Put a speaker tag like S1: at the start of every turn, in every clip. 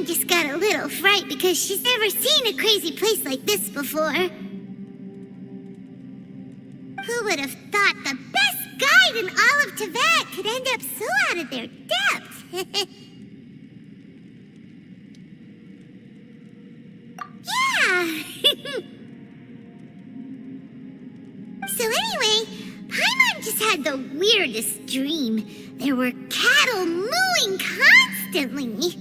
S1: Paimon just got a little fright because she's never seen a crazy place like this before. Who would have thought the best guide in all of Tibet could end up so out of their depth? Yeah! So anyway, Paimon just had the weirdest dream. There were cattle mooing constantly.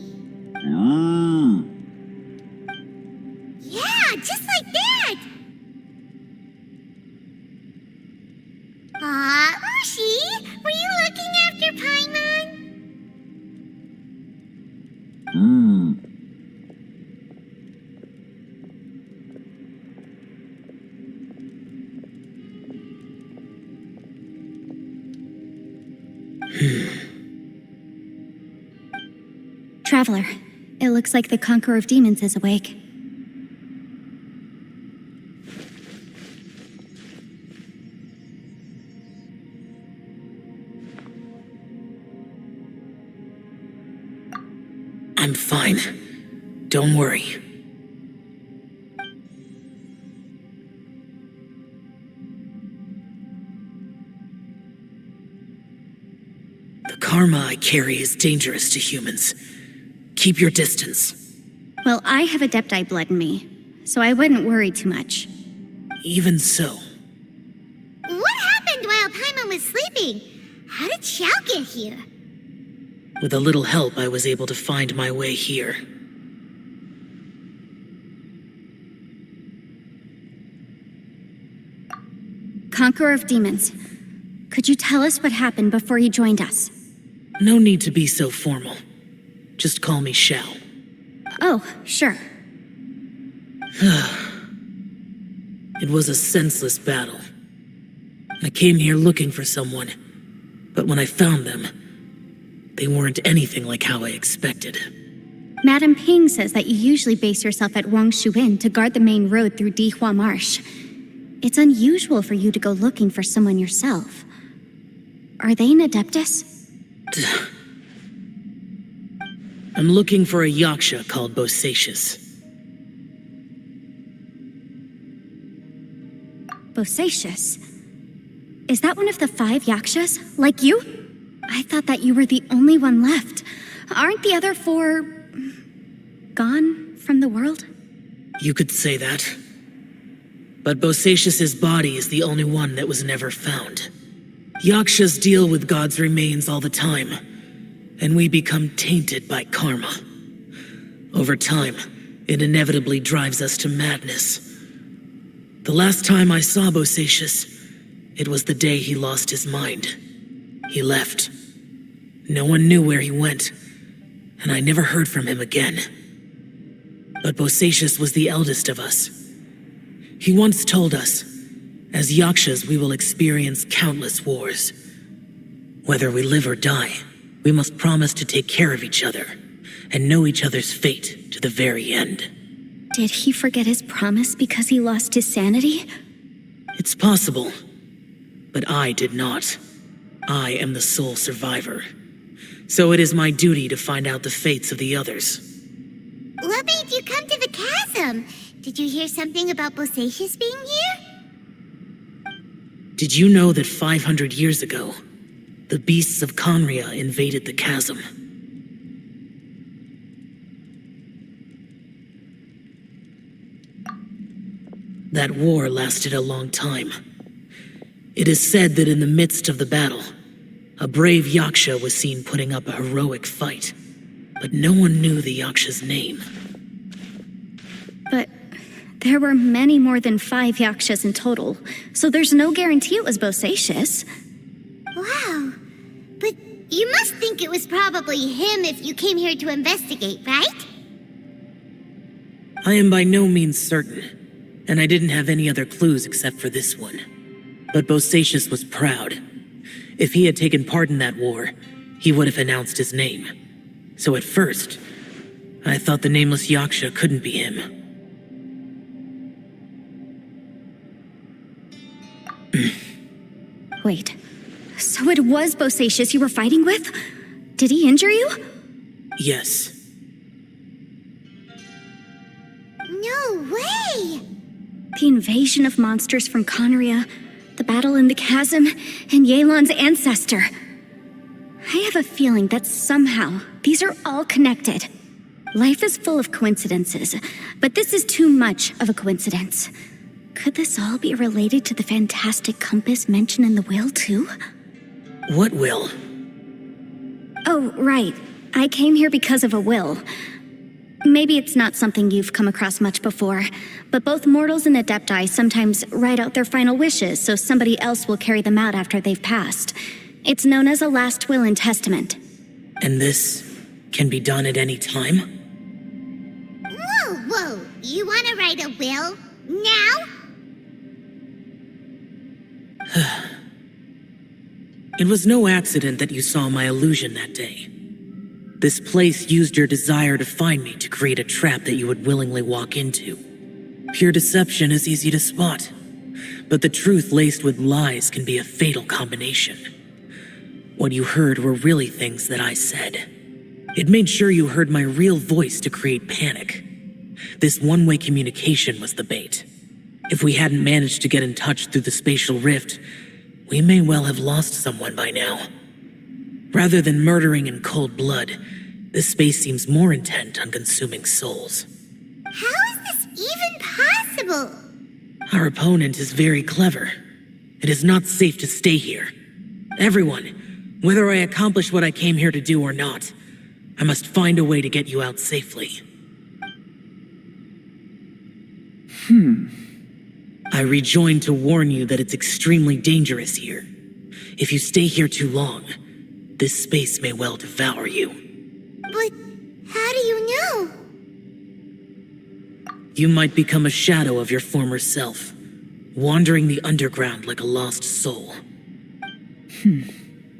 S1: Yeah, just like that. Aw, Ushi, were you looking after Paimon?
S2: Traveler, it looks like the Conqueror of Demons is awake.
S3: I'm fine. Don't worry. The karma I carry is dangerous to humans. Keep your distance.
S2: Well, I have Adepti blood in me, so I wouldn't worry too much.
S3: Even so.
S1: What happened while Paimon was sleeping? How did Xiao get here?
S3: With a little help, I was able to find my way here.
S2: Conqueror of Demons, could you tell us what happened before you joined us?
S3: No need to be so formal. Just call me Xiao.
S2: Oh, sure.
S3: It was a senseless battle. I came here looking for someone, but when I found them, they weren't anything like how I expected.
S2: Madame Ping says that you usually base yourself at Wangshu Inn to guard the main road through Dihua Marsh. It's unusual for you to go looking for someone yourself. Are they an Adeptus?
S3: I'm looking for a Yaksha called Bosacius.
S2: Bosacius? Is that one of the 5 Yakshas, like you? I thought that you were the only one left. Aren't the other 4... gone from the world?
S3: You could say that. But Bosacius's body is the only one that was never found. Yakshas deal with God's remains all the time, and we become tainted by karma. Over time, it inevitably drives us to madness. The last time I saw Bosacius, it was the day he lost his mind. He left. No one knew where he went, and I never heard from him again. But Bosacius was the eldest of us. He once told us, as Yakshas we will experience countless wars. Whether we live or die, we must promise to take care of each other, and know each other's fate to the very end.
S2: Did he forget his promise because he lost his sanity?
S3: It's possible, but I did not. I am the sole survivor. So it is my duty to find out the fates of the others.
S1: What made you come to the chasm? Did you hear something about Bosacius being here?
S3: Did you know that 500 years ago, the beasts of Conria invaded the chasm? That war lasted a long time. It is said that in the midst of the battle, a brave Yaksha was seen putting up a heroic fight, but no one knew the Yaksha's name.
S2: But there were many more than 5 Yakshas in total, so there's no guarantee it was Bosacius.
S1: Wow. But you must think it was probably him if you came here to investigate, right?
S3: I am by no means certain, and I didn't have any other clues except for this one. But Bosacius was proud. If he had taken part in that war, he would have announced his name. So at first, I thought the nameless Yaksha couldn't be him.
S2: Wait, so it was Bosacius you were fighting with? Did he injure you?
S3: Yes.
S2: The invasion of monsters from Conria, the battle in the chasm, and Yelan's ancestor. I have a feeling that somehow these are all connected. Life is full of coincidences, but this is too much of a coincidence. Could this all be related to the fantastic compass mentioned in the will, too?
S3: What will?
S2: Oh, right. I came here because of a will. Maybe it's not something you've come across much before, but both mortals and adepti sometimes write out their final wishes so somebody else will carry them out after they've passed. It's known as a last will and testament.
S3: And this can be done at any time?
S1: Whoa. You want to write a will? Now?
S3: It was no accident that you saw my illusion that day. This place used your desire to find me to create a trap that you would willingly walk into. Pure deception is easy to spot, but the truth laced with lies can be a fatal combination. What you heard were really things that I said. It made sure you heard my real voice to create panic. This one-way communication was the bait. If we hadn't managed to get in touch through the spatial rift, we may well have lost someone by now. Rather than murdering in cold blood, this space seems more intent on consuming souls.
S1: How is this even possible?
S3: Our opponent is very clever. It is not safe to stay here. Everyone, whether I accomplish what I came here to do or not, I must find a way to get you out safely. I rejoined to warn you that it's extremely dangerous here. If you stay here too long, this space may well devour you.
S1: But how do you know?
S3: You might become a shadow of your former self, wandering the underground like a lost soul.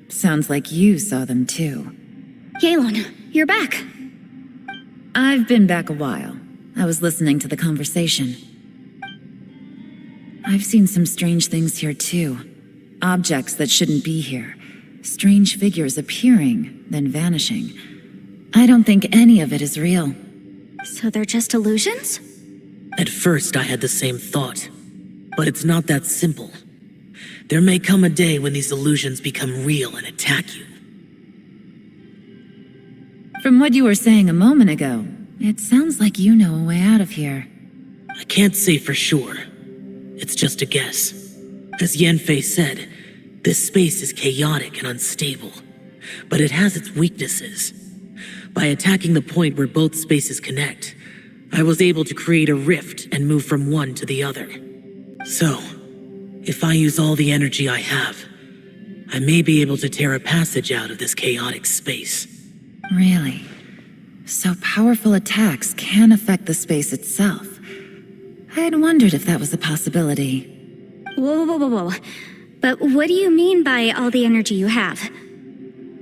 S4: Sounds like you saw them too.
S2: Yelan, you're back.
S4: I've been back a while. I was listening to the conversation. I've seen some strange things here too. Objects that shouldn't be here. Strange figures appearing, then vanishing. I don't think any of it is real.
S2: So they're just illusions?
S3: At first, I had the same thought, but it's not that simple. There may come a day when these illusions become real and attack you.
S4: From what you were saying a moment ago, it sounds like you know a way out of here.
S3: I can't say for sure. It's just a guess. As Yanfei said, this space is chaotic and unstable, but it has its weaknesses. By attacking the point where both spaces connect, I was able to create a rift and move from one to the other. So, if I use all the energy I have, I may be able to tear a passage out of this chaotic space.
S4: Really? So powerful attacks can affect the space itself. I had wondered if that was a possibility.
S2: Whoa. But what do you mean by all the energy you have?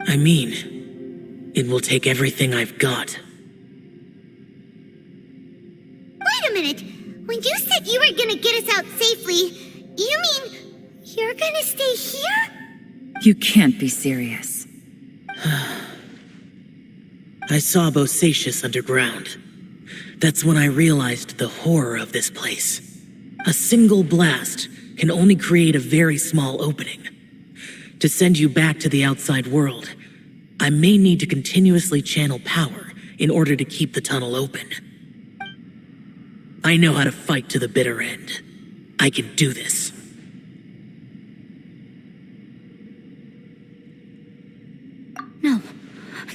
S3: I mean, it will take everything I've got.
S1: Wait a minute. When you said you were gonna get us out safely, you mean you're gonna stay here?
S4: You can't be serious.
S3: I saw Bosacius underground. That's when I realized the horror of this place. A single blast can only create a very small opening. To send you back to the outside world, I may need to continuously channel power in order to keep the tunnel open. I know how to fight to the bitter end. I can do this.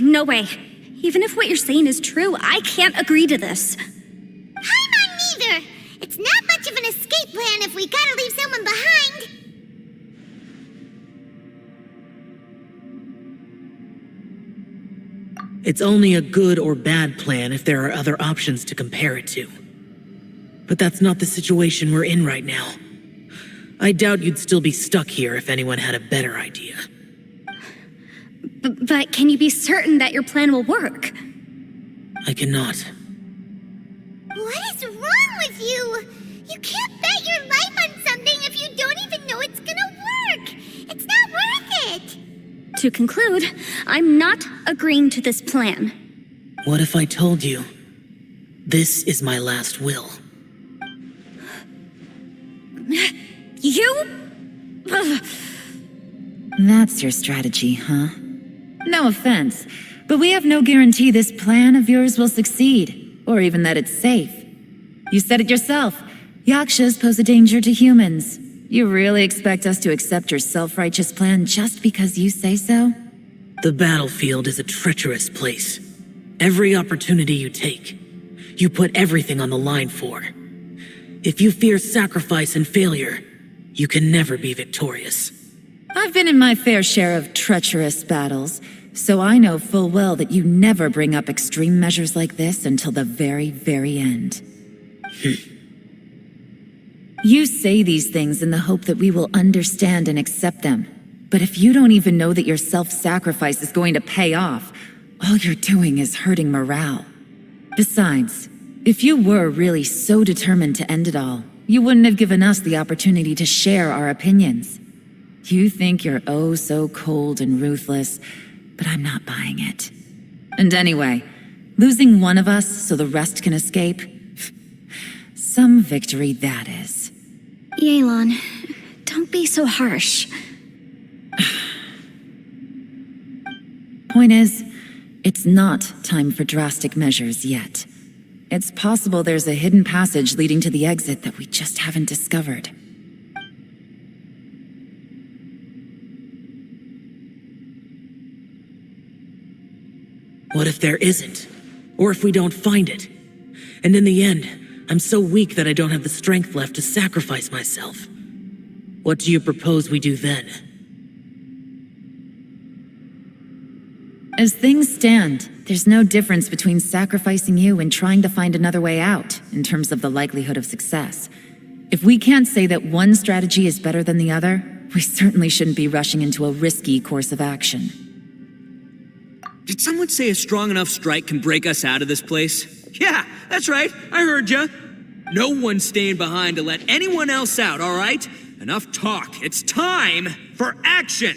S2: No way. Even if what you're saying is true, I can't agree to this.
S1: I'm not neither. It's not much of an escape plan if we gotta leave someone behind.
S3: It's only a good or bad plan if there are other options to compare it to. But that's not the situation we're in right now. I doubt you'd still be stuck here if anyone had a better idea.
S2: But can you be certain that your plan will work?
S3: I cannot.
S1: What is wrong with you? You can't bet your life on something if you don't even know it's gonna work. It's not worth it.
S2: To conclude, I'm not agreeing to this plan.
S3: What if I told you, this is my last will?
S2: You? Ugh.
S4: That's your strategy, huh? No offense, but we have no guarantee this plan of yours will succeed, or even that it's safe. You said it yourself. Yakshas pose a danger to humans. You really expect us to accept your self-righteous plan just because you say so?
S3: The battlefield is a treacherous place. Every opportunity you take, you put everything on the line for. If you fear sacrifice and failure, you can never be victorious.
S4: I've been in my fair share of treacherous battles, so I know full well that you never bring up extreme measures like this until the very, very end. You say these things in the hope that we will understand and accept them. But if you don't even know that your self-sacrifice is going to pay off, all you're doing is hurting morale. Besides, if you were really so determined to end it all, you wouldn't have given us the opportunity to share our opinions. You think you're oh so cold and ruthless, but I'm not buying it. And anyway, losing one of us so the rest can escape? Some victory that is.
S2: Yelan, don't be so harsh.
S4: Point is, it's not time for drastic measures yet. It's possible there's a hidden passage leading to the exit that we just haven't discovered.
S3: What if there isn't? Or if we don't find it? And in the end, I'm so weak that I don't have the strength left to sacrifice myself. What do you propose we do then?
S4: As things stand, there's no difference between sacrificing you and trying to find another way out, in terms of the likelihood of success. If we can't say that one strategy is better than the other, we certainly shouldn't be rushing into a risky course of action.
S5: Did someone say a strong enough strike can break us out of this place? Yeah, that's right. I heard ya. No one's staying behind to let anyone else out, all right? Enough talk. It's time for action.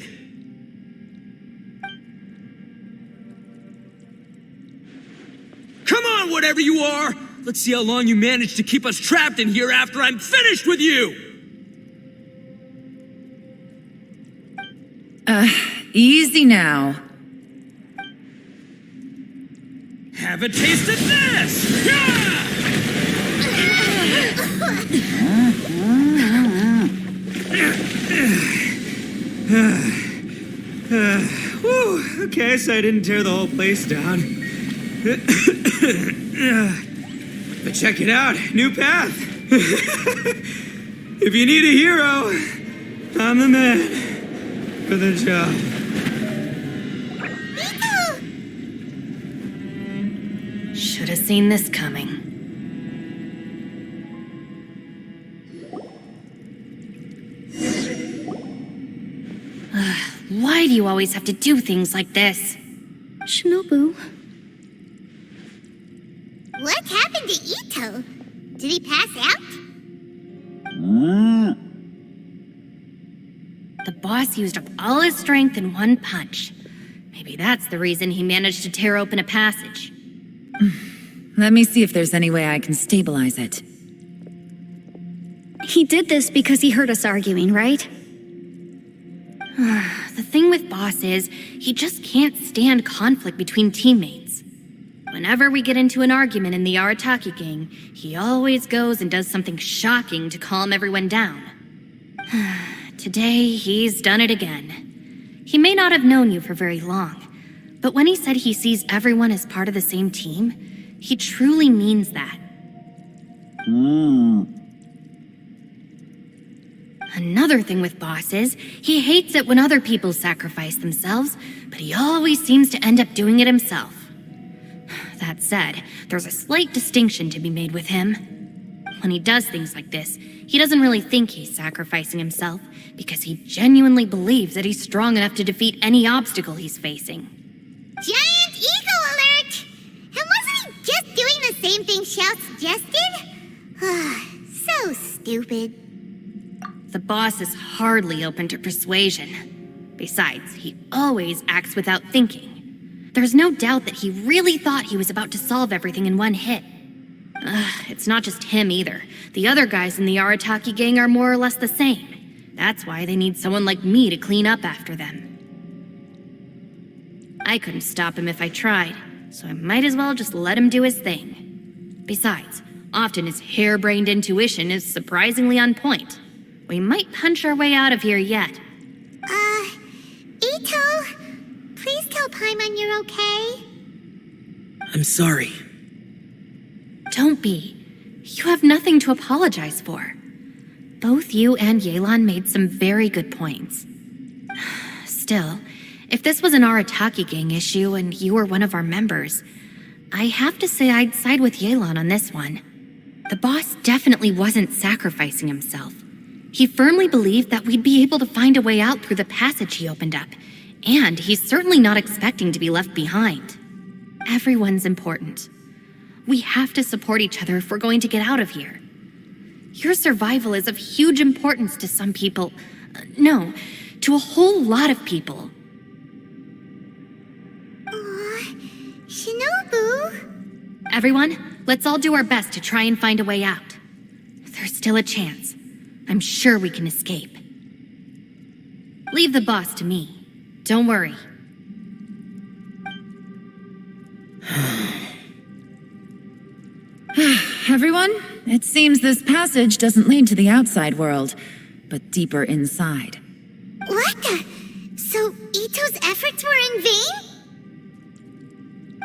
S5: Come on, whatever you are. Let's see how long you manage to keep us trapped in here after I'm finished with you.
S4: Easy now.
S5: Have a taste of this! Yeah! Whew, okay, so I didn't tear the whole place down. But check it out, new path. If you need a hero, I'm the man for the job.
S6: Should have seen this coming. Why do you always have to do things like this?
S2: Shinobu,
S1: What happened to Ito? Did he pass out?
S6: The boss used up all his strength in one punch. Maybe that's the reason he managed to tear open a passage.
S4: Let me see if there's any way I can stabilize it.
S2: he did this because he heard us arguing, right?
S6: The thing with Boss is, he just can't stand conflict between teammates. Whenever we get into an argument in the Arataki gang, he always goes and does something shocking to calm everyone down. Today, he's done it again. He may not have known you for very long, but when he said he sees everyone as part of the same team, he truly means that. Another thing with Boss is, he hates it when other people sacrifice themselves, but he always seems to end up doing it himself. That said, there's a slight distinction to be made with him. When he does things like this, he doesn't really think he's sacrificing himself, because he genuinely believes that he's strong enough to defeat any obstacle he's facing.
S1: Giant ego alert! And wasn't he just doing the same thing Xiao suggested? So stupid.
S6: The boss is hardly open to persuasion. Besides, he always acts without thinking. There's no doubt that he really thought he was about to solve everything in one hit. It's not just him either. The other guys in the Arataki gang are more or less the same. That's why they need someone like me to clean up after them. I couldn't stop him if I tried, so I might as well just let him do his thing. Besides, often his harebrained intuition is surprisingly on point. We might punch our way out of here yet.
S1: Ito, please tell Paimon you're okay.
S3: I'm sorry.
S6: Don't be. You have nothing to apologize for. Both you and Yelan made some very good points. Still, if this was an Arataki gang issue and you were one of our members, I have to say I'd side with Yelan on this one. The boss definitely wasn't sacrificing himself. He firmly believed that we'd be able to find a way out through the passage he opened up, and he's certainly not expecting to be left behind. Everyone's important. We have to support each other if we're going to get out of here. Your survival is of huge importance to some people. No, to a whole lot of people.
S1: Shinobu?
S6: Everyone, let's all do our best to try and find a way out. There's still a chance. I'm sure we can escape. Leave the boss to me. Don't worry.
S4: Everyone, it seems this passage doesn't lead to the outside world, but deeper inside.
S1: What the? So Ito's efforts were in vain?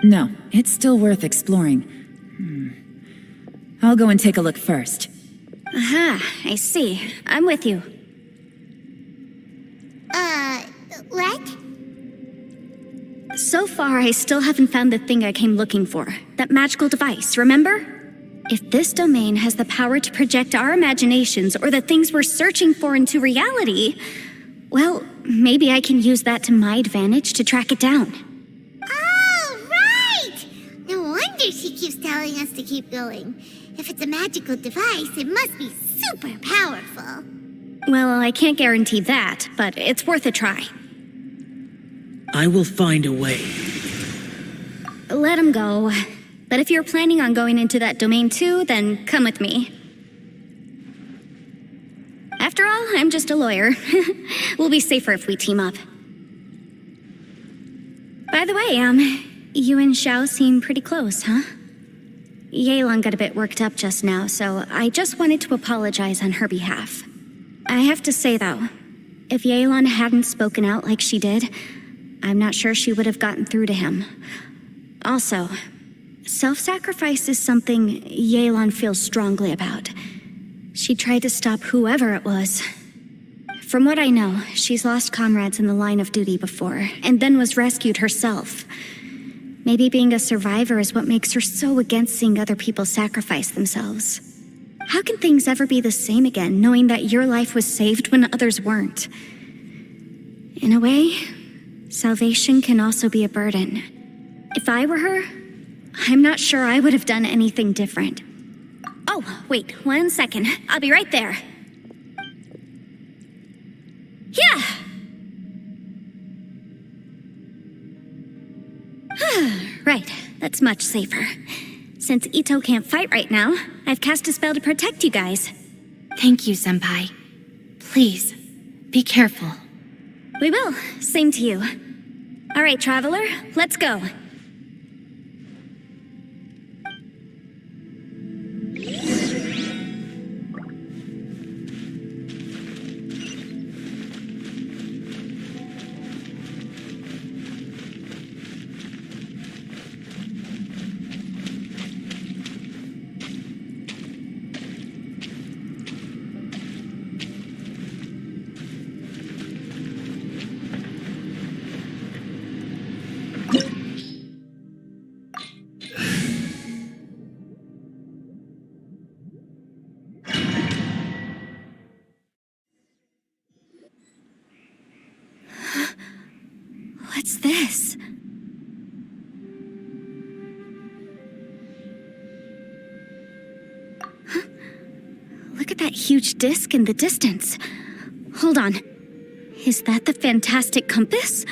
S4: No, it's still worth exploring. I'll go and take a look first.
S2: Aha, I see. I'm with you.
S1: What?
S2: So far, I still haven't found the thing I came looking for. That magical device, remember? If this domain has the power to project our imaginations or the things we're searching for into reality, well, maybe I can use that to my advantage to track it down.
S1: Oh, right! No wonder she keeps telling us to keep going. If it's a magical device, it must be super powerful.
S2: Well, I can't guarantee that, but it's worth a try.
S3: I will find a way.
S2: Let him go. But if you're planning on going into that domain too, then come with me. After all, I'm just a lawyer. We'll be safer if we team up. By the way, you and Xiao seem pretty close, huh? Yelan got a bit worked up just now, so I just wanted to apologize on her behalf. I have to say, though, if Yelan hadn't spoken out like she did, I'm not sure she would have gotten through to him. Also, self-sacrifice is something Yelan feels strongly about. She tried to stop whoever it was. From what I know, she's lost comrades in the line of duty before, and then was rescued herself. Maybe being a survivor is what makes her so against seeing other people sacrifice themselves. How can things ever be the same again, knowing that your life was saved when others weren't? In a way, salvation can also be a burden. If I were her, I'm not sure I would have done anything different. Oh, wait, 1 second. I'll be right there. Yeah! Right, that's much safer. Since Ito can't fight right now, I've cast a spell to protect you guys.
S6: Thank you, Senpai. Please, be careful.
S2: We will. Same to you. All right, Traveler, let's go. What's this? Huh? Look at that huge disc in the distance. Hold on. Is that the fantastic compass?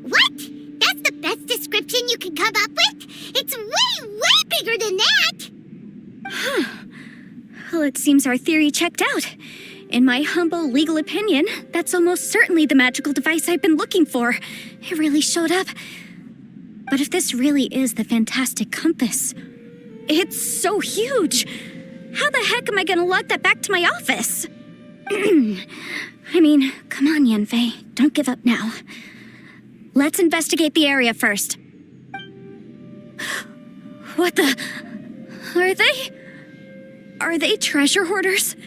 S1: What? That's the best description you can come up with? It's way, way bigger than that!
S2: Well, it seems our theory checked out. In my humble legal opinion, that's almost certainly the magical device I've been looking for. It really showed up. But if this really is the fantastic compass, it's so huge. How the heck am I gonna lug that back to my office? I mean, come on, Yanfei. Don't give up now. Let's investigate the area first. What the? Are they treasure hoarders?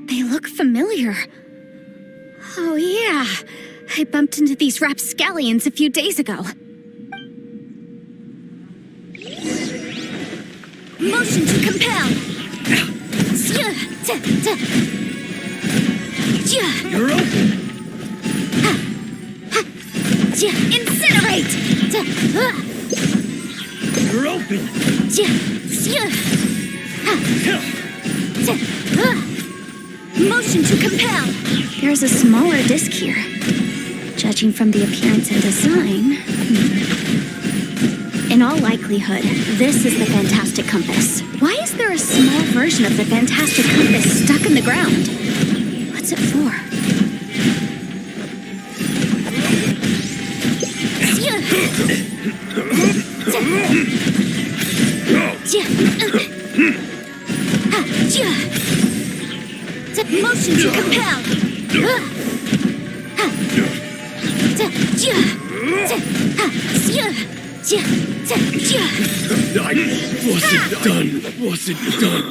S2: They look familiar. Oh yeah, I bumped into these rapscallions a few days ago. Motion to compel.
S5: You're open.
S2: Incinerate!
S5: You're open.
S2: Motion to compel. There's a smaller disc here. Judging from the appearance and design... In all likelihood, this is the Fantastic Compass. Why is there a small version of the Fantastic Compass stuck in the ground? What's it for? Motion to compel.
S5: Wasn't done.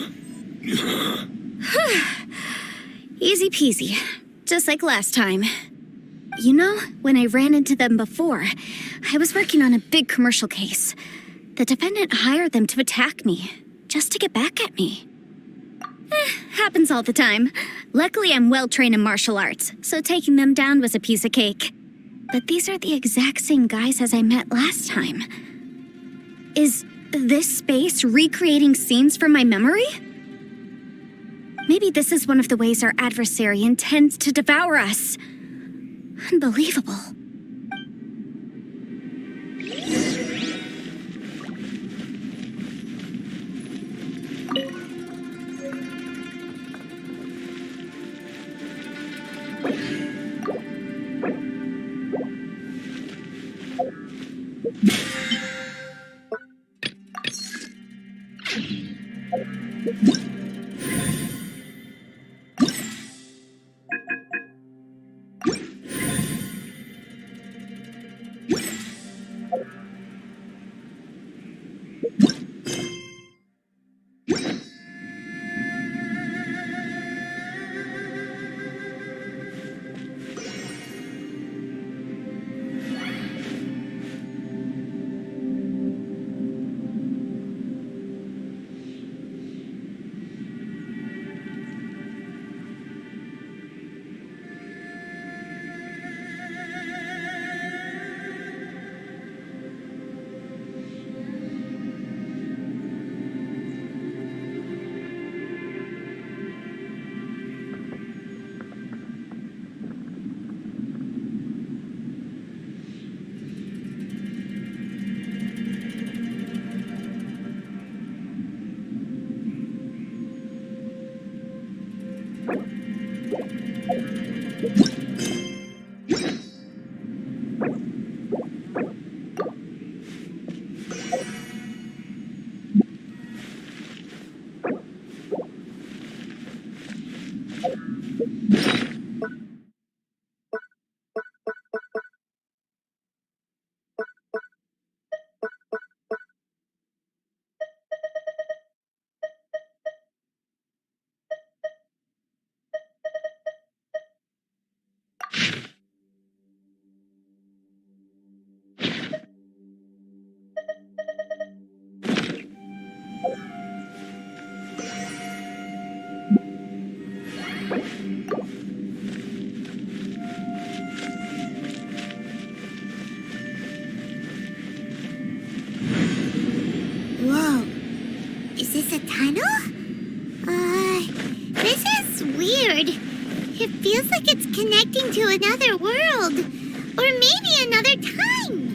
S2: Easy peasy. Just like last time. You know, when I ran into them before, I was working on a big commercial case. The defendant hired them to attack me, just to get back at me. Happens all the time. Luckily, I'm well trained in martial arts, so taking them down was a piece of cake. But these are the exact same guys as I met last time. Is this space recreating scenes from my memory? Maybe this is one of the ways our adversary intends to devour us. Unbelievable.
S1: Whoa. Is this a tunnel? This is weird. It feels like it's connecting to another world. Or maybe another time.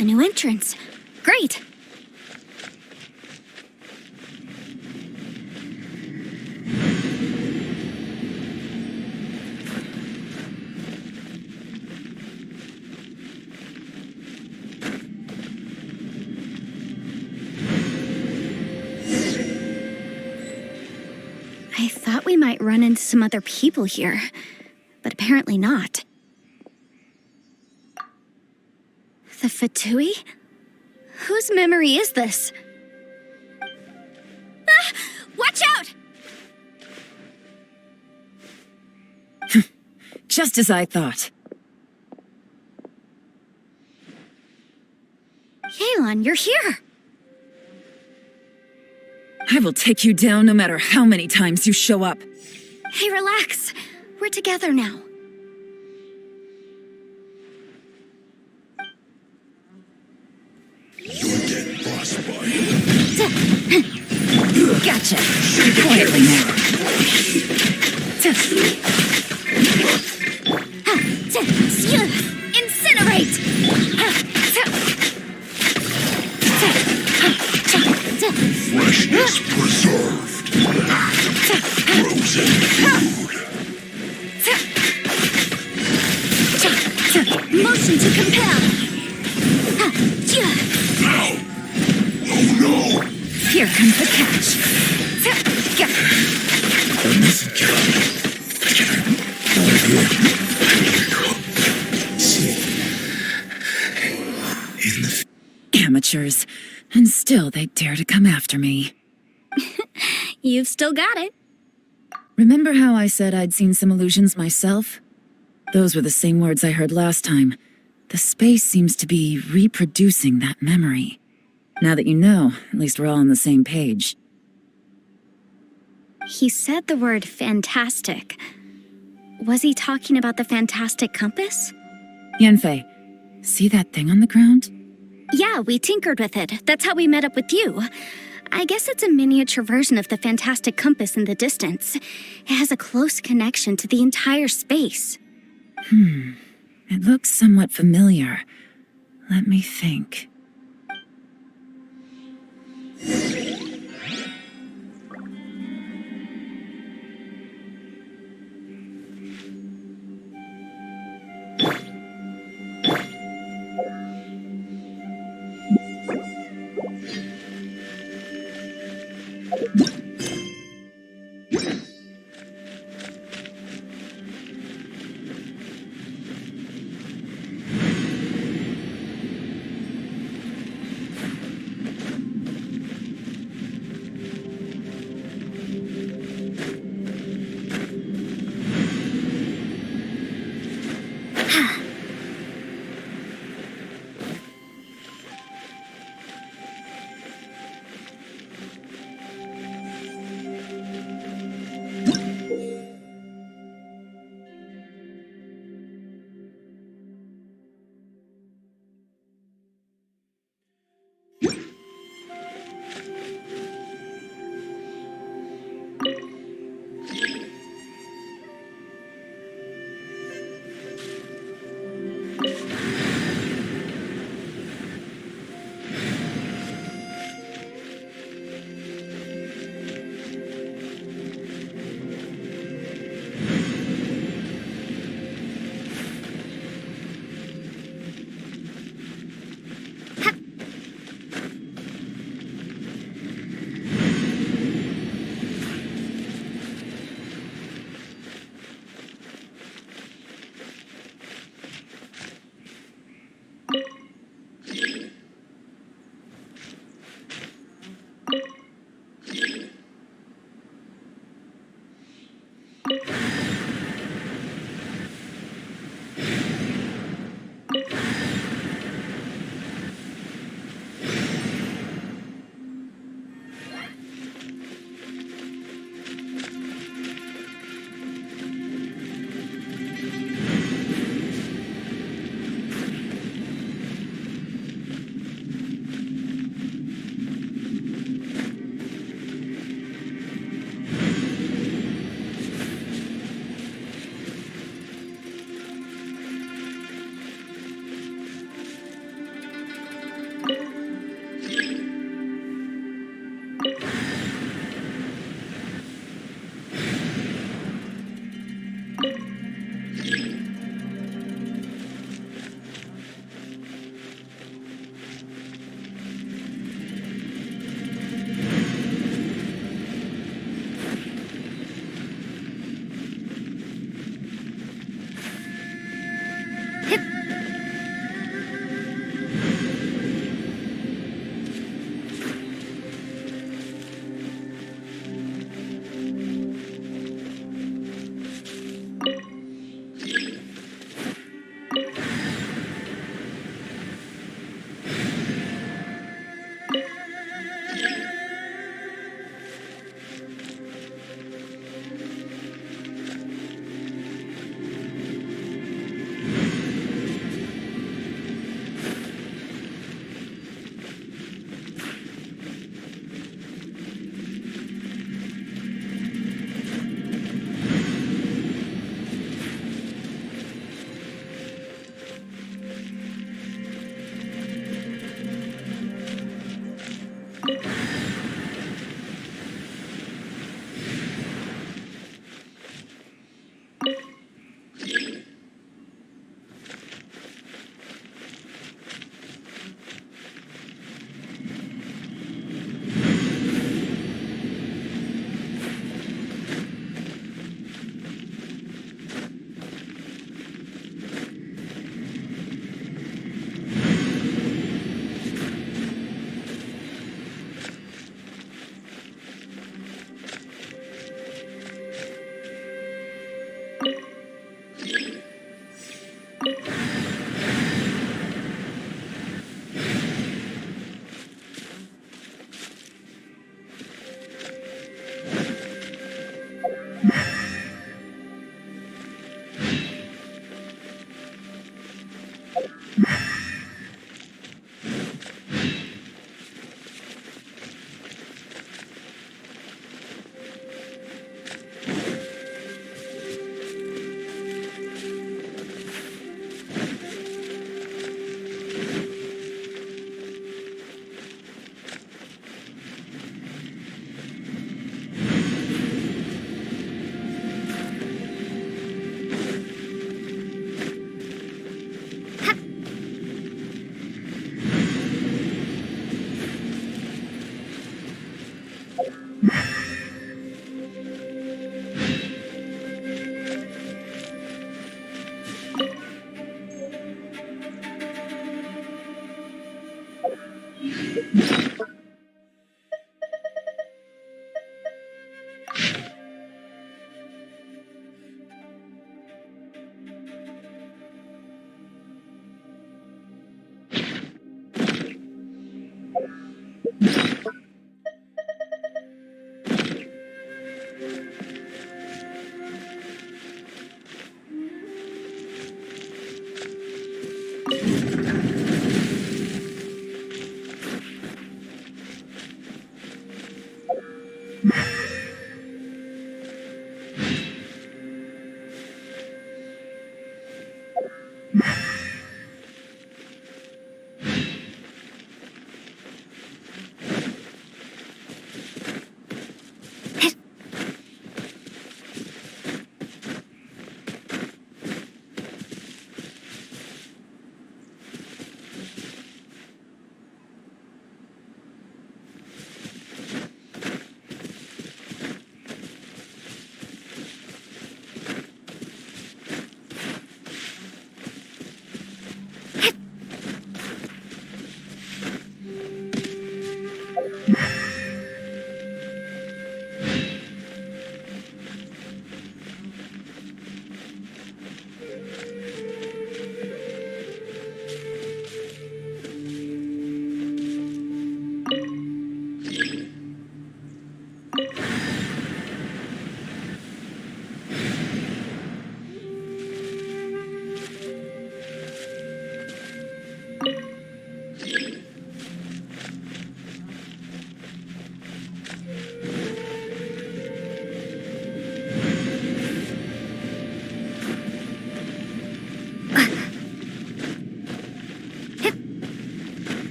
S2: A new entrance. Great! I thought we might run into some other people here, but apparently not. The Fatui? Whose memory is this? Ah! Watch out!
S4: Just as I thought.
S2: Yelan, you're here!
S4: I will take you down no matter how many times you show up.
S2: Hey, relax. We're together now.
S7: You're dead, boss boy.
S4: Gotcha. Quietly now.
S2: Incinerate!
S7: Freshness preserved. Frozen food.
S2: Motion to compel!
S7: Now! Oh no!
S4: Here comes the catch. Amateurs. And still they dare to come after me.
S2: You've still got it.
S4: Remember how I said I'd seen some illusions myself? Those were the same words I heard last time. The space seems to be reproducing that memory. Now that you know, at least we're all on the same page.
S2: He said the word fantastic. Was he talking about the fantastic compass?
S4: Yanfei, see that thing on the ground?
S2: Yeah, we tinkered with it. That's how we met up with you. I guess it's a miniature version of the fantastic compass in the distance. It has a close connection to the entire space.
S4: It looks somewhat familiar. Let me think.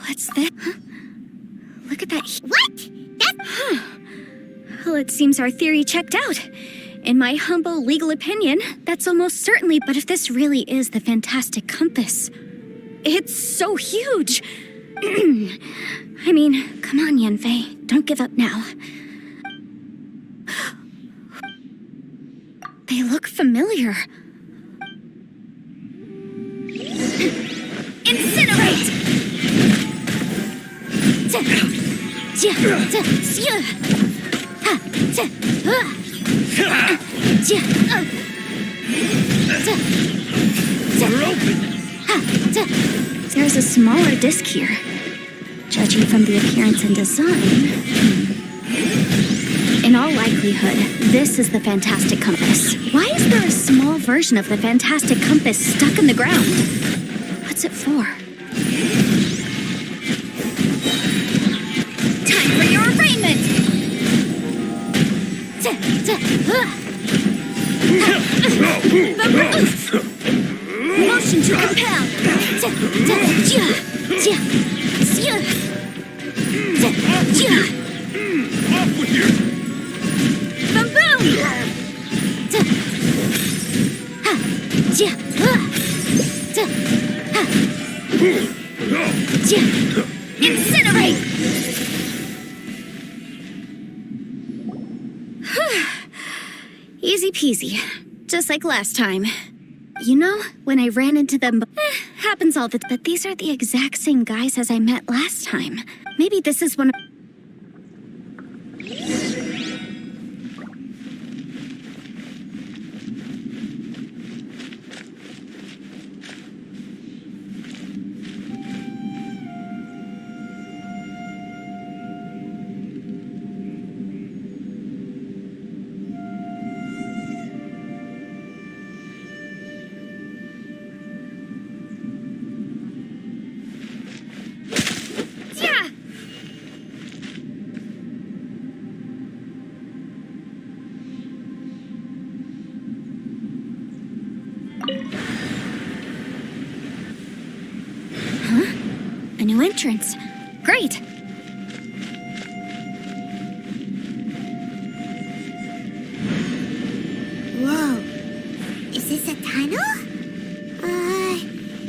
S2: What's this? Huh? Look at that.
S1: What? That's
S2: Well, it seems our theory checked out. In my humble legal opinion, that's almost certainly, but if this really is the fantastic compass, it's so huge. I mean, come on, Yanfei, don't give up now. They look familiar. Incinerate! There's a smaller disc here. Judging from the appearance and design... In all likelihood, this is the Fantastic Compass. Why is there a small version of the Fantastic Compass stuck in the ground? What's it for? Time for your arraignment! Motion to compel!
S7: Off with you!
S2: Boom! Incinerate! Easy peasy. Just like last time. You know, when I ran into them... happens all the... But these are the exact same guys as I met last time. Maybe this is one of... Yeah! Huh? A new entrance. Great!
S1: Whoa. Is this a tunnel?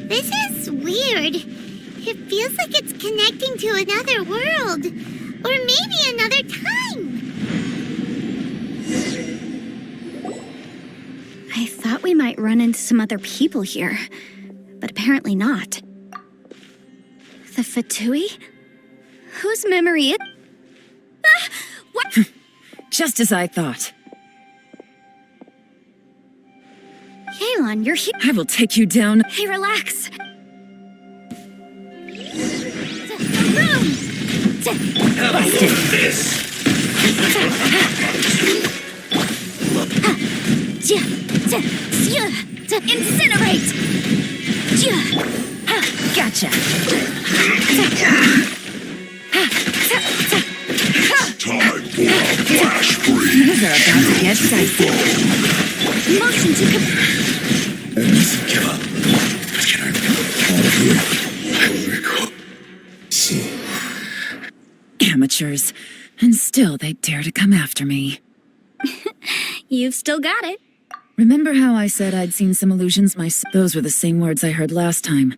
S1: This is weird. It feels like it's connecting to another world. Or maybe another time.
S2: I thought we might run into some other people here, but apparently not. The Fatui? Whose memory it? Ah! What?
S4: Just as I thought.
S2: Yelan, you're here.
S4: I will take you down.
S2: Hey, relax.
S7: Have a look at this!
S2: Incinerate!
S4: Gotcha.
S7: Time for a flash freeze!
S4: These are about to get dicey.
S2: Motion to
S4: Amateurs. And still they dare to come after me.
S2: You've still got it.
S4: Remember how I said I'd seen some illusions Those were the same words I heard last time.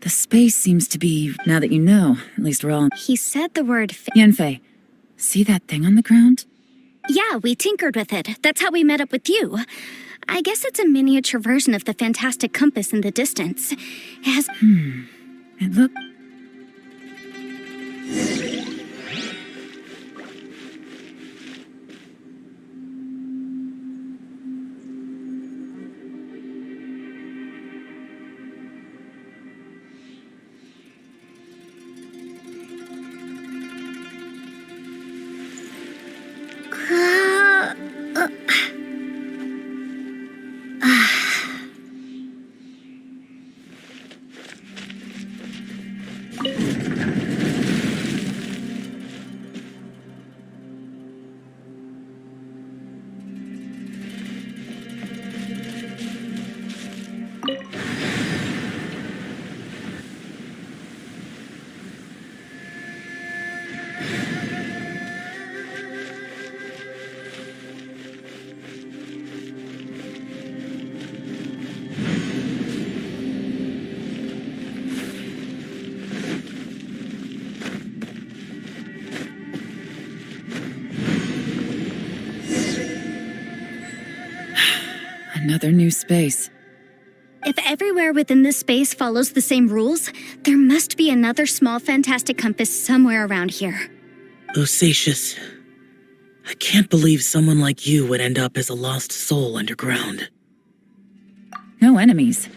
S4: The space seems to be... Now that you know, at least we're all...
S2: He said the word
S4: Yanfei, see that thing on the ground?
S2: Yeah, we tinkered with it. That's how we met up with you. I guess it's a miniature version of the Fantastic Compass in the distance. It has...
S4: It looked... Another new space.
S2: If everywhere within this space follows the same rules, there must be another small fantastic compass somewhere around here.
S3: Bosacius, I can't believe someone like you would end up as a lost soul underground.
S4: No enemies.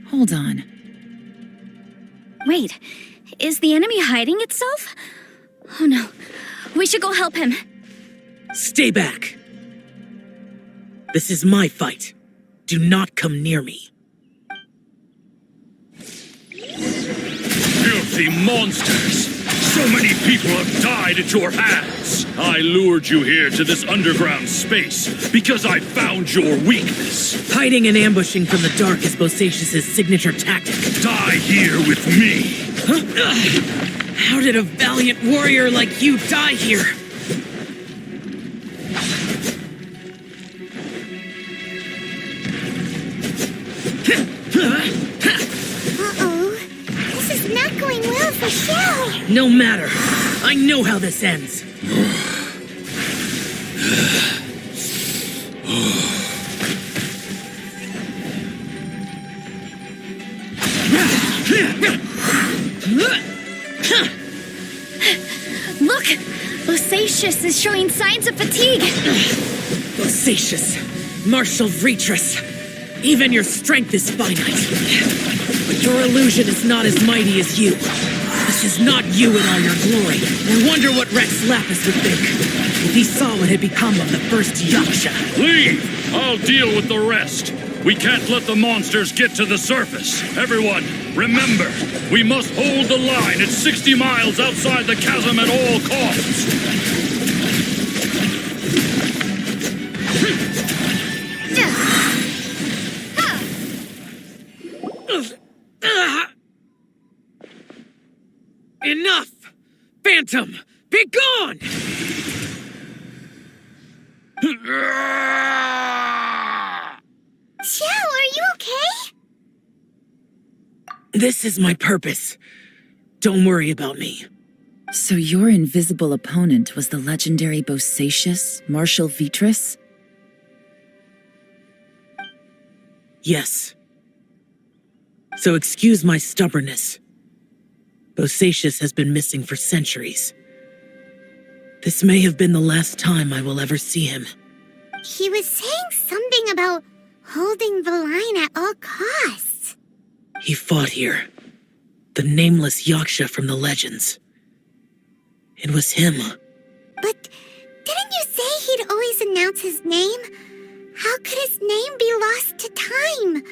S4: Hold on.
S2: Wait, is the enemy hiding itself? Oh no, we should go help him.
S3: Stay back. This is my fight. Do not come near me.
S7: Filthy monsters! So many people have died at your hands! I lured you here to this underground space because I found your weakness.
S3: Hiding and ambushing from the dark is Bosacius' signature tactic.
S7: Die here with me!
S3: How did a valiant warrior like you die here?
S1: Uh-oh. This is not going well for Shell.
S3: No matter. I know how this ends.
S2: Look! Bosacius is showing signs of fatigue.
S3: Bosacius, Martial Retris, even your strength is finite. But your illusion is not as mighty as you. This is not you in all your glory. I wonder what Rex Lapis would think if he saw what had become of the first Yaksha.
S7: Leave! I'll deal with the rest. We can't let the monsters get to the surface. Everyone, remember, we must hold the line at 60 miles outside the chasm at all costs.
S3: Enough! Phantom, be gone!
S1: Shell, are you okay?
S3: This is my purpose. Don't worry about me.
S4: So your invisible opponent was the legendary Bosacius, Martial Vitris?
S3: Yes. So excuse my stubbornness. Bosacius has been missing for centuries. This may have been the last time I will ever see him.
S1: He was saying something about holding the line at all costs.
S3: He fought here. The nameless Yaksha from the legends. It was him.
S1: But didn't you say he'd always announce his name? How could his name be lost to time?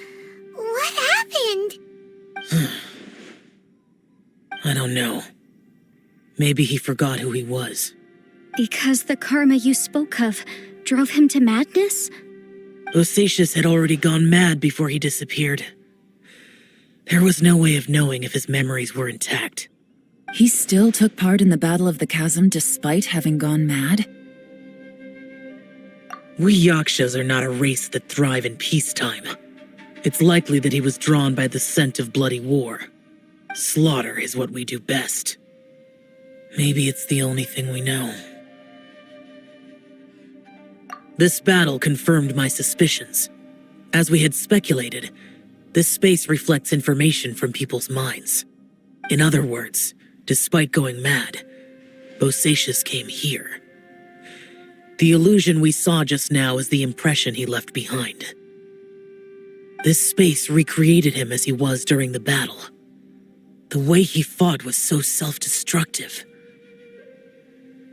S1: What happened?
S3: I don't know. Maybe he forgot who he was.
S2: Because the karma you spoke of drove him to madness?
S3: Bosacius had already gone mad before he disappeared. There was no way of knowing if his memories were intact.
S4: He still took part in the Battle of the Chasm despite having gone mad?
S3: We Yakshas are not a race that thrive in peacetime. It's likely that he was drawn by the scent of bloody war. Slaughter is what we do best. Maybe it's the only thing we know. This battle confirmed my suspicions. As we had speculated, this space reflects information from people's minds. In other words, despite going mad, Bosacius came here. The illusion we saw just now is the impression he left behind. This space recreated him as he was during the battle. The way he fought was so self-destructive.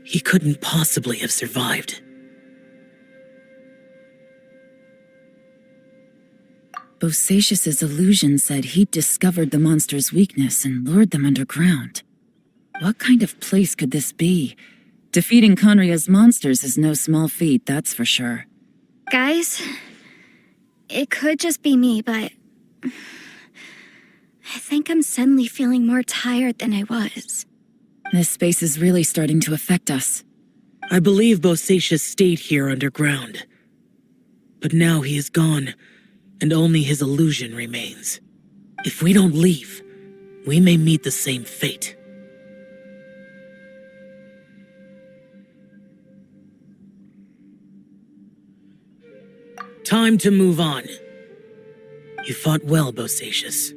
S3: He couldn't possibly have survived.
S4: Bosacius's illusion said he'd discovered the monster's weakness and lured them underground. What kind of place could this be? Defeating Conria's monsters is no small feat, that's for sure.
S2: Guys, it could just be me, but I think I'm suddenly feeling more tired than I was.
S4: This space is really starting to affect us.
S3: I believe Bosacius stayed here underground. But now he is gone, and only his illusion remains. If we don't leave, we may meet the same fate. Time to move on. You fought well, Bosacius.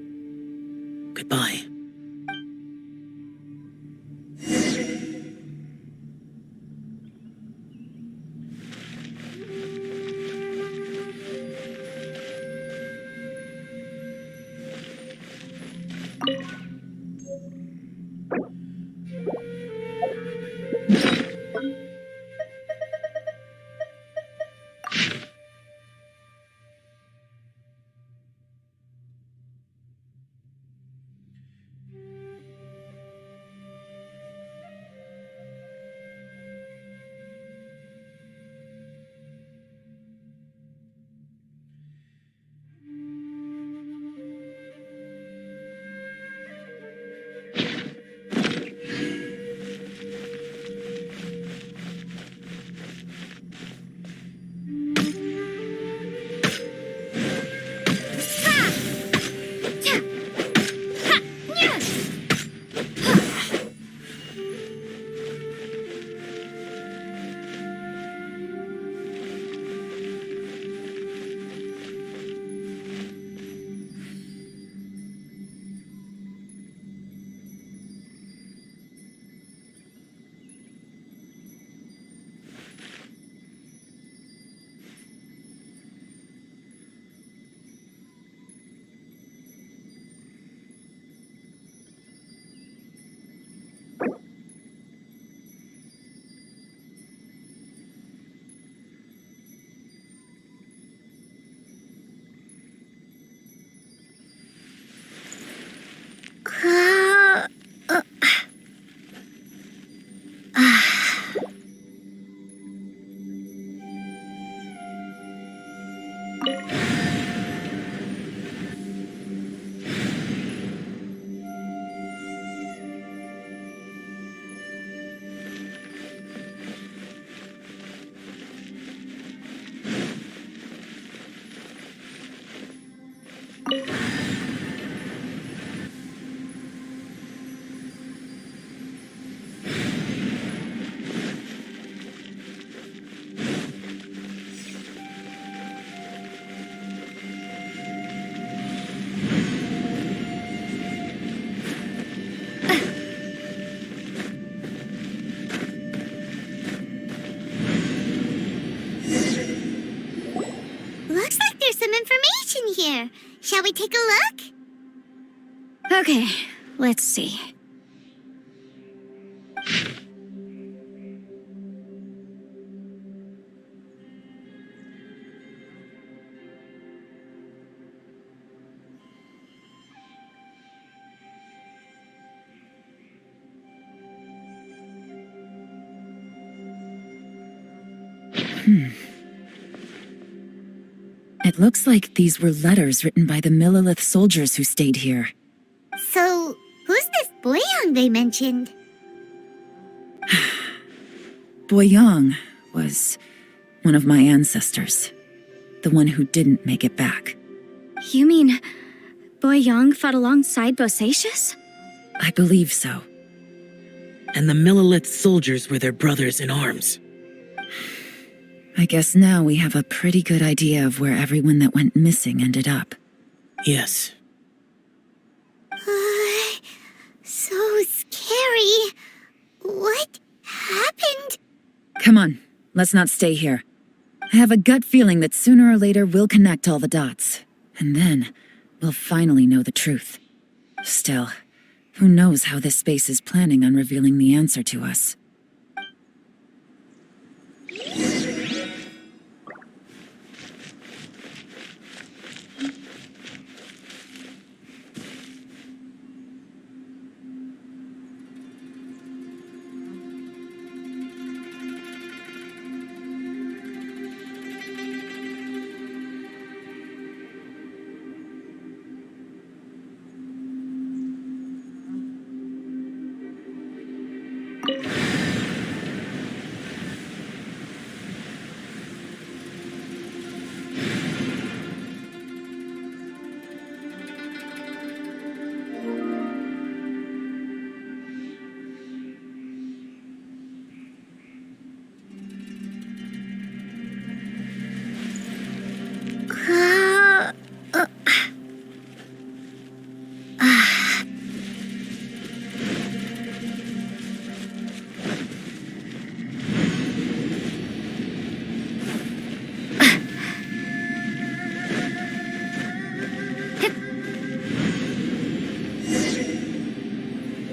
S3: Goodbye.
S1: Looks like there's some information here. Shall we take a look?
S2: Okay, let's see.
S4: It looks like these were letters written by the Millilith soldiers who stayed here.
S1: So, who's this Boyang they mentioned?
S4: Boyang was one of my ancestors. The one who didn't make it back.
S2: You mean Boyang fought alongside Bosacius?
S4: I believe so.
S3: And the Millilith soldiers were their brothers in arms.
S4: I guess now we have a pretty good idea of where everyone that went missing ended up.
S3: Yes.
S1: So scary. What happened?
S4: Come on, let's not stay here. I have a gut feeling that sooner or later we'll connect all the dots. And then, we'll finally know the truth. Still, who knows how this space is planning on revealing the answer to us.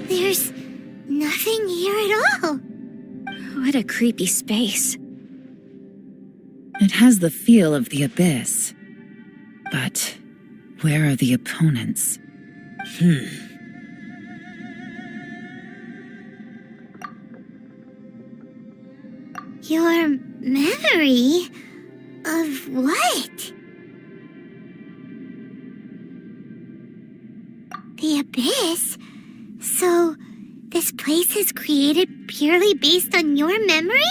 S1: There's nothing here at all.
S2: What a creepy space.
S4: It has the feel of the abyss. But where are the opponents?
S1: Your memory of what? The abyss? So, this place is created purely based on your memory?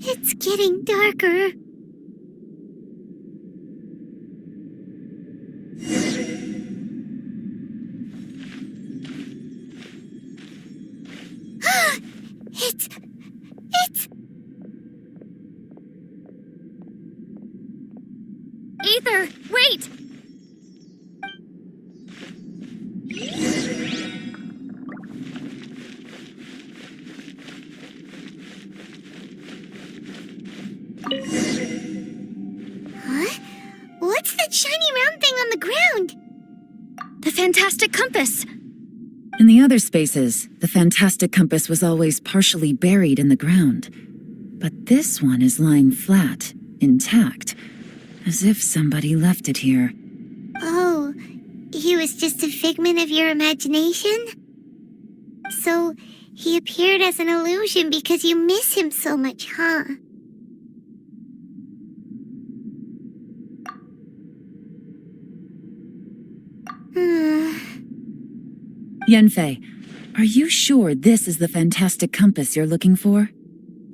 S1: It's getting darker. It's...
S2: Ether, wait!
S1: Huh? What's that shiny round thing on the ground?
S2: The fantastic compass!
S4: In the other spaces, the fantastic compass was always partially buried in the ground. But this one is lying flat, intact, as if somebody left it here.
S1: Oh, he was just a figment of your imagination? So, he appeared as an illusion because you miss him so much, huh?
S4: Yenfei, are you sure this is the fantastic compass you're looking for?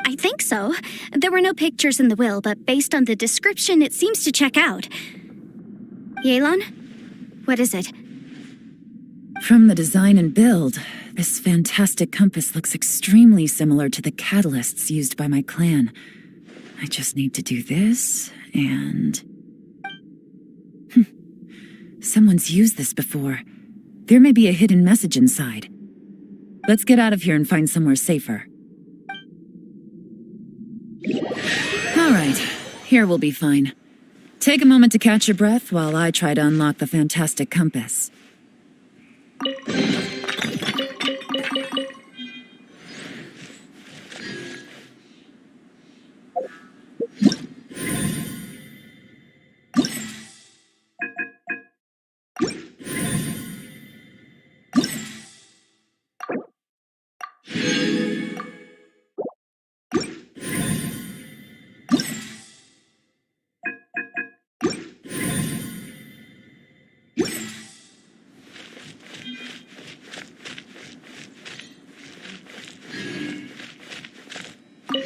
S2: I think so. There were no pictures in the will, but based on the description, it seems to check out. Yelan? What is it?
S4: From the design and build, this fantastic compass looks extremely similar to the catalysts used by my clan. I just need to do this, and... Someone's used this before. There may be a hidden message inside. Let's get out of here and find somewhere safer. All right, here we'll be fine. Take a moment to catch your breath while I try to unlock the fantastic compass.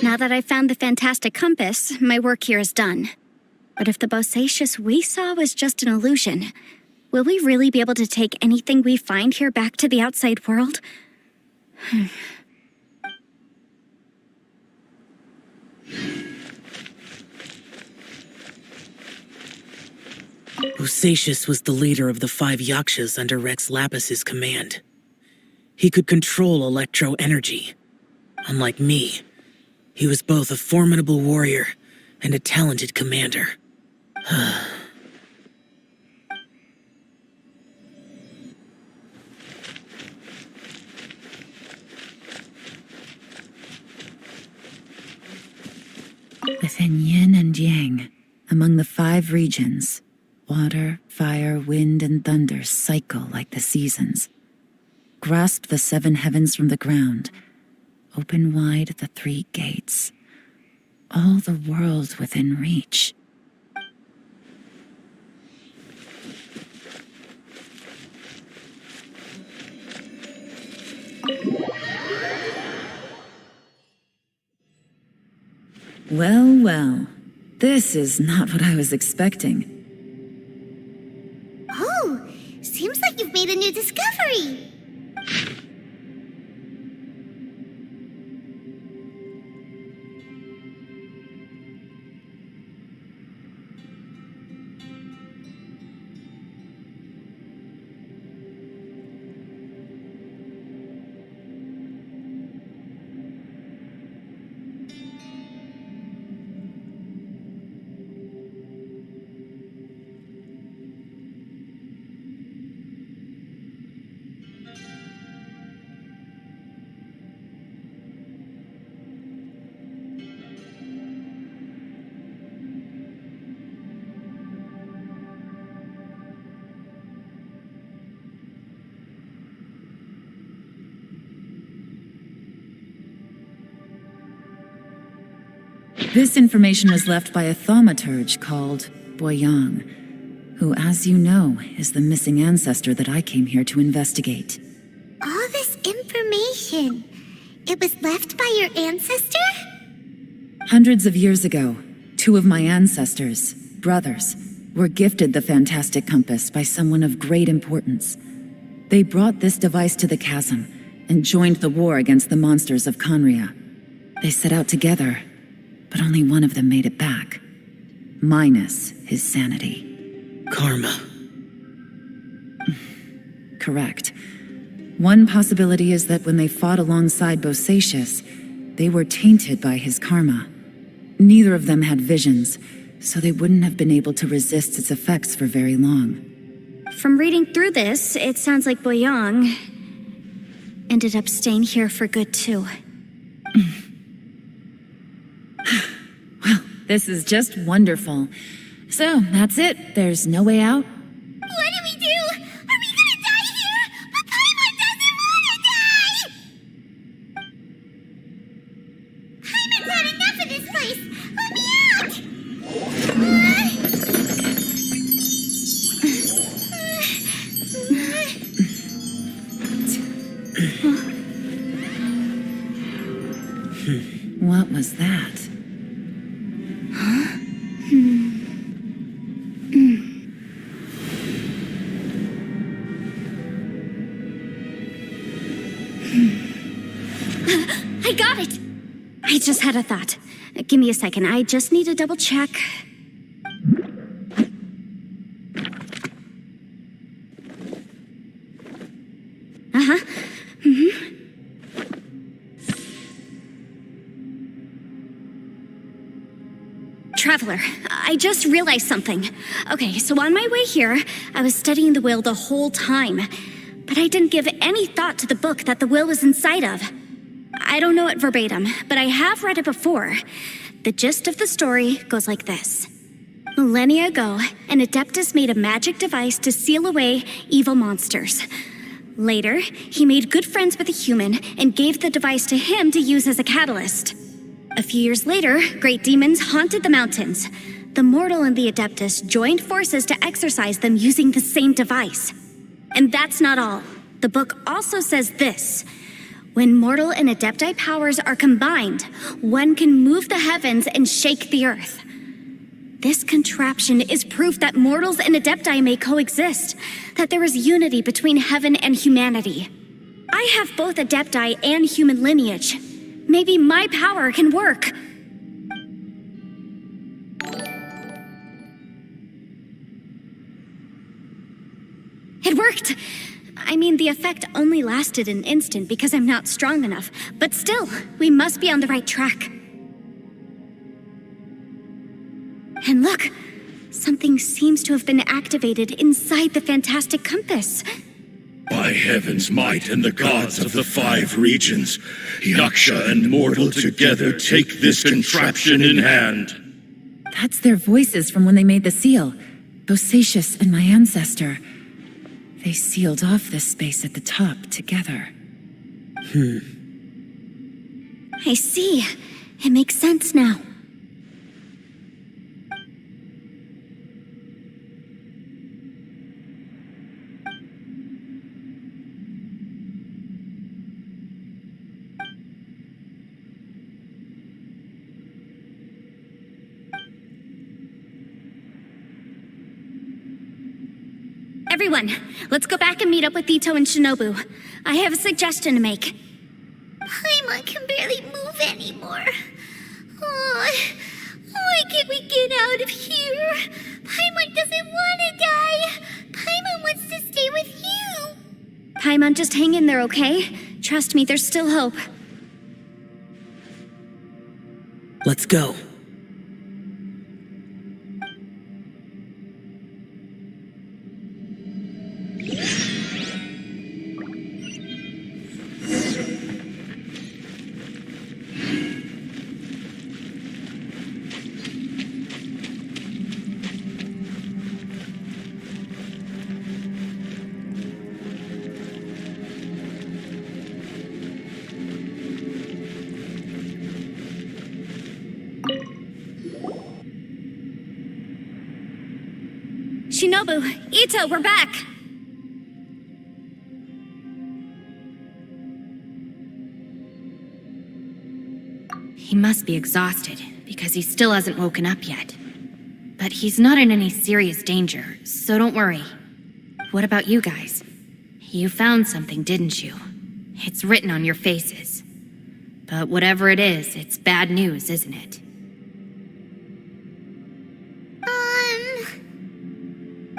S2: Now that I've found the fantastic compass, my work here is done. But if the Bosacius we saw was just an illusion, will we really be able to take anything we find here back to the outside world?
S3: Bosacius was the leader of the 5 Yakshas under Rex Lapis's command. He could control electro energy. Unlike me, he was both a formidable warrior and a talented commander.
S4: Within yin and yang, among the 5 regions, water, fire, wind, and thunder cycle like the seasons. Grasp the 7 heavens from the ground. Open wide the 3 gates. All the world within reach. Well, well. This is not what I was expecting.
S1: Oh, seems like you've made a new discovery.
S4: This information was left by a thaumaturge called Boyang, who, as you know, is the missing ancestor that I came here to investigate.
S1: All this information, it was left by your ancestor?
S4: Hundreds of years ago, two of my ancestors, brothers, were gifted the fantastic compass by someone of great importance. They brought this device to the chasm and joined the war against the monsters of Conria. They set out together, but only one of them made it back. Minus his sanity.
S3: Karma.
S4: Correct. One possibility is that when they fought alongside Bosacius, they were tainted by his karma. Neither of them had visions, so they wouldn't have been able to resist its effects for very long.
S2: From reading through this, it sounds like Boyang ended up staying here for good too.
S4: Well, this is just wonderful. So, that's it. There's no way out?
S1: What do we do? Are we gonna die here? But Paimon doesn't wanna die! Paimon's had enough of this place! Let me out!
S4: What was that?
S2: I got it! I just had a thought. Give me a second, I just need to double check. Traveler, I just realized something. Okay, so on my way here, I was studying the will the whole time, but I didn't give any thought to the book that the will was inside of. I don't know it verbatim, but I have read it before. The gist of the story goes like this. Millennia ago, an Adeptus made a magic device to seal away evil monsters. Later, he made good friends with a human and gave the device to him to use as a catalyst. A few years later, great demons haunted the mountains. The mortal and the Adeptus joined forces to exorcise them using the same device. And that's not all. The book also says this. When mortal and Adepti powers are combined, one can move the heavens and shake the earth. This contraption is proof that mortals and Adepti may coexist, that there is unity between heaven and humanity. I have both Adepti and human lineage. Maybe my power can work. It worked! I mean, the effect only lasted an instant because I'm not strong enough, but still, we must be on the right track. And look, something seems to have been activated inside the fantastic compass.
S7: By heaven's might and the gods of the 5 regions, Yaksha and mortal together take this contraption in hand.
S4: That's their voices from when they made the seal. Bosacius and my ancestor. They sealed off this space at the top together.
S2: I see. It makes sense now. Everyone, let's go back and meet up with Ito and Shinobu. I have a suggestion to make.
S1: Paimon can barely move anymore. Oh, why can't we get out of here? Paimon doesn't want to die. Paimon wants to stay with you.
S2: Paimon, just hang in there, okay? Trust me, there's still hope.
S3: Let's go.
S2: Shinobu, Ito, we're back!
S6: He must be exhausted, because he still hasn't woken up yet. But he's not in any serious danger, so don't worry. What about you guys? You found something, didn't you? It's written on your faces. But whatever it is, it's bad news, isn't it?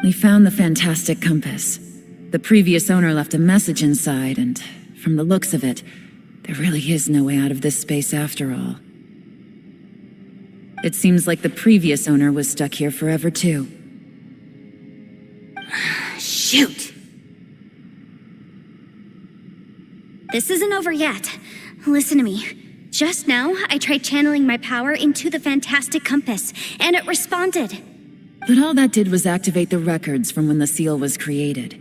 S4: We found the fantastic compass. The previous owner left a message inside, and from the looks of it, there really is no way out of this space after all. It seems like the previous owner was stuck here forever too.
S6: Shoot!
S2: This isn't over yet. Listen to me. Just now, I tried channeling my power into the fantastic compass, and it responded.
S4: But all that did was activate the records from when the seal was created.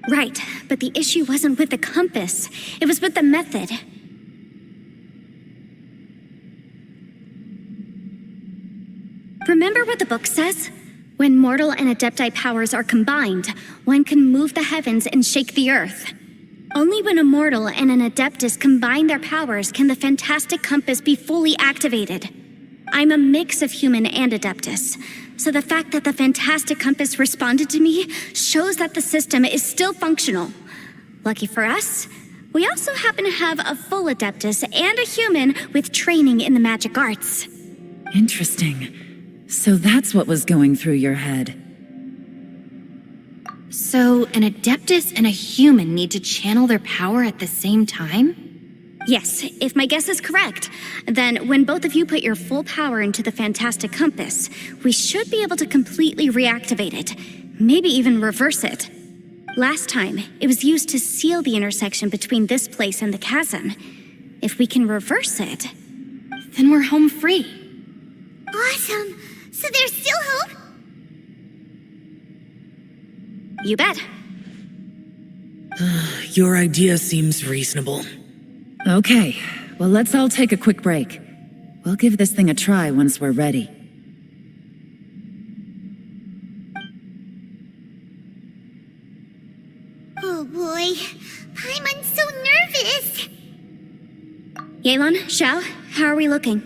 S2: Right, but the issue wasn't with the compass. It was with the method. Remember what the book says? When mortal and adepti powers are combined, one can move the heavens and shake the earth. Only when a mortal and an adeptus combine their powers can the fantastic compass be fully activated. I'm a mix of human and adeptus, so the fact that the fantastic compass responded to me shows that the system is still functional. Lucky for us, we also happen to have a full adeptus and a human with training in the magic arts.
S4: Interesting. So that's what was going through your head.
S6: So, an adeptus and a human need to channel their power at the same time?
S2: Yes, if my guess is correct, then when both of you put your full power into the fantastic compass, we should be able to completely reactivate it, maybe even reverse it. Last time, it was used to seal the intersection between this place and the chasm. If we can reverse it,
S6: Then we're home free.
S1: Awesome. So there's still hope?
S2: you bet.
S3: Your idea seems reasonable.
S4: Okay, well let's all take a quick break. We'll give this thing a try once we're ready.
S1: Oh boy. I'm so nervous.
S2: Yelan, Xiao, how are we looking?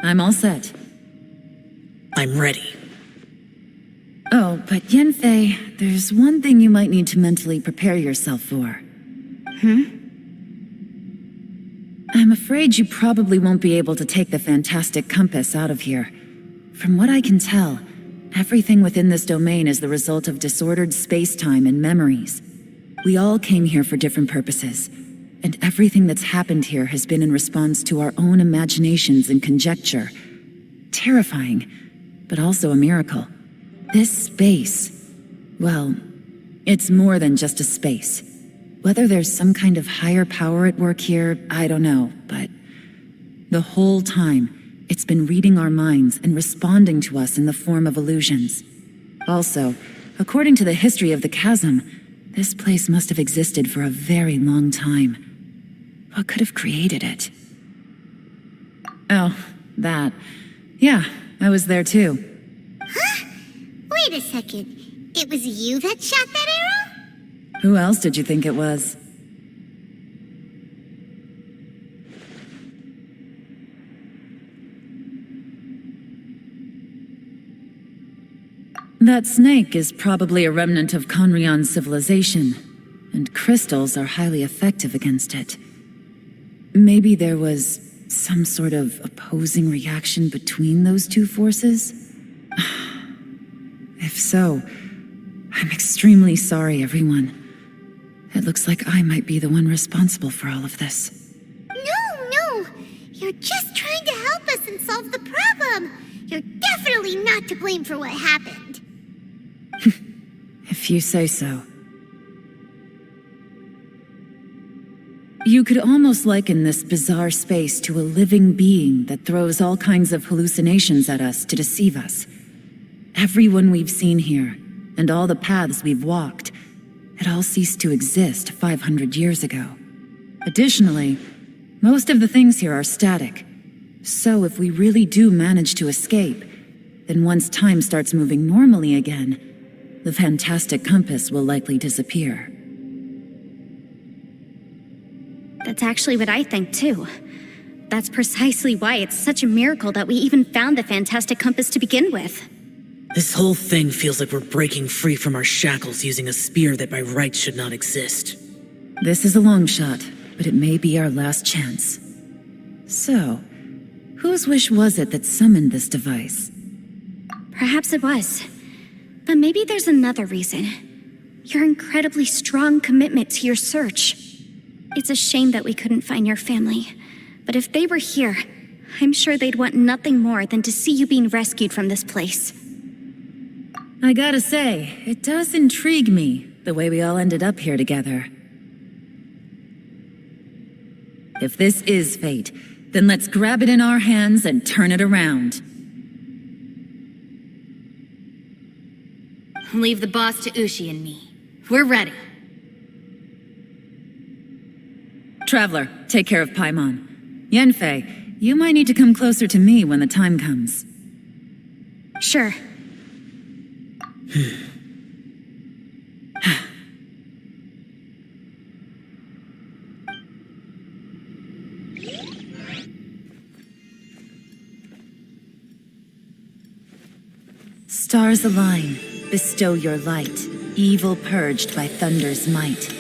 S4: I'm all set.
S3: I'm ready.
S4: Oh, but Yanfei, there's one thing you might need to mentally prepare yourself for. I'm afraid you probably won't be able to take the fantastic compass out of here. From what I can tell, everything within this domain is the result of disordered space-time and memories. We all came here for different purposes, and everything that's happened here has been in response to our own imaginations and conjecture. Terrifying, but also a miracle. This space, well, it's more than just a space. Whether there's some kind of higher power at work here, I don't know, but the whole time, it's been reading our minds and responding to us in the form of illusions. Also, according to the history of the chasm, this place must have existed for a very long time. What could have created it? Oh, that. Yeah, I was there too.
S1: Huh? Wait a second. It was you that shot that arrow?
S4: Who else did you think it was? That snake is probably a remnant of Conrion's civilization, and crystals are highly effective against it. Maybe there was some sort of opposing reaction between those two forces? If so, I'm extremely sorry, everyone. It looks like I might be the one responsible for all of this.
S1: No. You're just trying to help us and solve the problem. You're definitely not to blame for what happened.
S4: If you say so. You could almost liken this bizarre space to a living being that throws all kinds of hallucinations at us to deceive us. Everyone we've seen here, and all the paths we've walked, it all ceased to exist 500 years ago. Additionally, most of the things here are static, So if we really do manage to escape, then once time starts moving normally again, the fantastic compass will likely disappear.
S2: That's actually what I think, too. That's precisely why it's such a miracle that we even found the fantastic compass to begin with.
S3: This whole thing feels like we're breaking free from our shackles using a spear that by rights should not exist.
S4: This is a long shot, but it may be our last chance. So, whose wish was it that summoned this device?
S2: Perhaps it was. But maybe there's another reason. Your incredibly strong commitment to your search. It's a shame that we couldn't find your family. But if they were here, I'm sure they'd want nothing more than to see you being rescued from this place.
S4: I gotta say, it does intrigue me, the way we all ended up here together. If this is fate, then let's grab it in our hands and turn it around.
S6: Leave the boss to Ushi and me. We're ready.
S4: Traveler, take care of Paimon. Yanfei, you might need to come closer to me when the time comes.
S2: Sure.
S4: Stars align, bestow your light, evil purged by thunder's might.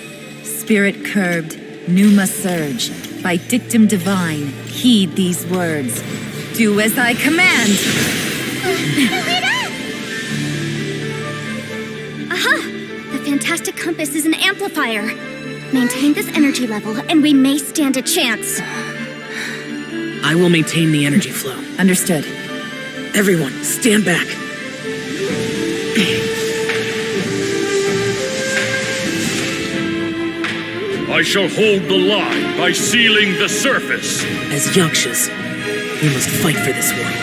S4: Spirit curbed, pneuma surge, by dictum divine, heed these words. Do as I command!
S2: Aha! The fantastic compass is an amplifier. Maintain this energy level, and we may stand a chance.
S3: I will maintain the energy flow.
S4: Understood.
S3: Everyone, stand back.
S7: I shall hold the line by sealing the surface.
S3: As Yakshas, we must fight for this world.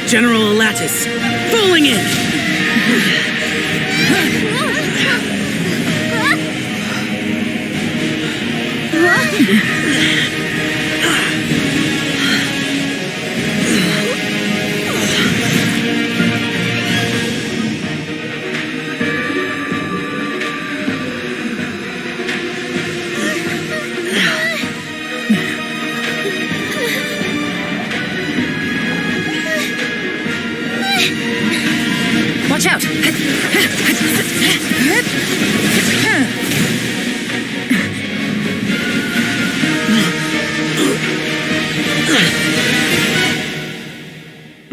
S3: General Alatus, falling in!
S4: Watch out!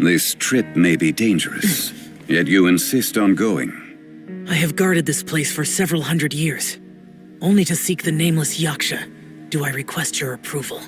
S8: This trip may be dangerous, yet you insist on going.
S3: I have guarded this place for several hundred years. Only to seek the nameless Yaksha do I request your approval.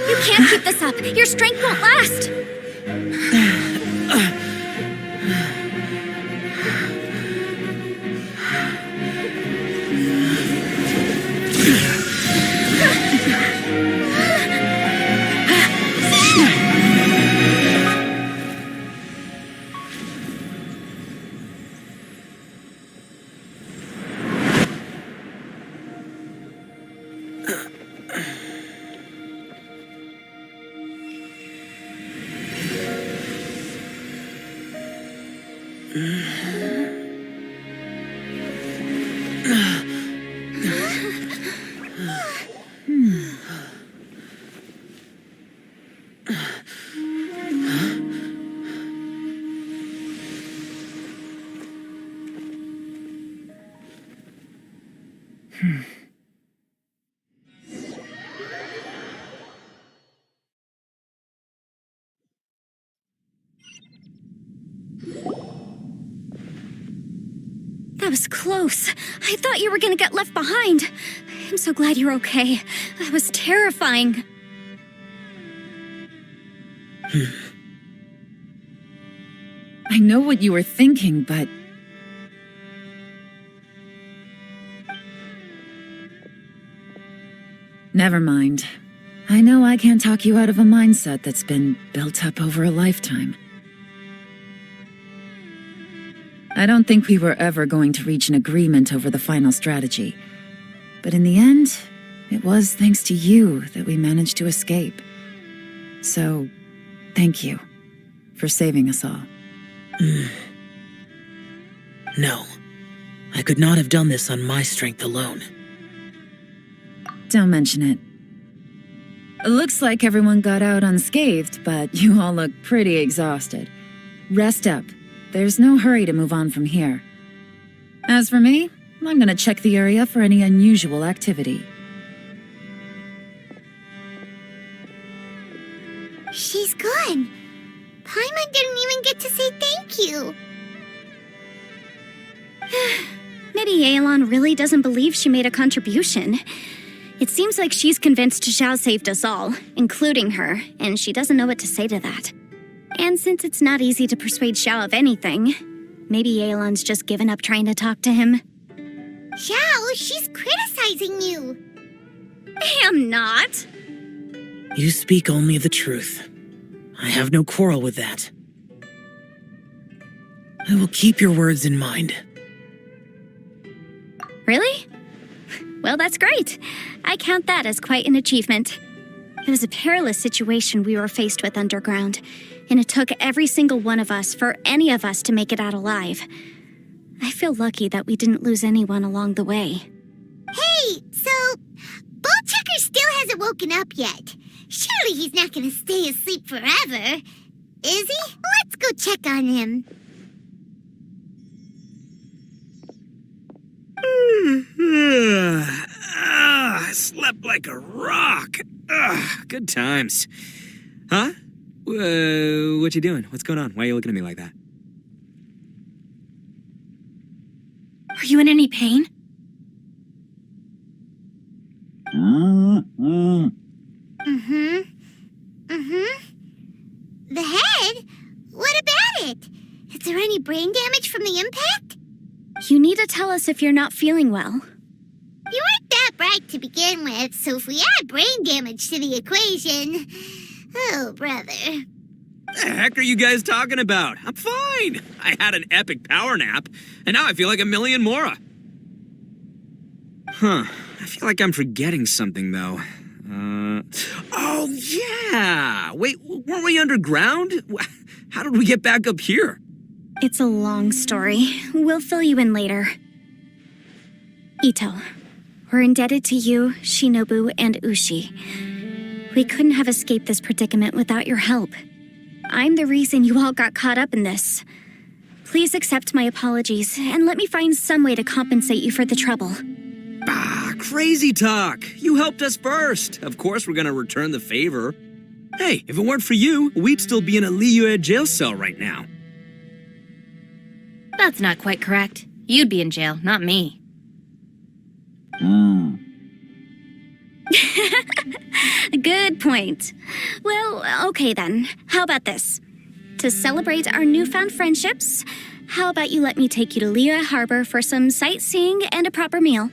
S2: You can't keep this up. Your strength won't last. That was close. I thought you were gonna get left behind. I'm so glad you're okay. That was terrifying.
S4: I know what you were thinking, but... Never mind. I know I can't talk you out of a mindset that's been built up over a lifetime. I don't think we were ever going to reach an agreement over the final strategy. But in the end, it was thanks to you that we managed to escape. So, thank you for saving us all.
S3: No. I could not have done this on my strength alone.
S4: Don't mention it. It looks like everyone got out unscathed, but you all look pretty exhausted. Rest up. There's no hurry to move on from here. As for me, I'm gonna check the area for any unusual activity.
S1: She's gone. Paimon didn't even get to say thank you.
S2: Maybe Yelan really doesn't believe she made a contribution. It seems like she's convinced Zhao saved us all, including her, and she doesn't know what to say to that. And since it's not easy to persuade Zhao of anything, maybe Yelan's just given up trying to talk to him.
S1: Zhao, she's criticizing you.
S2: I'm not.
S3: You speak only the truth. I have no quarrel with that. I will keep your words in mind.
S2: Really? Well, that's great. I count that as quite an achievement. It was a perilous situation we were faced with underground, and it took every single one of us for any of us to make it out alive. I feel lucky that we didn't lose anyone along the way.
S1: Hey, so Ballchecker still hasn't woken up yet. Surely he's not gonna stay asleep forever, is he? Let's go check on him.
S5: I slept like a rock. Good times. Huh? What you doing? What's going on? Why are you looking at me like that?
S6: Are you in any pain?
S1: The head? What about it? Is there any brain damage from the impact?
S2: You need to tell us if you're not feeling well.
S1: You weren't that bright to begin with, so if we add brain damage to the equation... Oh, brother.
S5: The heck are you guys talking about? I'm fine. I had an epic power nap, and now I feel like a million more. Huh. I feel like I'm forgetting something, though. Oh, yeah! Wait, weren't we underground? How did we get back up here?
S2: It's a long story. We'll fill you in later. Ito, we're indebted to you, Shinobu, and Ushi. We couldn't have escaped this predicament without your help. I'm the reason you all got caught up in this. Please accept my apologies, and let me find some way to compensate you for the trouble.
S5: Crazy talk. You helped us first. Of course we're gonna return the favor. Hey, if it weren't for you, we'd still be in a Liyue jail cell right now.
S6: That's not quite correct. You'd be in jail, not me.
S2: Good point. Well, okay then. How about this? To celebrate our newfound friendships, how about you let me take you to Liyue Harbor for some sightseeing and a proper meal?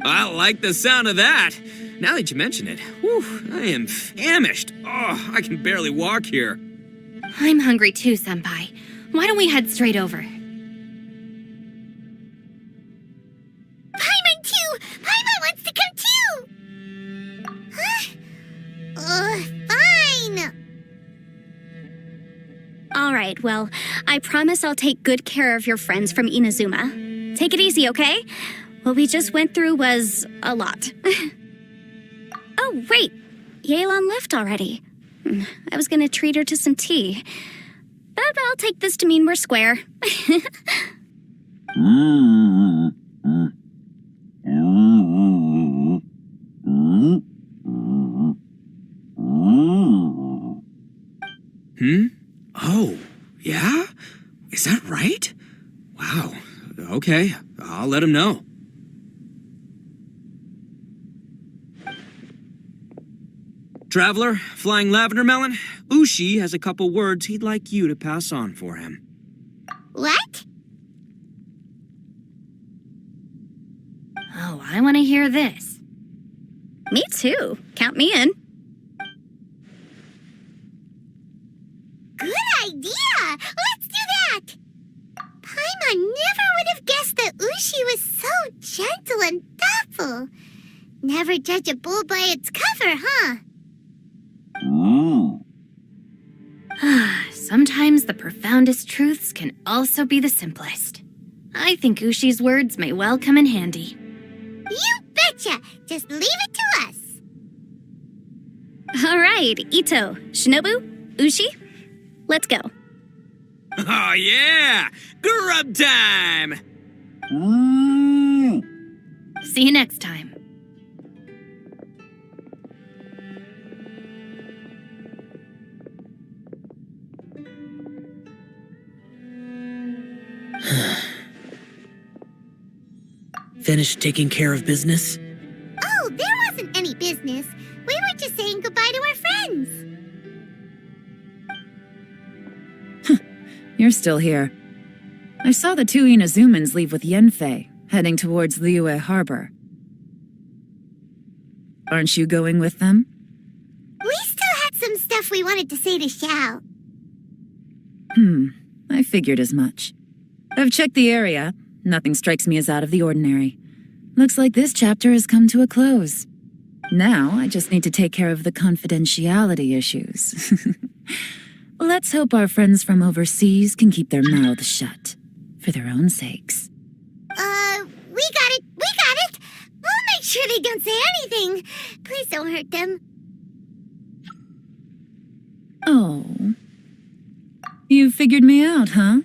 S5: I like the sound of that. Now that you mention it, whew, I am famished. Oh, I can barely walk here.
S6: I'm hungry too, Senpai. Why don't we head straight over?
S1: Paimon too! Paimon wants to come too! Huh? Fine!
S2: All right, well, I promise I'll take good care of your friends from Inazuma. Take it easy, okay? What we just went through was a lot. Oh, wait. Yelan left already. I was gonna treat her to some tea. But I'll take this to mean we're square.
S5: Oh, yeah? Is that right? Wow. Okay, I'll let him know. Traveler, Flying Lavender Melon, Ushi has a couple words he'd like you to pass on for him.
S1: What?
S6: Oh, I want to hear this.
S2: Me too. Count me in.
S1: Good idea! Let's do that! Paimon never would have guessed that Ushi was so gentle and thoughtful. Never judge a bull by its cover, huh?
S6: Sometimes the profoundest truths can also be the simplest. I think Ushi's words may well come in handy.
S1: You betcha! Just leave it to us.
S2: All right, Ito, Shinobu, Ushi, let's go.
S5: Oh, yeah! Grub time!
S6: See you next time.
S3: Finished taking care of business?
S1: Oh, there wasn't any business. We were just saying goodbye to our friends.
S4: You're still here. I saw the two Inazumans leave with Yenfei, heading towards Liyue Harbor. Aren't you going with them?
S1: We still had some stuff we wanted to say to Xiao.
S4: I figured as much. I've checked the area. Nothing strikes me as out of the ordinary. Looks like this chapter has come to a close. Now, I just need to take care of the confidentiality issues. Let's hope our friends from overseas can keep their mouths shut. For their own sakes.
S1: We got it! We got it! We'll make sure they don't say anything. Please don't hurt them.
S4: Oh. You figured me out, huh?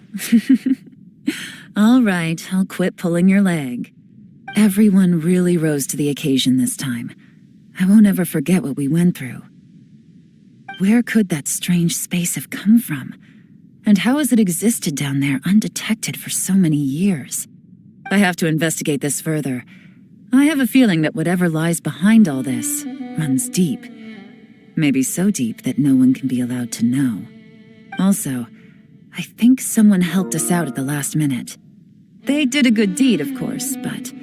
S4: All right, I'll quit pulling your leg. Everyone really rose to the occasion this time. I won't ever forget what we went through. Where could that strange space have come from? And how has it existed down there undetected for so many years? I have to investigate this further. I have a feeling that whatever lies behind all this runs deep. Maybe so deep that no one can be allowed to know. Also, I think someone helped us out at the last minute. They did a good deed, of course, but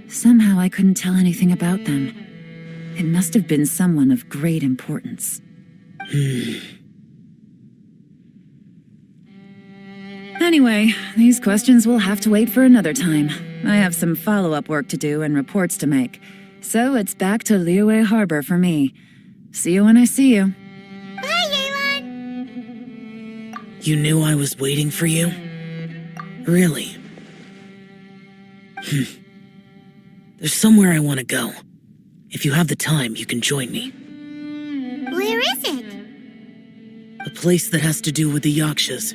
S4: somehow I couldn't tell anything about them. It must have been someone of great importance. Anyway, these questions will have to wait for another time. I have some follow-up work to do and reports to make. So it's back to Liyue Harbor for me. See you when I see you.
S1: Bye, Yelan!
S3: You knew I was waiting for you? Really? There's somewhere I want to go. If you have the time, you can join me.
S1: Where is it?
S3: A place that has to do with the Yakshas.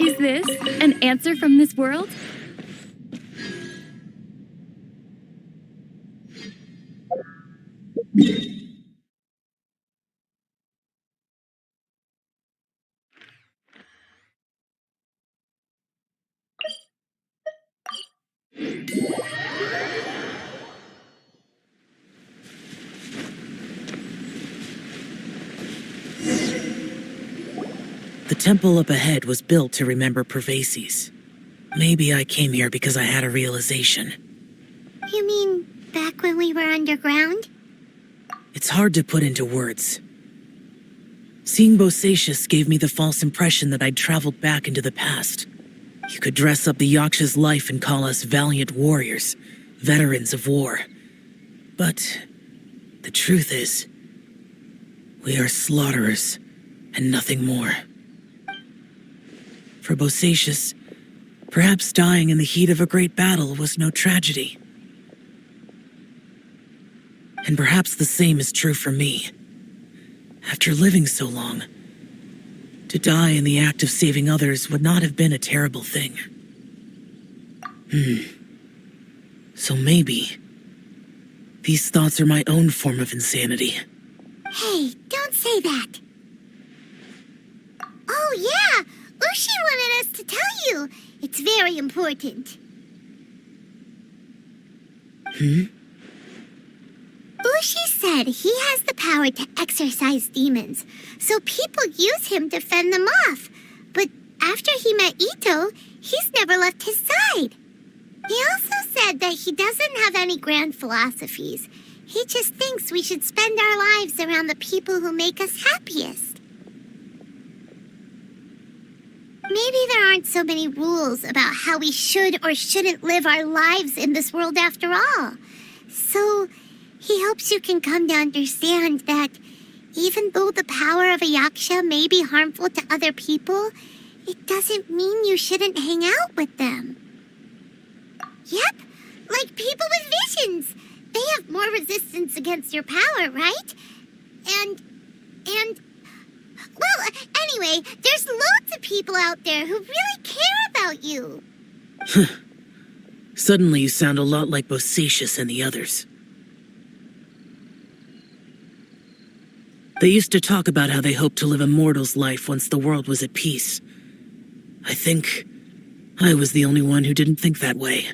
S2: Is this an answer from this world?
S3: The temple up ahead was built to remember Pervases. Maybe I came here because I had a realization.
S1: You mean back when we were underground?
S3: It's hard to put into words. Seeing Bosacius gave me the false impression that I'd traveled back into the past. You could dress up the Yaksha's life and call us valiant warriors, veterans of war. But the truth is, we are slaughterers and nothing more. For Bosacius, perhaps dying in the heat of a great battle was no tragedy. And perhaps the same is true for me. After living so long, to die in the act of saving others would not have been a terrible thing. So maybe these thoughts are my own form of insanity.
S1: Hey, don't say that. Oh yeah, Ushi wanted us to tell you. It's very important. Ushi said he has the power to exorcise demons, so people use him to fend them off. But after he met Ito, he's never left his side. He also said that he doesn't have any grand philosophies. He just thinks we should spend our lives around the people who make us happiest. Maybe there aren't so many rules about how we should or shouldn't live our lives in this world after all. So he hopes you can come to understand that even though the power of a yaksha may be harmful to other people, it doesn't mean you shouldn't hang out with them. Yep, like people with visions. They have more resistance against your power, right? And, well, anyway, there's loads of people out there who really care about you.
S3: Suddenly you sound a lot like Bosacius and the others. They used to talk about how they hoped to live a mortal's life once the world was at peace. I think I was the only one who didn't think that way.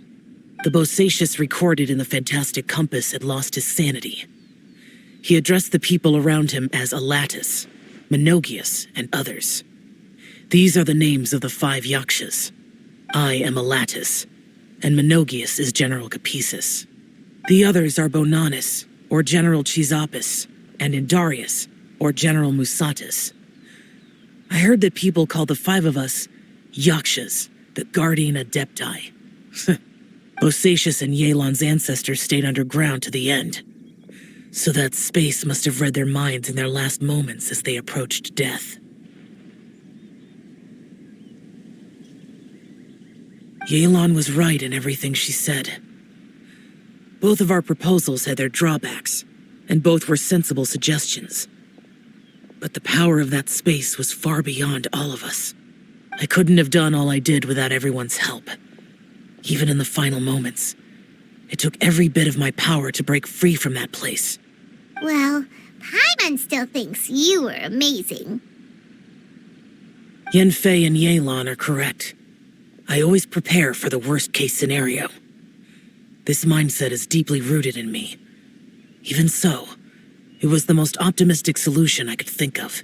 S3: The Bosacius recorded in the Fantastic Compass had lost his sanity. He addressed the people around him as Alatus, Menogius, and others. These are the names of the 5 Yakshas. I am Alatus, and Menogius is General Capisis. The others are Bonanis, or General Chisapis, and Indarius, or General Musatus. I heard that people call the 5 of us Yakshas, the Guardian Adepti. Bosacius and Yelan's ancestors stayed underground to the end. So that space must have read their minds in their last moments as they approached death. Yelan was right in everything she said. Both of our proposals had their drawbacks, and both were sensible suggestions. But the power of that space was far beyond all of us. I couldn't have done all I did without everyone's help. Even in the final moments, it took every bit of my power to break free from that place.
S1: Well, Paimon still thinks you were amazing.
S3: Yanfei and Yelan are correct. I always prepare for the worst-case scenario. This mindset is deeply rooted in me. Even so, it was the most optimistic solution I could think of.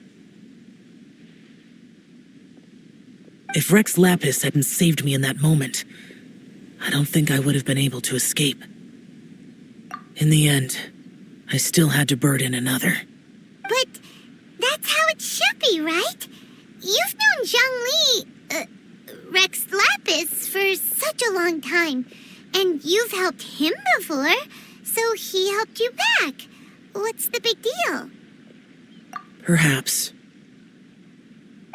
S3: If Rex Lapis hadn't saved me in that moment, I don't think I would have been able to escape. In the end, I still had to burden another.
S1: But that's how it should be, right? You've known Zhang Li, Rex Lapis, for such a long time, and you've helped him before, so he helped you back. What's the big deal?
S3: Perhaps.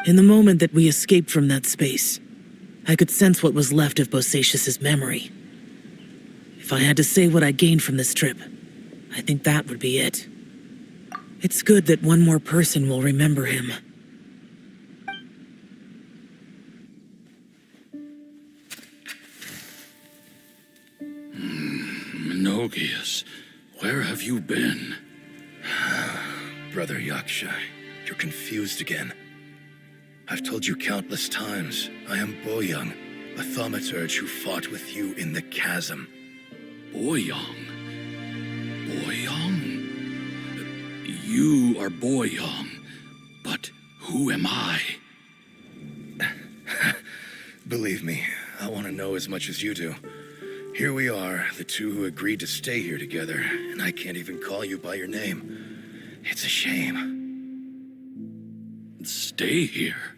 S3: In the moment that we escaped from that space, I could sense what was left of Bosacius's memory. If I had to say what I gained from this trip, I think that would be it. It's good that one more person will remember him.
S7: Menogius, where have you been?
S9: Brother Yaksha, you're confused again. I've told you countless times, I am Boyoung, a thaumaturge who fought with you in the chasm.
S7: Boyoung? Boyoung? You are Boyoung, but who am I?
S9: Believe me, I want to know as much as you do. Here we are, the two who agreed to stay here together, and I can't even call you by your name. It's a shame.
S7: Stay here?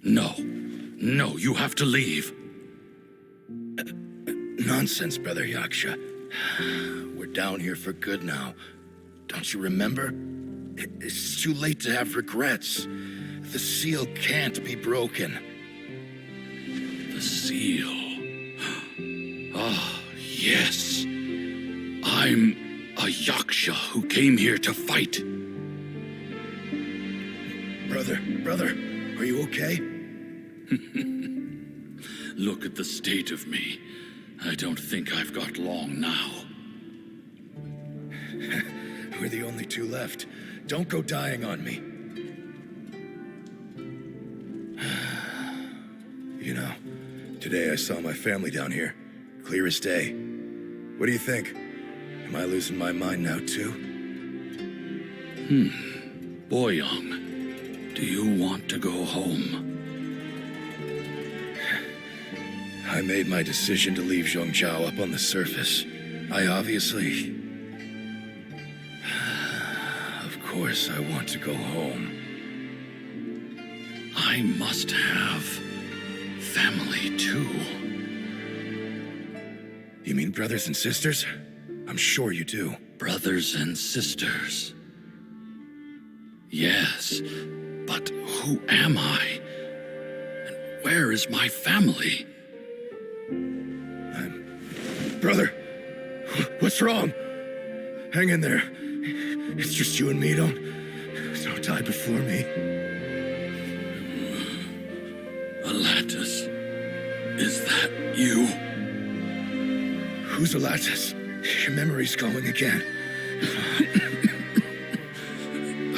S7: No. No, you have to leave.
S9: Nonsense, Brother Yaksha. We're down here for good now. Don't you remember? It's too late to have regrets. The seal can't be broken.
S7: The seal. Ah, yes. I'm a Yaksha who came here to fight.
S9: Brother, are you okay?
S7: Look at the state of me. I don't think I've got long now.
S9: We're the only two left. Don't go dying on me. You know, today I saw my family down here. Clear as day. What do you think? Am I losing my mind now, too?
S7: Boyang, do you want to go home?
S9: I made my decision to leave Zhongzhao up on the surface. I obviously... Of course I want to go home.
S7: I must have family too.
S9: You mean brothers and sisters? I'm sure you do.
S7: Brothers and sisters. Yes, but who am I? And where is my family?
S9: Brother, what's wrong? Hang in there. It's just you and me. Don't die before me.
S7: Alatus, is that you?
S9: Who's Alatus? Your memory's going again.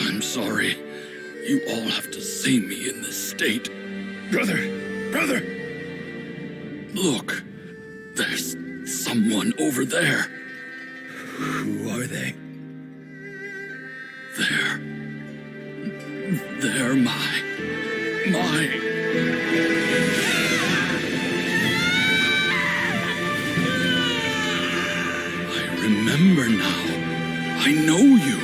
S7: I'm sorry. You all have to see me in this state.
S9: Brother!
S7: Look, there's someone over there.
S9: Who are they?
S7: They're my... I remember now. I know you.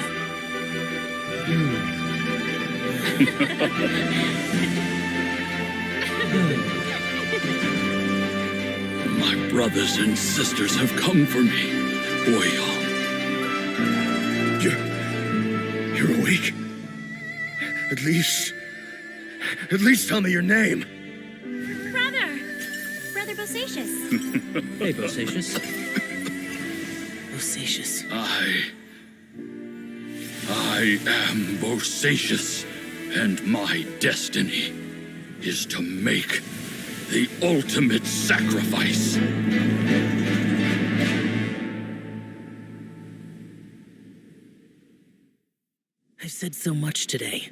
S7: My brothers and sisters have come for me, Boyang.
S9: You're awake? At least tell me your name.
S2: Brother Bosacious.
S3: Hey, Bosacious. Bosacious.
S7: I am Bosacious, and my destiny is to make the ultimate sacrifice.
S3: I've said so much today,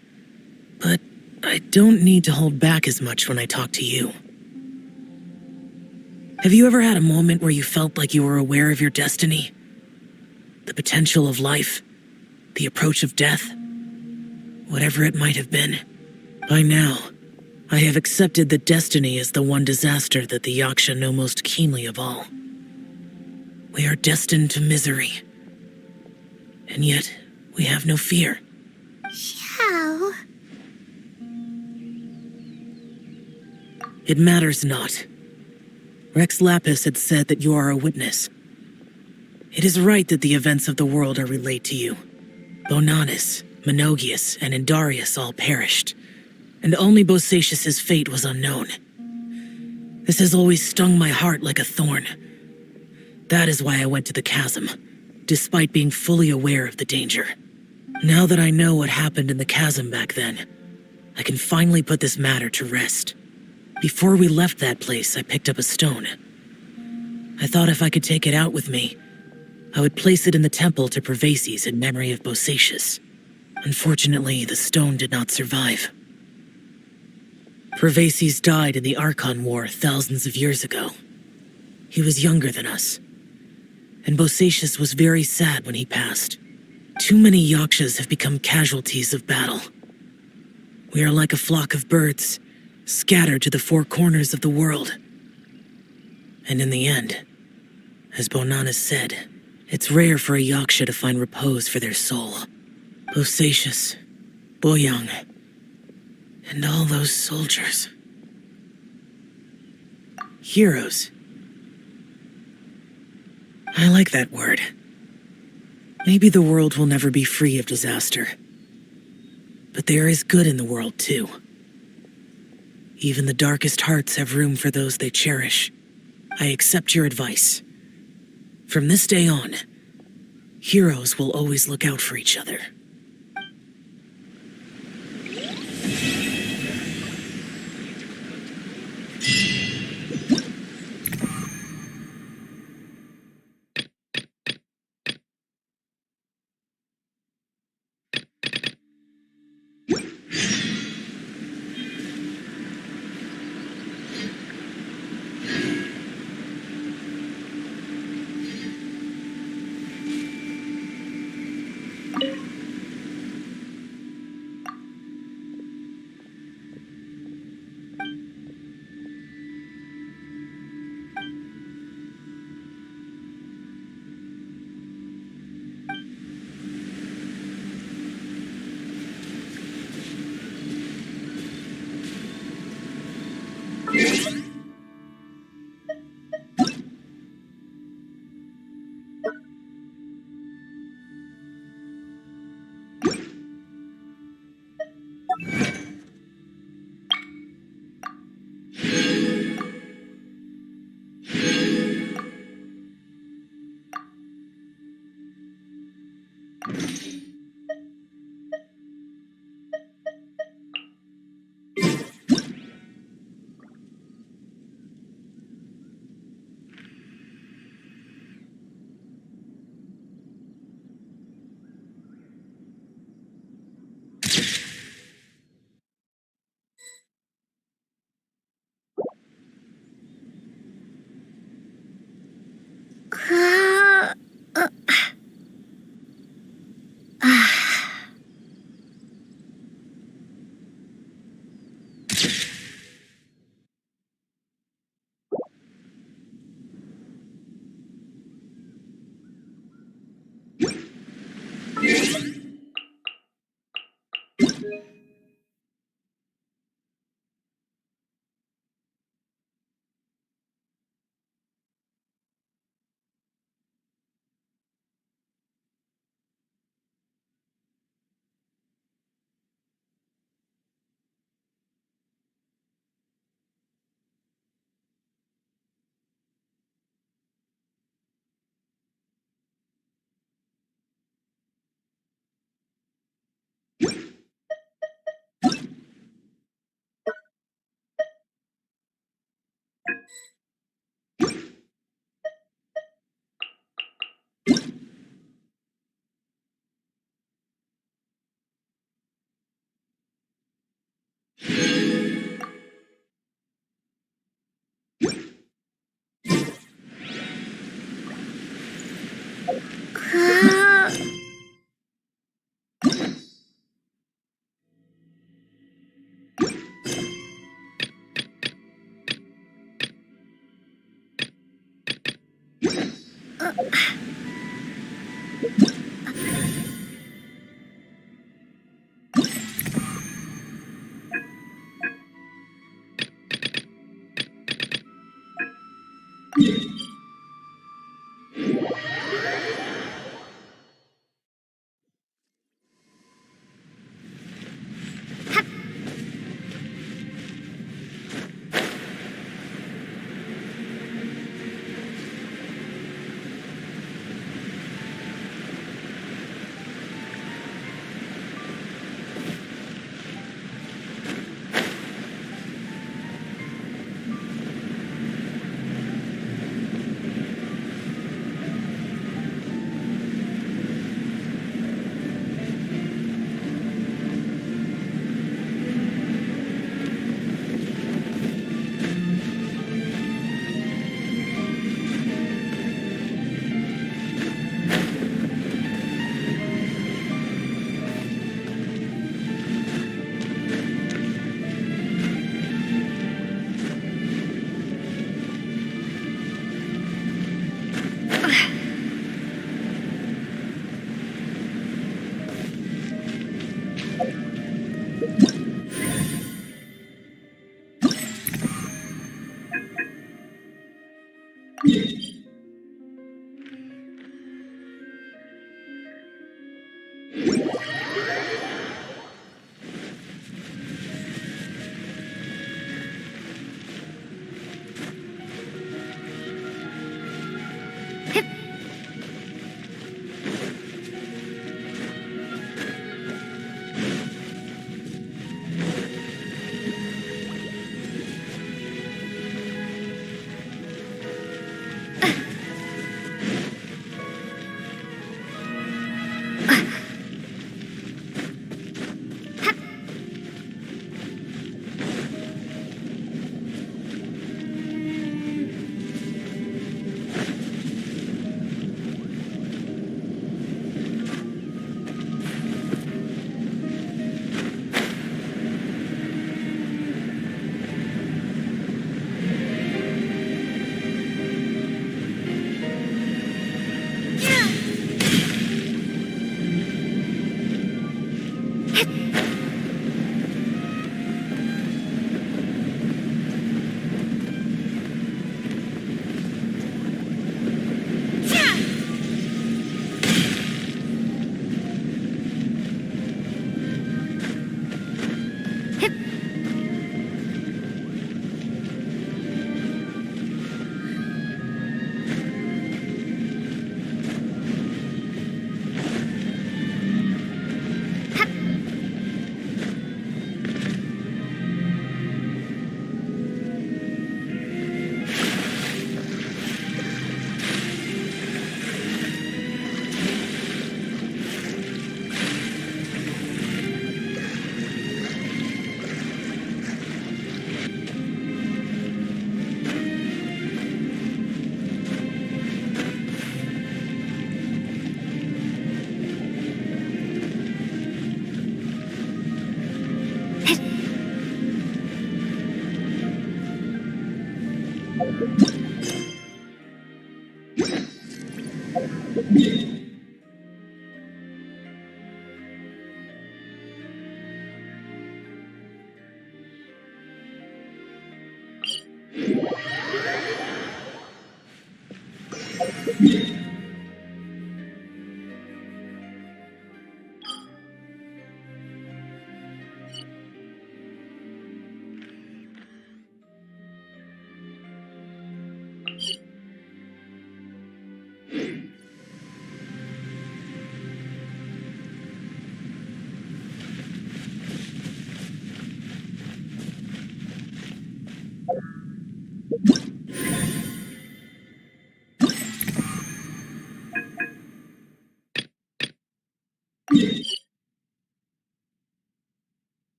S3: but I don't need to hold back as much when I talk to you. Have you ever had a moment where you felt like you were aware of your destiny? The potential of life? The approach of death? Whatever it might have been. By now, I have accepted that destiny is the one disaster that the Yaksha know most keenly of all. We are destined to misery. And yet, we have no fear.
S1: How?
S3: It matters not. Rex Lapis had said that you are a witness. It is right that the events of the world are relayed to you. Bonanis, Menogius, and Indarius all perished, and only Bosacious's fate was unknown. This has always stung my heart like a thorn. That is why I went to the chasm, despite being fully aware of the danger. Now that I know what happened in the chasm back then, I can finally put this matter to rest. Before we left that place, I picked up a stone. I thought if I could take it out with me, I would place it in the temple to Pervases in memory of Bosacious. Unfortunately, the stone did not survive. Pervases died in the Archon War thousands of years ago. He was younger than us, and Bosacious was very sad when he passed. Too many Yakshas have become casualties of battle. We are like a flock of birds, scattered to the four corners of the world. And in the end, as Bonanas said, it's rare for a Yaksha to find repose for their soul. Bosacius, Boyang, and all those soldiers. Heroes. I like that word. Maybe the world will never be free of disaster. But there is good in the world, too. Even the darkest hearts have room for those they cherish. I accept your advice. From this day on, heroes will always look out for each other.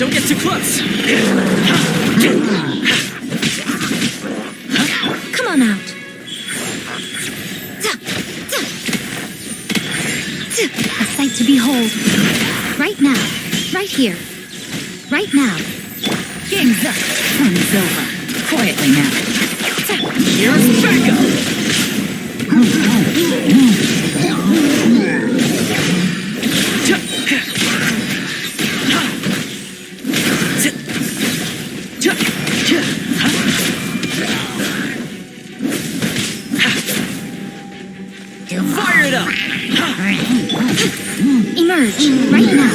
S5: Don't get too close!
S2: Come on out. A sight to behold. Right now. Right here. Right now.
S4: Game's up. Fun's over. Quietly now.
S5: Here's backup! Fire it up!
S2: Emerge. Right now.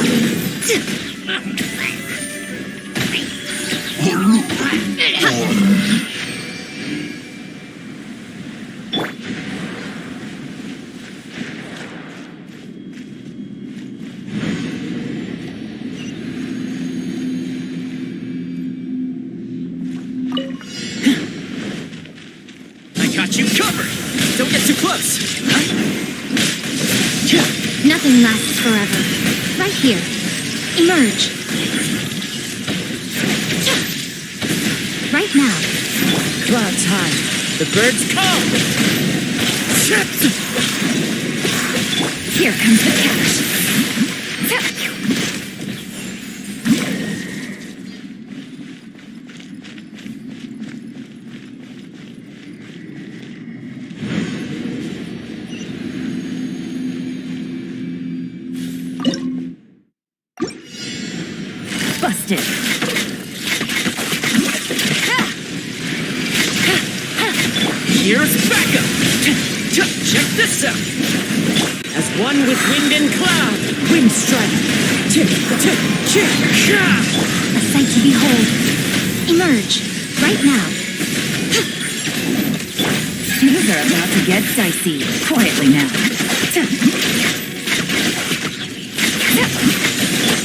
S5: I got you covered! Don't get too close!
S2: Nothing lasts forever. Right here. Emerge. Right now.
S4: Clouds high.
S5: The birds come!
S2: Here comes the cash.
S4: Busted.
S5: Here's backup! Check this out! As one with wind and cloud!
S4: Wind strike.
S2: A sight to behold. Emerge. Right now.
S4: Things are about to get dicey. Quietly now.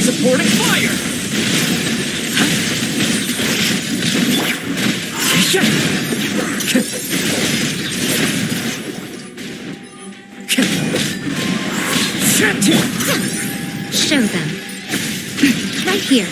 S5: Supporting fire!
S2: Show them. Right here.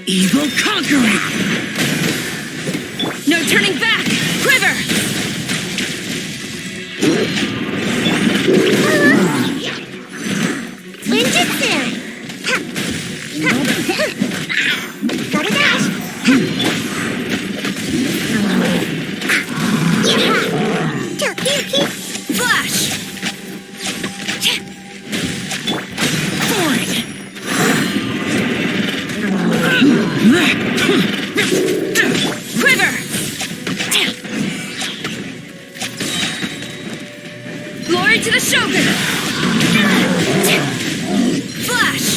S5: Evil conquering!
S6: No turning back! Quiver!
S1: Ninjutsu! Gotta dash!
S6: Flash! Quiver! Glory to the Shogun! Flash!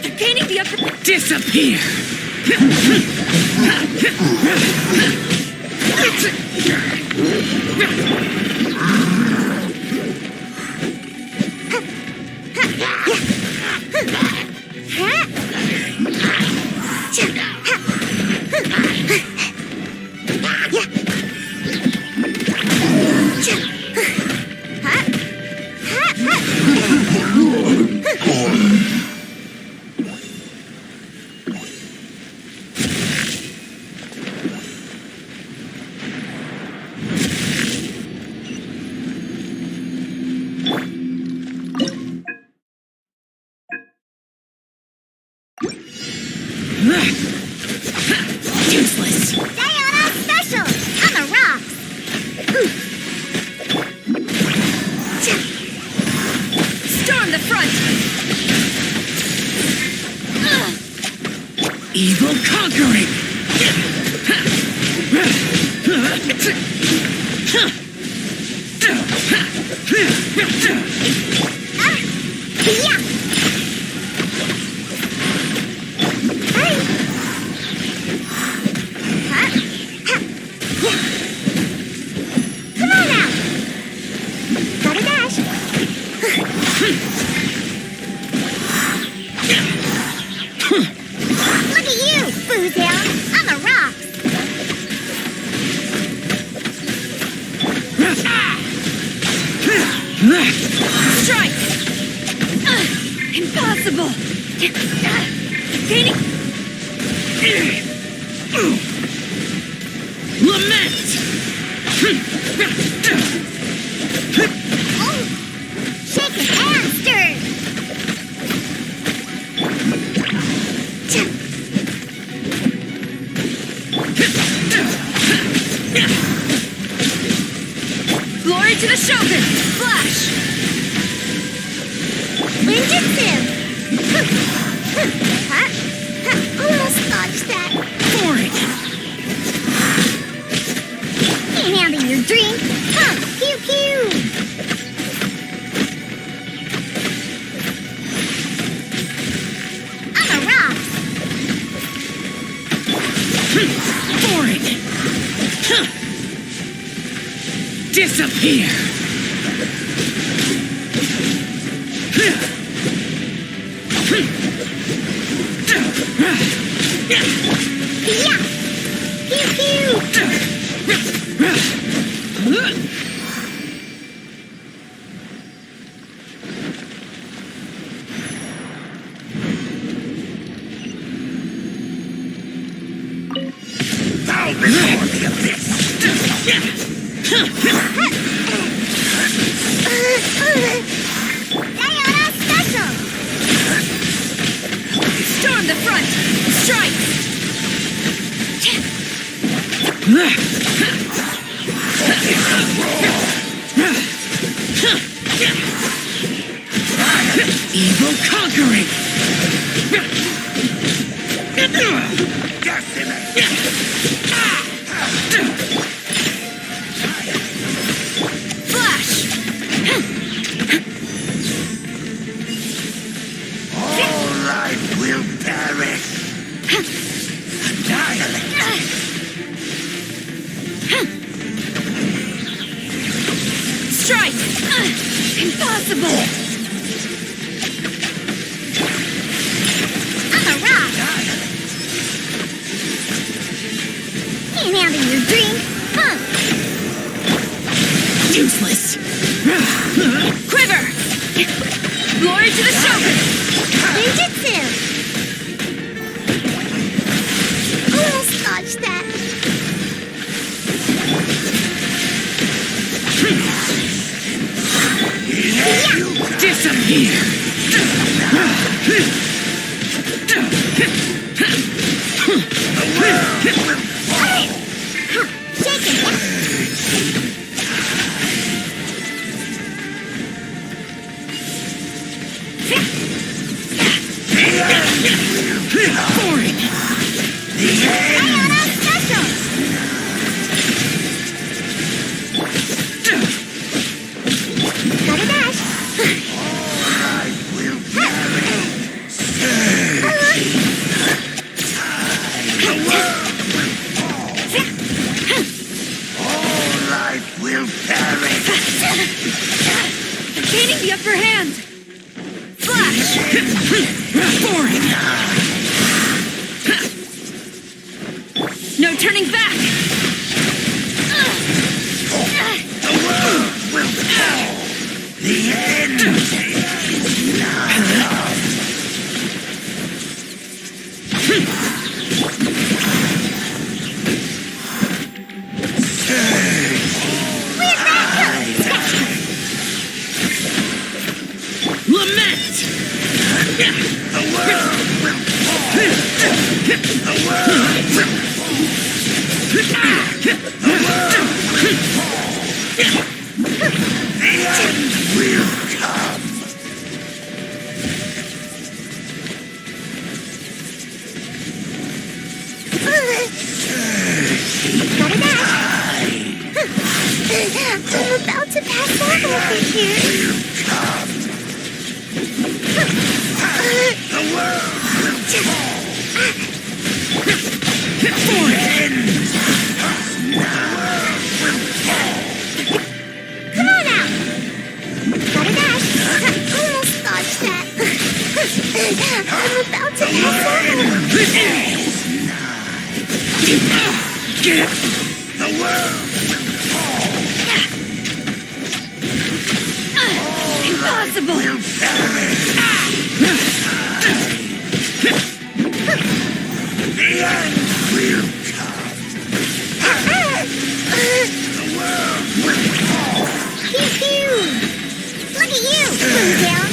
S6: They're gaining the upper...
S5: Disappear!
S3: Useless.
S1: Sayonara special on the rocks.
S6: Storm the front!
S3: Evil conquering.
S1: Yeah. Come on now. Gotta dash. Look at you, Foozale, on the rocks.
S6: Strike! Impossible! Gaining...
S3: Lament.
S1: Oh, shaken and stirred.
S6: Glory to the Shogun! Flash!
S1: Ninjutsu. Almost dodged that.
S3: Boring.
S1: Can't handle your dream. Huh, pew pew. On the rocks.
S3: Boring. Disappear.
S1: Yeah. Pew pew.
S9: Bow before the abyss!
S1: Sayonara special.
S6: Storm the front! Strike!
S3: Evil conquering.
S6: Flash!
S9: All life will perish! Annihilate!
S6: Strike! Impossible!
S1: On the rock. Can't handle your dream. Huh.
S3: Useless.
S6: Quiver! Glory to the Shogun!
S1: Ninjutsu. Almost dodged that.
S3: Disappear. Boring.
S1: Sayonara special. Gotta dash.
S6: No turning back!
S9: The end!
S3: Lament!
S1: I'm about to pass out over here. Come on out. Gotta dash. Almost dodged that. I'm about to pass
S6: Impossible!
S1: Pew-pew. Look at you, cool down.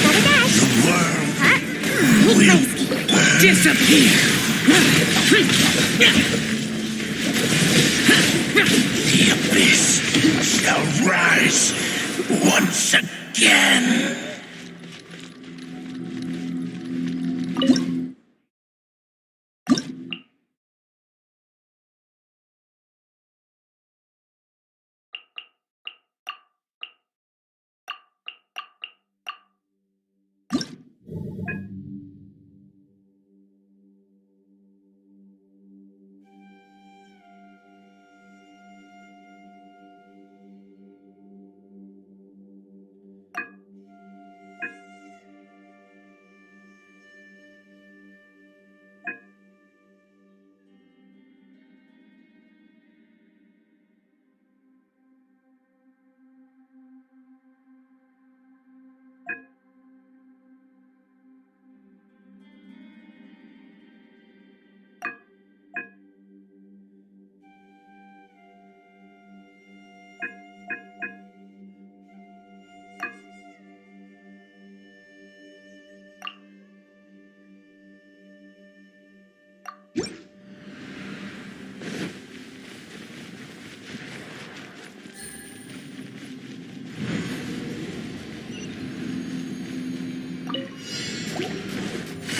S1: Gotta dash.
S3: Disappear!
S9: The abyss shall rise once again.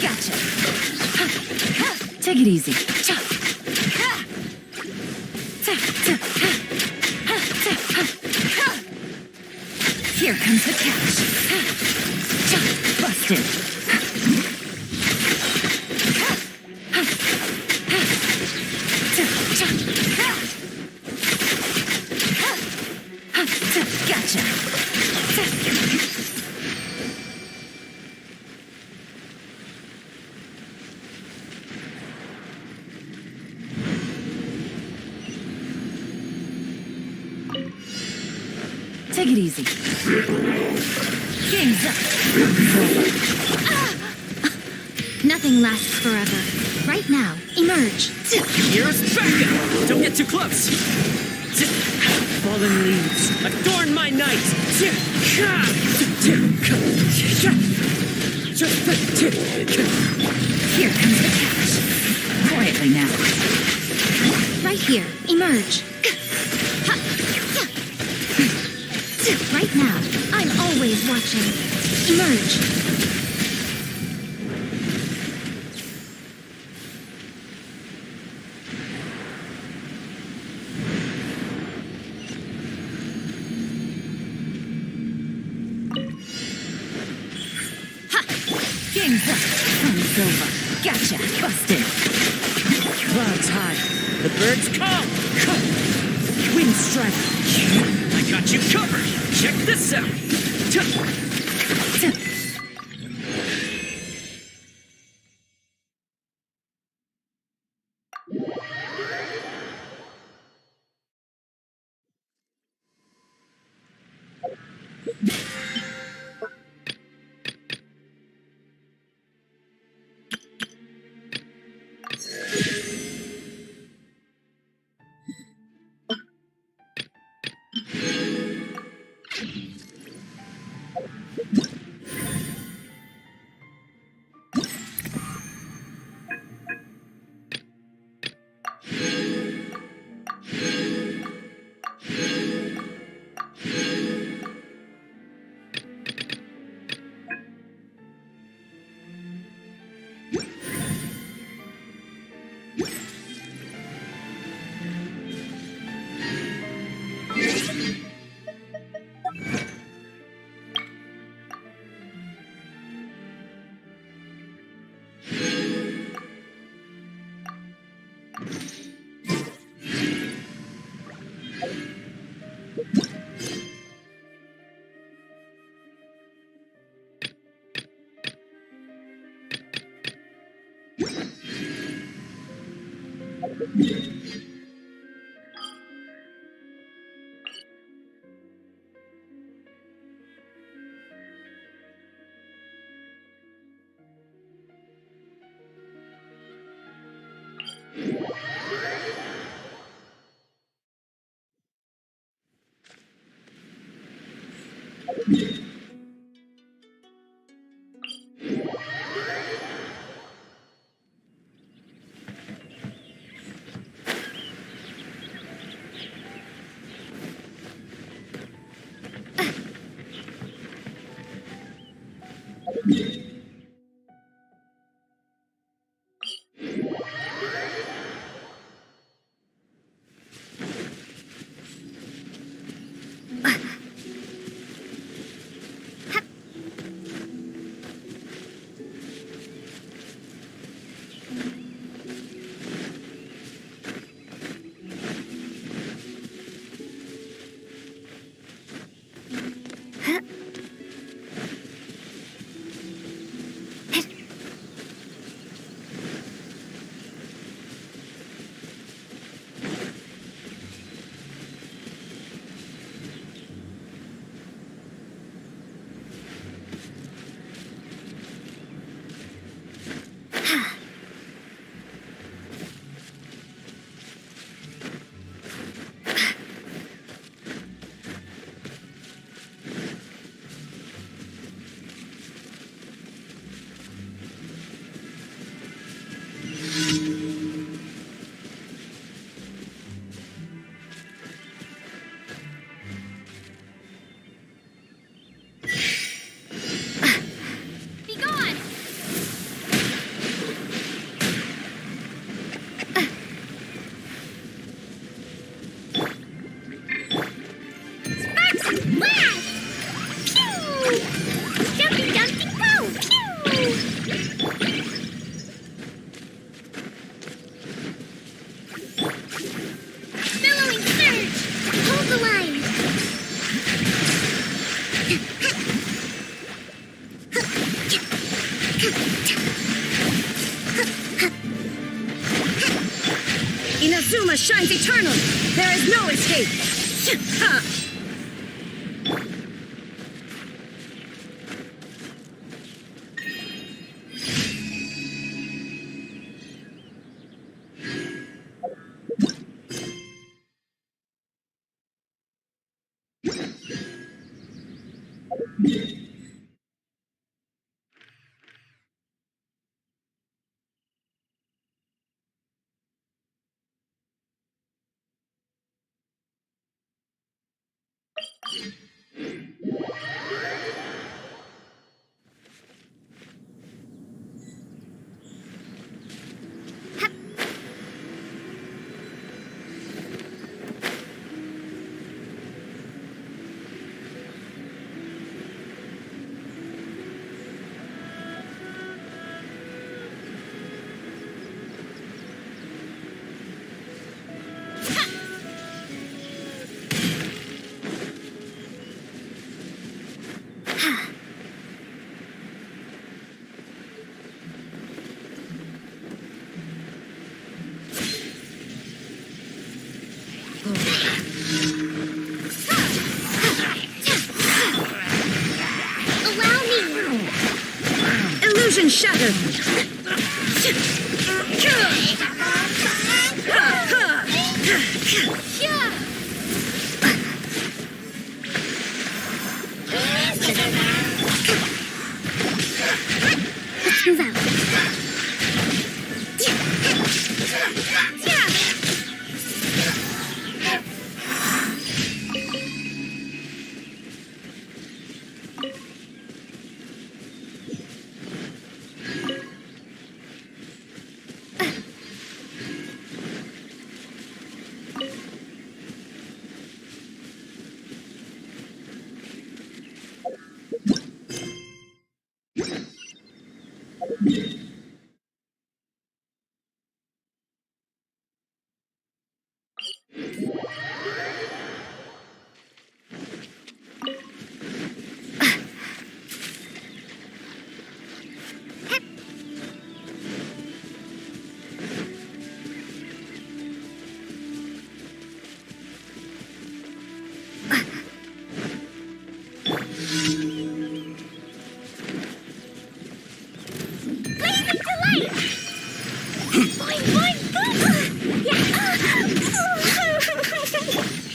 S4: Gotcha. Take it easy. Here comes the catch. Busted. Gotcha. Take it easy. Game's up.
S2: Nothing lasts forever. Right now, emerge.
S5: Here's backup! Don't get too close! Fallen leaves, adorn my night!
S4: Here comes the catch. Quietly now.
S2: Right here, emerge. Right now, I'm always watching. Emerge.
S4: Game's up. Sun's over. Gotcha. Busted.
S5: Clouds high. The birds come! Wind strike! I got you covered! Check this out!
S10: Inazuma shines eternally. There is no escape.
S1: Allow me.
S10: Illusion shattered.
S1: Let's move out.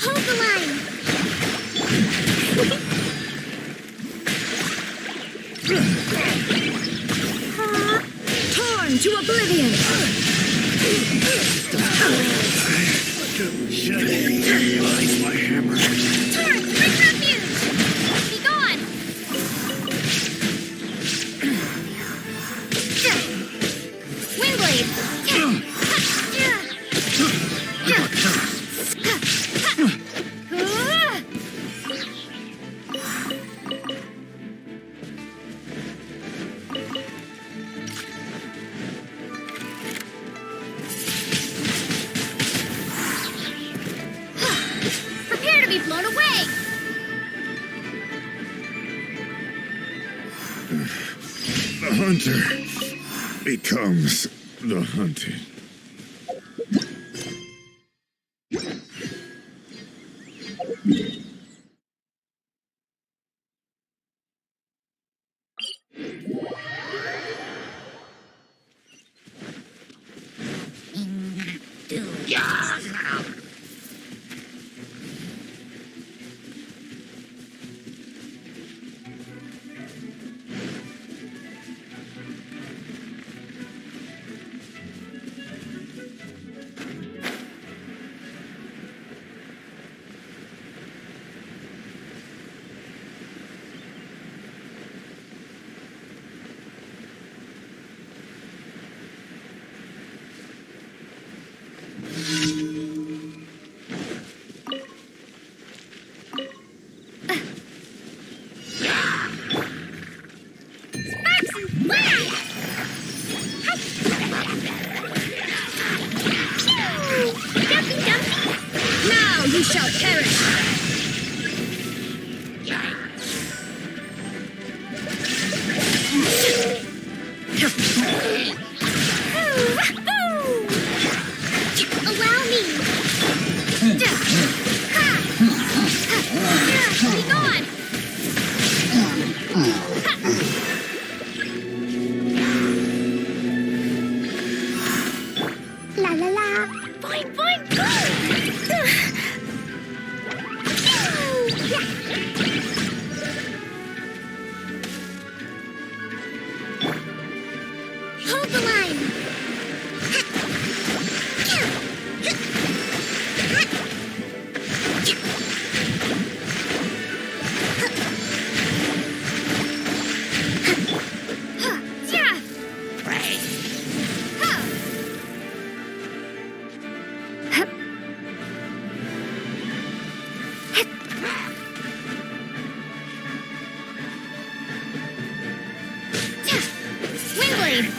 S1: Hold the line.
S10: Torn to oblivion.
S1: Turn, bring refuge. Be gone. Windblade. Prepare to be blown away.
S11: The hunter becomes the hunted.
S10: Now you shall perish.
S1: Allow me. Be gone. La la la. Boing boing Hold the line. Windblade.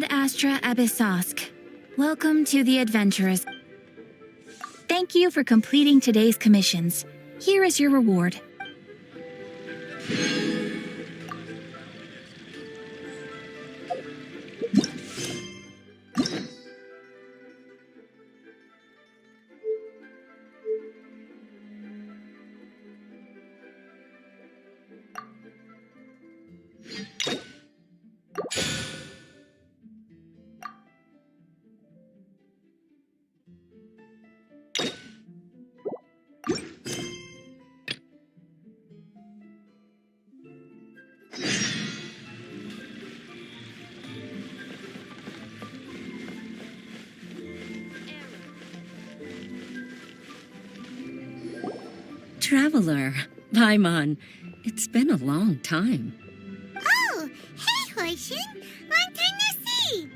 S4: Ad Astra Abyssosk. Welcome to the Adventurers. Thank you for completing today's commissions. Here is your reward.
S10: Traveler, Paimon, it's been a long time.
S1: Oh, hey, Hoishin. Long time no see.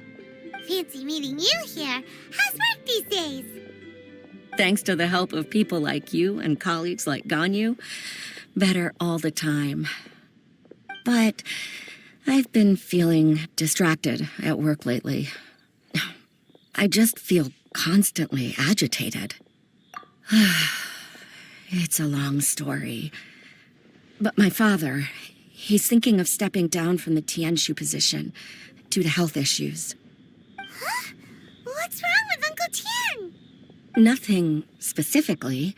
S1: Fancy meeting you here. How's work these days?
S10: Thanks to the help of people like you and colleagues like Ganyu, better all the time. But I've been feeling distracted at work lately. I just feel constantly agitated. It's a long story. But my father, he's thinking of stepping down from the Tianshu position due to health issues.
S1: Huh? What's wrong with Uncle Tian?
S10: Nothing specifically.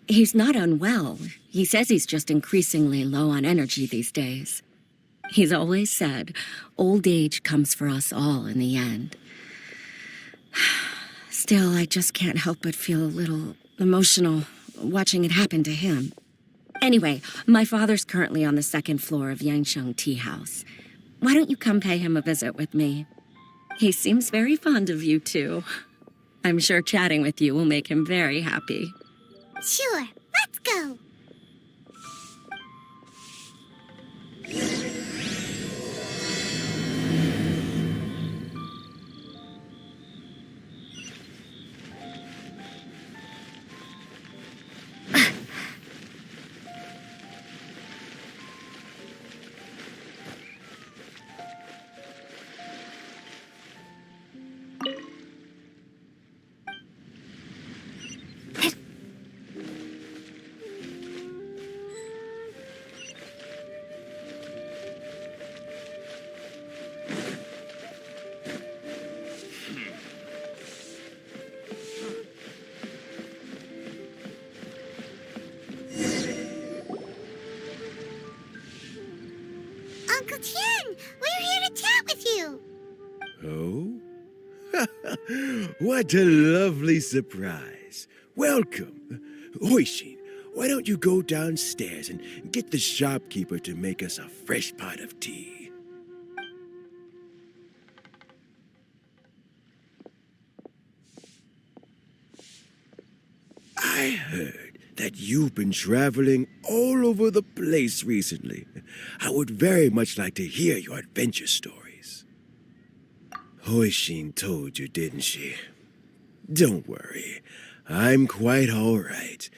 S10: He's not unwell. He says he's just increasingly low on energy these days. He's always said, old age comes for us all in the end. Still, I just can't help but feel a little emotional watching it happen to him. Anyway, my father's currently on the second floor of Yangsheng Tea House. Why don't you come pay him a visit with me? He seems very fond of you, too. I'm sure chatting with you will make him very happy.
S1: Sure, let's go. Uncle Tian, we're here to chat with you.
S12: Oh? What a lovely surprise. Welcome. Hoishin, why don't you go downstairs and get the shopkeeper to make us a fresh pot of tea? I heard that you've been traveling all over the place recently. I would very much like to hear your adventure stories. Hoishin told you, didn't she? Don't worry. I'm quite all right.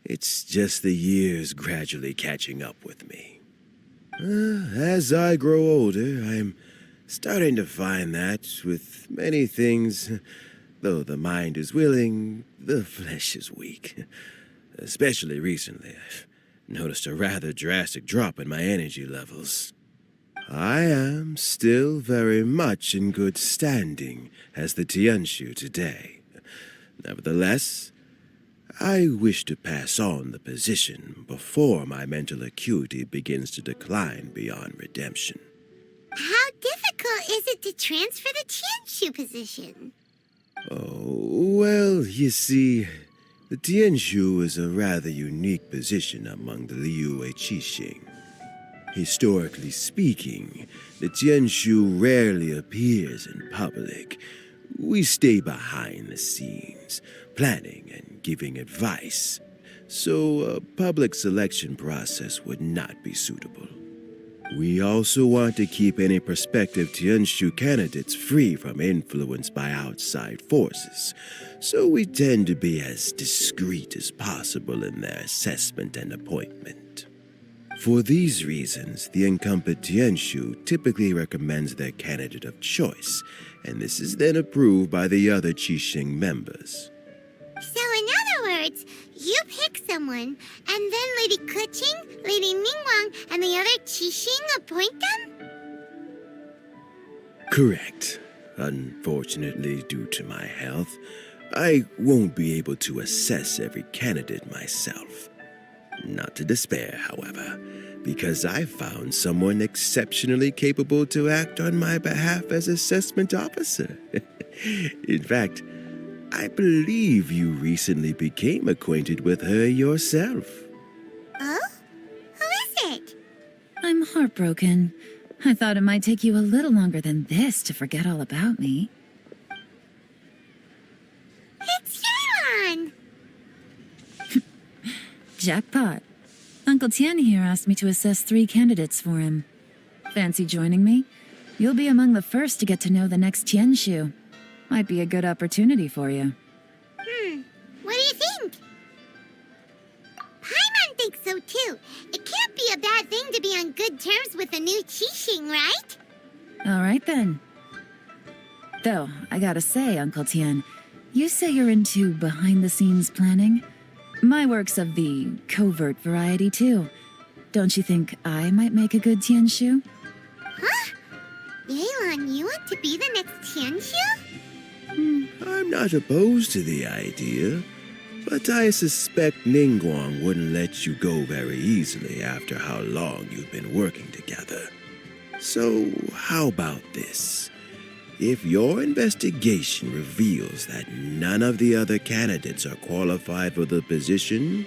S12: It's just the years gradually catching up with me. As I grow older, I'm starting to find that with many things, though the mind is willing, the flesh is weak. Especially recently, I've noticed a rather drastic drop in my energy levels. I am still very much in good standing as the Tianshu today. Nevertheless, I wish to pass on the position before my mental acuity begins to decline beyond redemption.
S1: How difficult is it to transfer the Tianshu position?
S12: Oh, well, you see, the Tianshu is a rather unique position among the Liu Qixing. Historically speaking, the Tianshu rarely appears in public. We stay behind the scenes, planning and giving advice, so a public selection process would not be suitable. We also want to keep any prospective Tianshu candidates free from influence by outside forces, so we tend to be as discreet as possible in their assessment and appointment. For these reasons, the incumbent Tianshu typically recommends their candidate of choice, and this is then approved by the other Qixing members.
S1: So in other words, you pick someone, and then Lady Keqing, Lady Ningguang, and the other Qixing appoint them?
S12: Correct. Unfortunately, due to my health, I won't be able to assess every candidate myself. Not to despair, however, because I found someone exceptionally capable to act on my behalf as assessment officer. In fact, I believe you recently became acquainted with her yourself.
S1: Oh? Who is it?
S4: I'm heartbroken. I thought it might take you a little longer than this to forget all about me.
S1: It's Yelan!
S4: Jackpot. Uncle Tian here asked me to assess 3 candidates for him. Fancy joining me? You'll be among the first to get to know the next Tianshu. Might be a good opportunity for you.
S1: What do you think? Paimon thinks so too. It can't be a bad thing to be on good terms with a new Qixing, right?
S4: All right then. Though, I gotta say, Uncle Tian, you say you're into behind-the-scenes planning? My work's of the covert variety too. Don't you think I might make a good Tianshu?
S1: Huh? Yelan, you want to be the next Tianshu?
S12: I'm not opposed to the idea, but I suspect Ningguang wouldn't let you go very easily after how long you've been working together. So, how about this? If your investigation reveals that none of the other candidates are qualified for the position,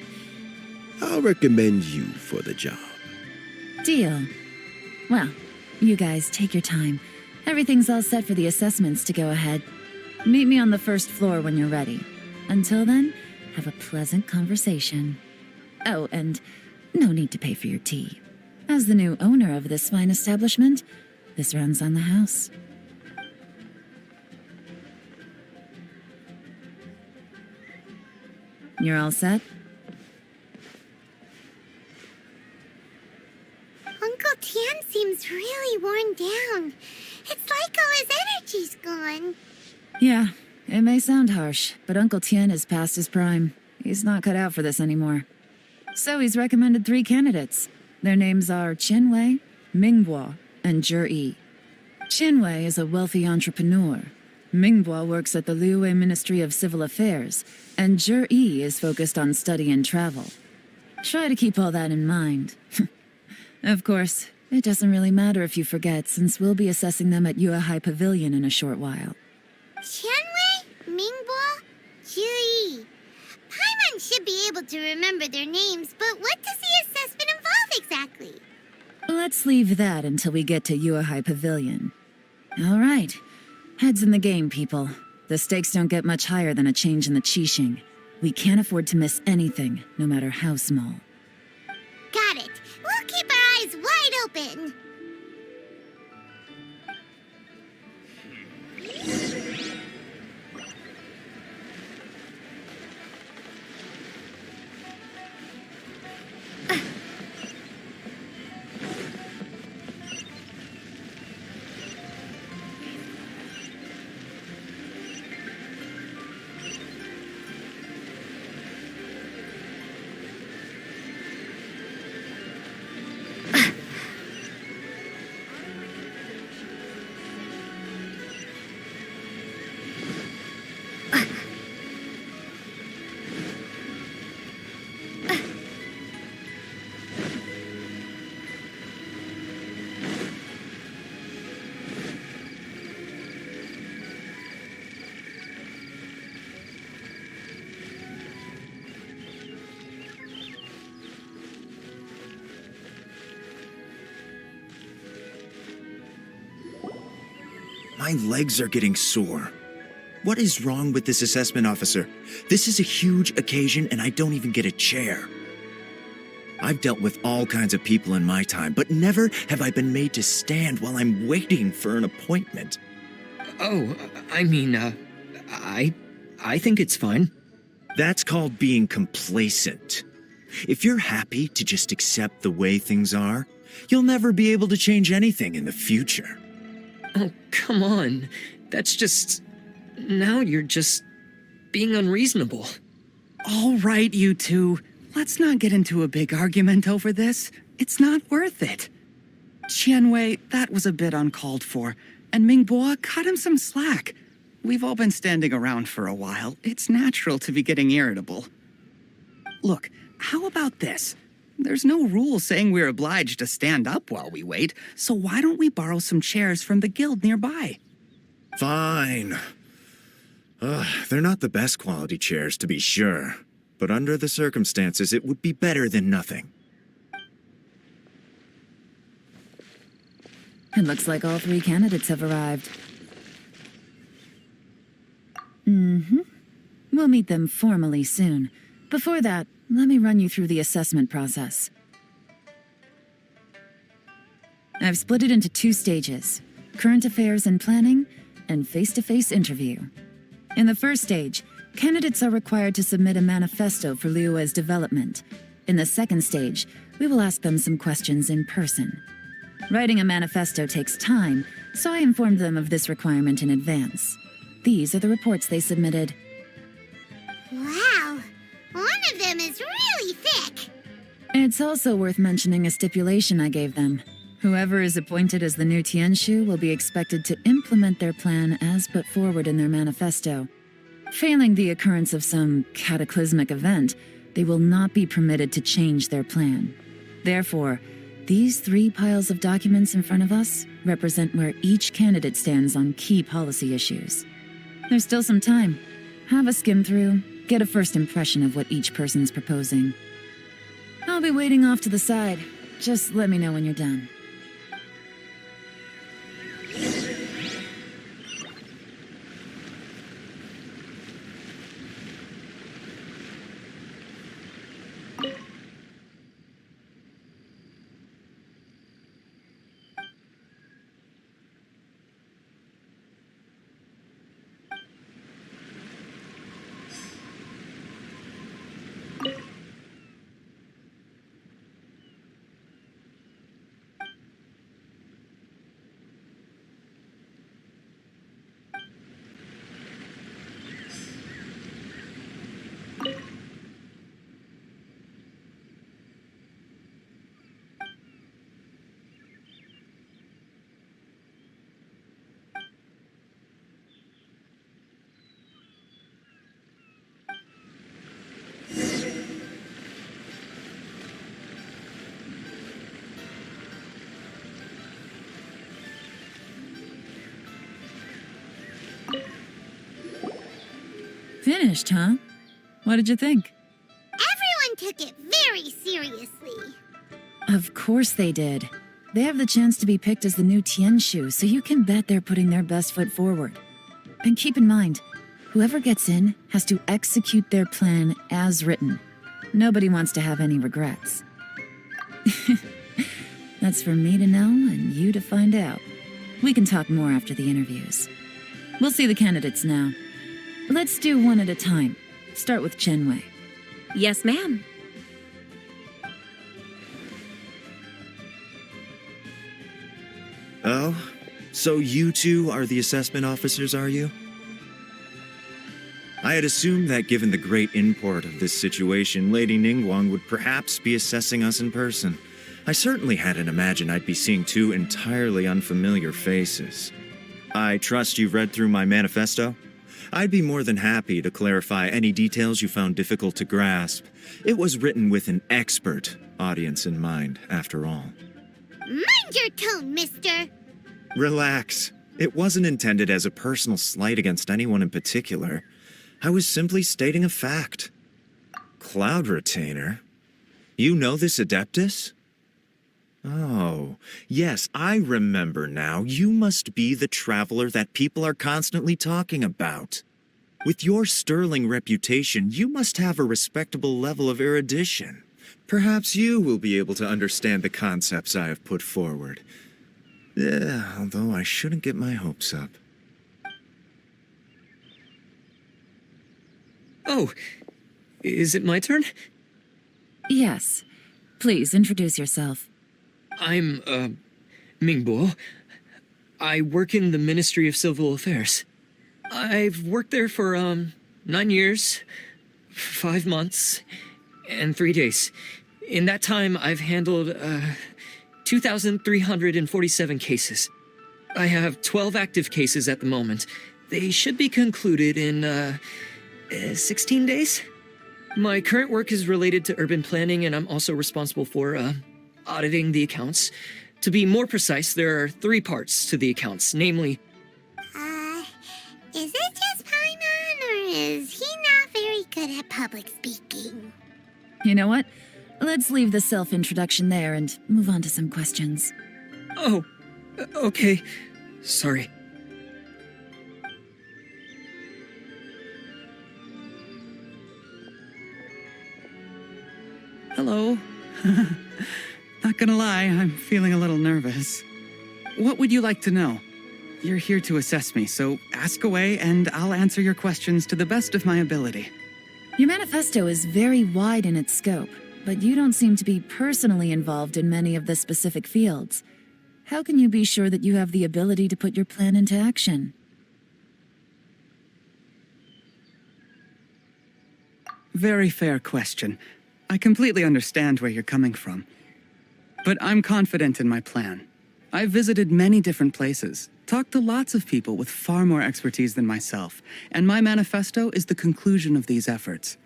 S12: I'll recommend you for the job.
S4: Deal. Well, you guys take your time. Everything's all set for the assessments to go ahead. Meet me on the first floor when you're ready. Until then, have a pleasant conversation. Oh, and no need to pay for your tea. As the new owner of this fine establishment, this runs on the house. You're all set?
S1: Uncle Tian seems really worn down. It's like all his energy's gone.
S4: Yeah, it may sound harsh, but Uncle Tian is past his prime. He's not cut out for this anymore. So he's recommended 3 candidates. Their names are Qinwei, Mingbo, and Zhi. Qinwei is a wealthy entrepreneur. Mingbo works at the Liyue Ministry of Civil Affairs, and Zhi is focused on study and travel. Try to keep all that in mind. Of course, it doesn't really matter if you forget, since we'll be assessing them at Yuehai Pavilion in a short while.
S1: Qianwei, Mingbo, Zhi. Paimon should be able to remember their names, but what does the assessment involve exactly?
S4: Let's leave that until we get to Yuehai Pavilion. All right. Heads in the game, people. The stakes don't get much higher than a change in the Qixing. We can't afford to miss anything, no matter how small.
S1: Got it. We'll keep our eyes wide open.
S13: My legs are getting sore. What is wrong with this assessment officer? This is a huge occasion and I don't even get a chair. I've dealt with all kinds of people in my time, but never have I been made to stand while I'm waiting for an appointment.
S5: Oh, I mean, I think it's fine.
S13: That's called being complacent. If you're happy to just accept the way things are, you'll never be able to change anything in the future.
S5: Oh, come on. That's just... Now you're just... being unreasonable.
S14: All right, you two. Let's not get into a big argument over this. It's not worth it. Qianwei, that was a bit uncalled for, and Mingbo, cut him some slack. We've all been standing around for a while. It's natural to be getting irritable. Look, how about this? There's no rule saying we're obliged to stand up while we wait, so why don't we borrow some chairs from the guild nearby?
S13: Fine. They're not the best quality chairs, to be sure. But under the circumstances, it would be better than nothing.
S4: It looks like all 3 candidates have arrived. We'll meet them formally soon. Before that, let me run you through the assessment process. I've split it into 2 stages: current affairs and planning, and face-to-face interview. In the first stage, candidates are required to submit a manifesto for Liyue's development. In the second stage, we will ask them some questions in person. Writing a manifesto takes time, so I informed them of this requirement in advance. These are the reports they submitted.
S1: Wow, one of them is really thick.
S4: It's also worth mentioning a stipulation I gave them. Whoever is appointed as the new Tianshu will be expected to implement their plan as put forward in their manifesto. Failing the occurrence of some cataclysmic event, they will not be permitted to change their plan. Therefore, these 3 piles of documents in front of us represent where each candidate stands on key policy issues. There's still some time. Have a skim through, get a first impression of what each person's proposing. I'll be waiting off to the side. Just let me know when you're done. Finished, huh? What did you think?
S1: Everyone took it very seriously.
S4: Of course they did. They have the chance to be picked as the new Tianshu, so you can bet they're putting their best foot forward. And keep in mind, whoever gets in has to execute their plan as written. Nobody wants to have any regrets. That's for me to know and you to find out. We can talk more after the interviews. We'll see the candidates now. Let's do one at a time. Start with Chenwei.
S10: Yes, ma'am.
S13: Oh? So you 2 are the assessment officers, are you? I had assumed that given the great import of this situation, Lady Ningguang would perhaps be assessing us in person. I certainly hadn't imagined I'd be seeing 2 entirely unfamiliar faces. I trust you've read through my manifesto? I'd be more than happy to clarify any details you found difficult to grasp. It was written with an expert audience in mind, after all.
S1: Mind your tone, mister.
S13: Relax. It wasn't intended as a personal slight against anyone in particular. I was simply stating a fact. Cloud Retainer? You know this Adeptus? Oh, yes, I remember now. You must be the traveler that people are constantly talking about. With your sterling reputation, you must have a respectable level of erudition. Perhaps you will be able to understand the concepts I have put forward. Although I shouldn't get my hopes up.
S5: Oh, is it my turn?
S4: Yes. Please introduce yourself.
S5: I'm, Mingbo. I work in the Ministry of Civil Affairs. I've worked there for, 9 years, 5 months, and 3 days. In that time, I've handled, 2,347 cases. I have 12 active cases at the moment. They should be concluded in, 16 days? My current work is related to urban planning, and I'm also responsible for, auditing the accounts. To be more precise, there are 3 parts to the accounts, namely...
S1: Is it just Paimon, or is he not very good at public speaking?
S4: You know what? Let's leave the self-introduction there and move on to some questions.
S5: Oh, okay. Sorry.
S14: Hello. Not gonna lie, I'm feeling a little nervous. What would you like to know? You're here to assess me, so ask away and I'll answer your questions to the best of my ability.
S4: Your manifesto is very wide in its scope, but you don't seem to be personally involved in many of the specific fields. How can you be sure that you have the ability to put your plan into action?
S14: Very fair question. I completely understand where you're coming from. But I'm confident in my plan. I've visited many different places, talked to lots of people with far more expertise than myself, and my manifesto is the conclusion of these efforts.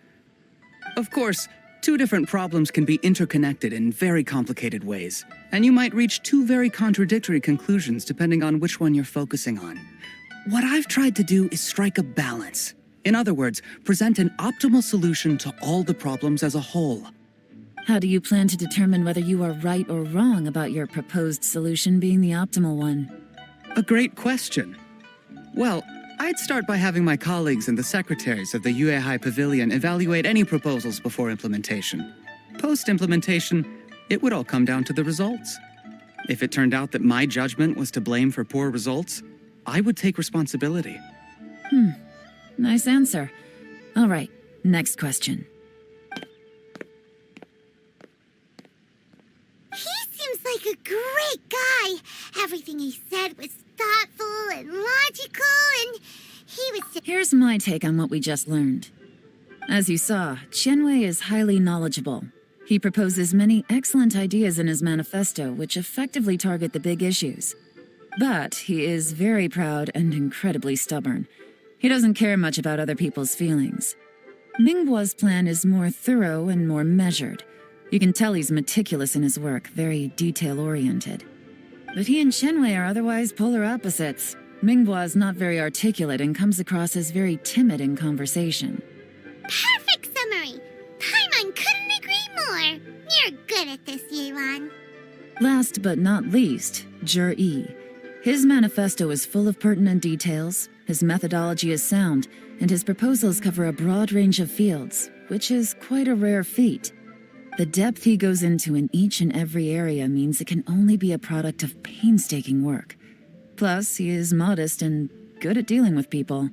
S14: Of course, 2 different problems can be interconnected in very complicated ways, and you might reach 2 very contradictory conclusions depending on which one you're focusing on. What I've tried to do is strike a balance. In other words, present an optimal solution to all the problems as a whole.
S4: How do you plan to determine whether you are right or wrong about your proposed solution being the optimal one?
S14: A great question. Well, I'd start by having my colleagues and the secretaries of the Yuehai Pavilion evaluate any proposals before implementation. Post-implementation, it would all come down to the results. If it turned out that my judgment was to blame for poor results, I would take responsibility.
S4: Nice answer. All right, next question.
S1: He seems like a great guy. Everything he said was thoughtful and logical, and he was...
S4: Here's my take on what we just learned. As you saw, Qianwei is highly knowledgeable. He proposes many excellent ideas in his manifesto which effectively target the big issues. But he is very proud and incredibly stubborn. He doesn't care much about other people's feelings. Mingbo's plan is more thorough and more measured. You can tell he's meticulous in his work, very detail-oriented. But he and Qianwei are otherwise polar opposites. Mingbo is not very articulate and comes across as very timid in conversation.
S1: Perfect summary! Paimon couldn't agree more! You're good at this, Yuan.
S4: Last but not least, Zhi. His manifesto is full of pertinent details, his methodology is sound, and his proposals cover a broad range of fields, which is quite a rare feat. The depth he goes into in each and every area means it can only be a product of painstaking work. Plus, he is modest and good at dealing with people.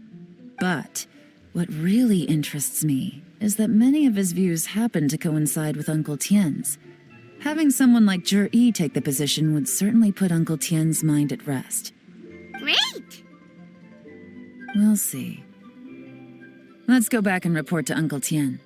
S4: But what really interests me is that many of his views happen to coincide with Uncle Tien's. Having someone like Zhi take the position would certainly put Uncle Tien's mind at rest.
S1: Great!
S4: We'll see. Let's go back and report to Uncle Tien.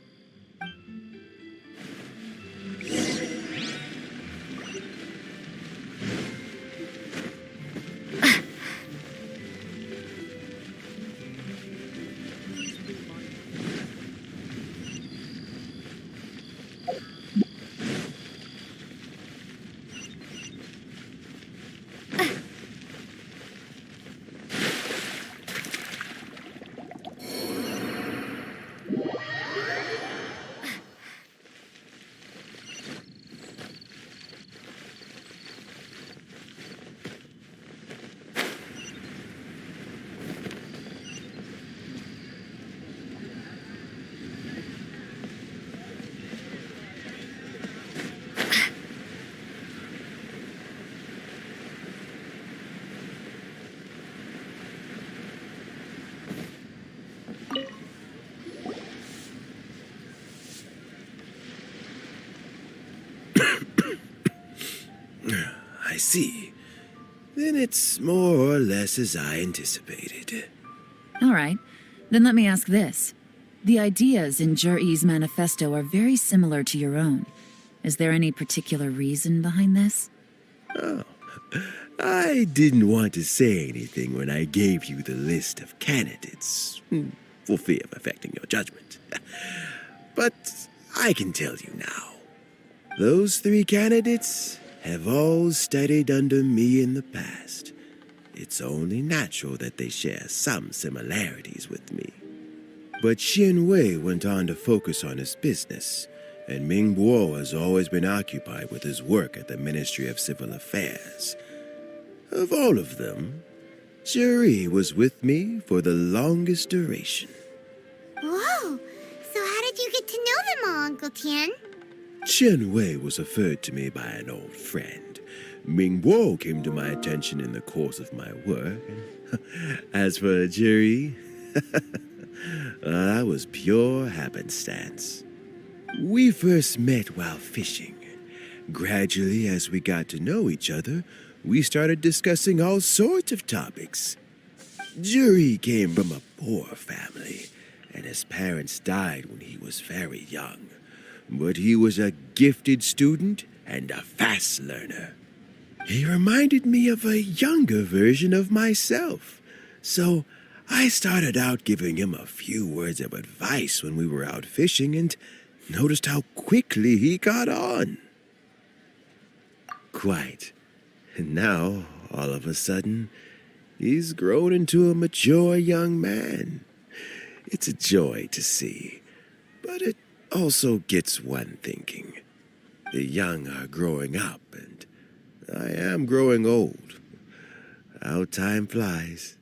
S12: see, then it's more or less as I anticipated.
S4: All right, then let me ask this. The ideas in Jur-E's manifesto are very similar to your own. Is there any particular reason behind this?
S12: Oh, I didn't want to say anything when I gave you the list of candidates, for fear of affecting your judgment. But I can tell you now. Those 3 candidates have all studied under me in the past. It's only natural that they share some similarities with me. But Xian Wei went on to focus on his business, and Ming Bo has always been occupied with his work at the Ministry of Civil Affairs. Of all of them, Juri was with me for the longest duration.
S1: Whoa! So how did you get to know them all, Uncle Tian?
S12: Chen Wei was referred to me by an old friend. Ming Bo came to my attention in the course of my work. As for Juri, that was pure happenstance. We first met while fishing. Gradually, as we got to know each other, we started discussing all sorts of topics. Juri came from a poor family, and his parents died when he was very young. But he was a gifted student and a fast learner. He reminded me of a younger version of myself, so I started out giving him a few words of advice when we were out fishing and noticed how quickly he got on. Quite. And now, all of a sudden, he's grown into a mature young man. It's a joy to see, but it also gets one thinking. The young are growing up, and I am growing old. How time flies.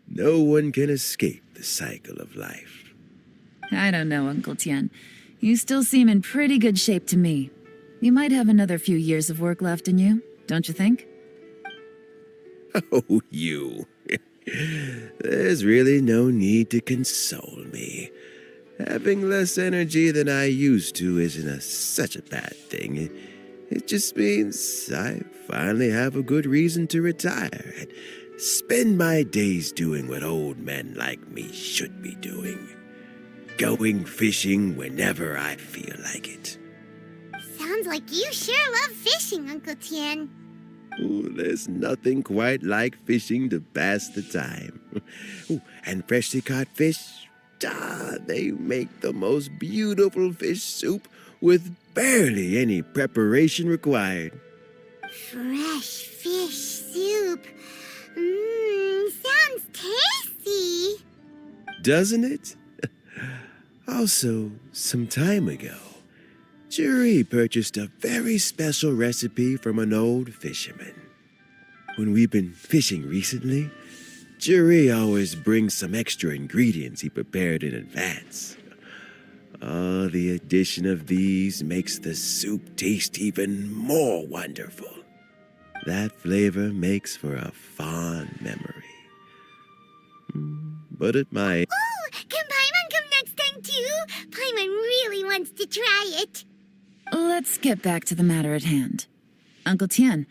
S12: No one can escape the cycle of life.
S4: I don't know, Uncle Tian. You still seem in pretty good shape to me. You might have another few years of work left in you, don't you think?
S12: Oh, you. There's really no need to console me. Having less energy than I used to isn't such a bad thing. It just means I finally have a good reason to retire and spend my days doing what old men like me should be doing. Going fishing whenever I feel like it.
S1: Sounds like you sure love fishing, Uncle Tian.
S12: Ooh, there's nothing quite like fishing to pass the time. Ooh, and freshly caught fish, they make the most beautiful fish soup with barely any preparation required.
S1: Fresh fish soup. Sounds tasty.
S12: Doesn't it? Also, some time ago, Juri purchased a very special recipe from an old fisherman. When we've been fishing recently, Juri always brings some extra ingredients he prepared in advance. Oh, the addition of these makes the soup taste even more wonderful. That flavor makes for a fond memory. But it might...
S1: Oh, can Paimon come next time too? Paimon really wants to try it.
S4: Let's get back to the matter at hand. Uncle Tian,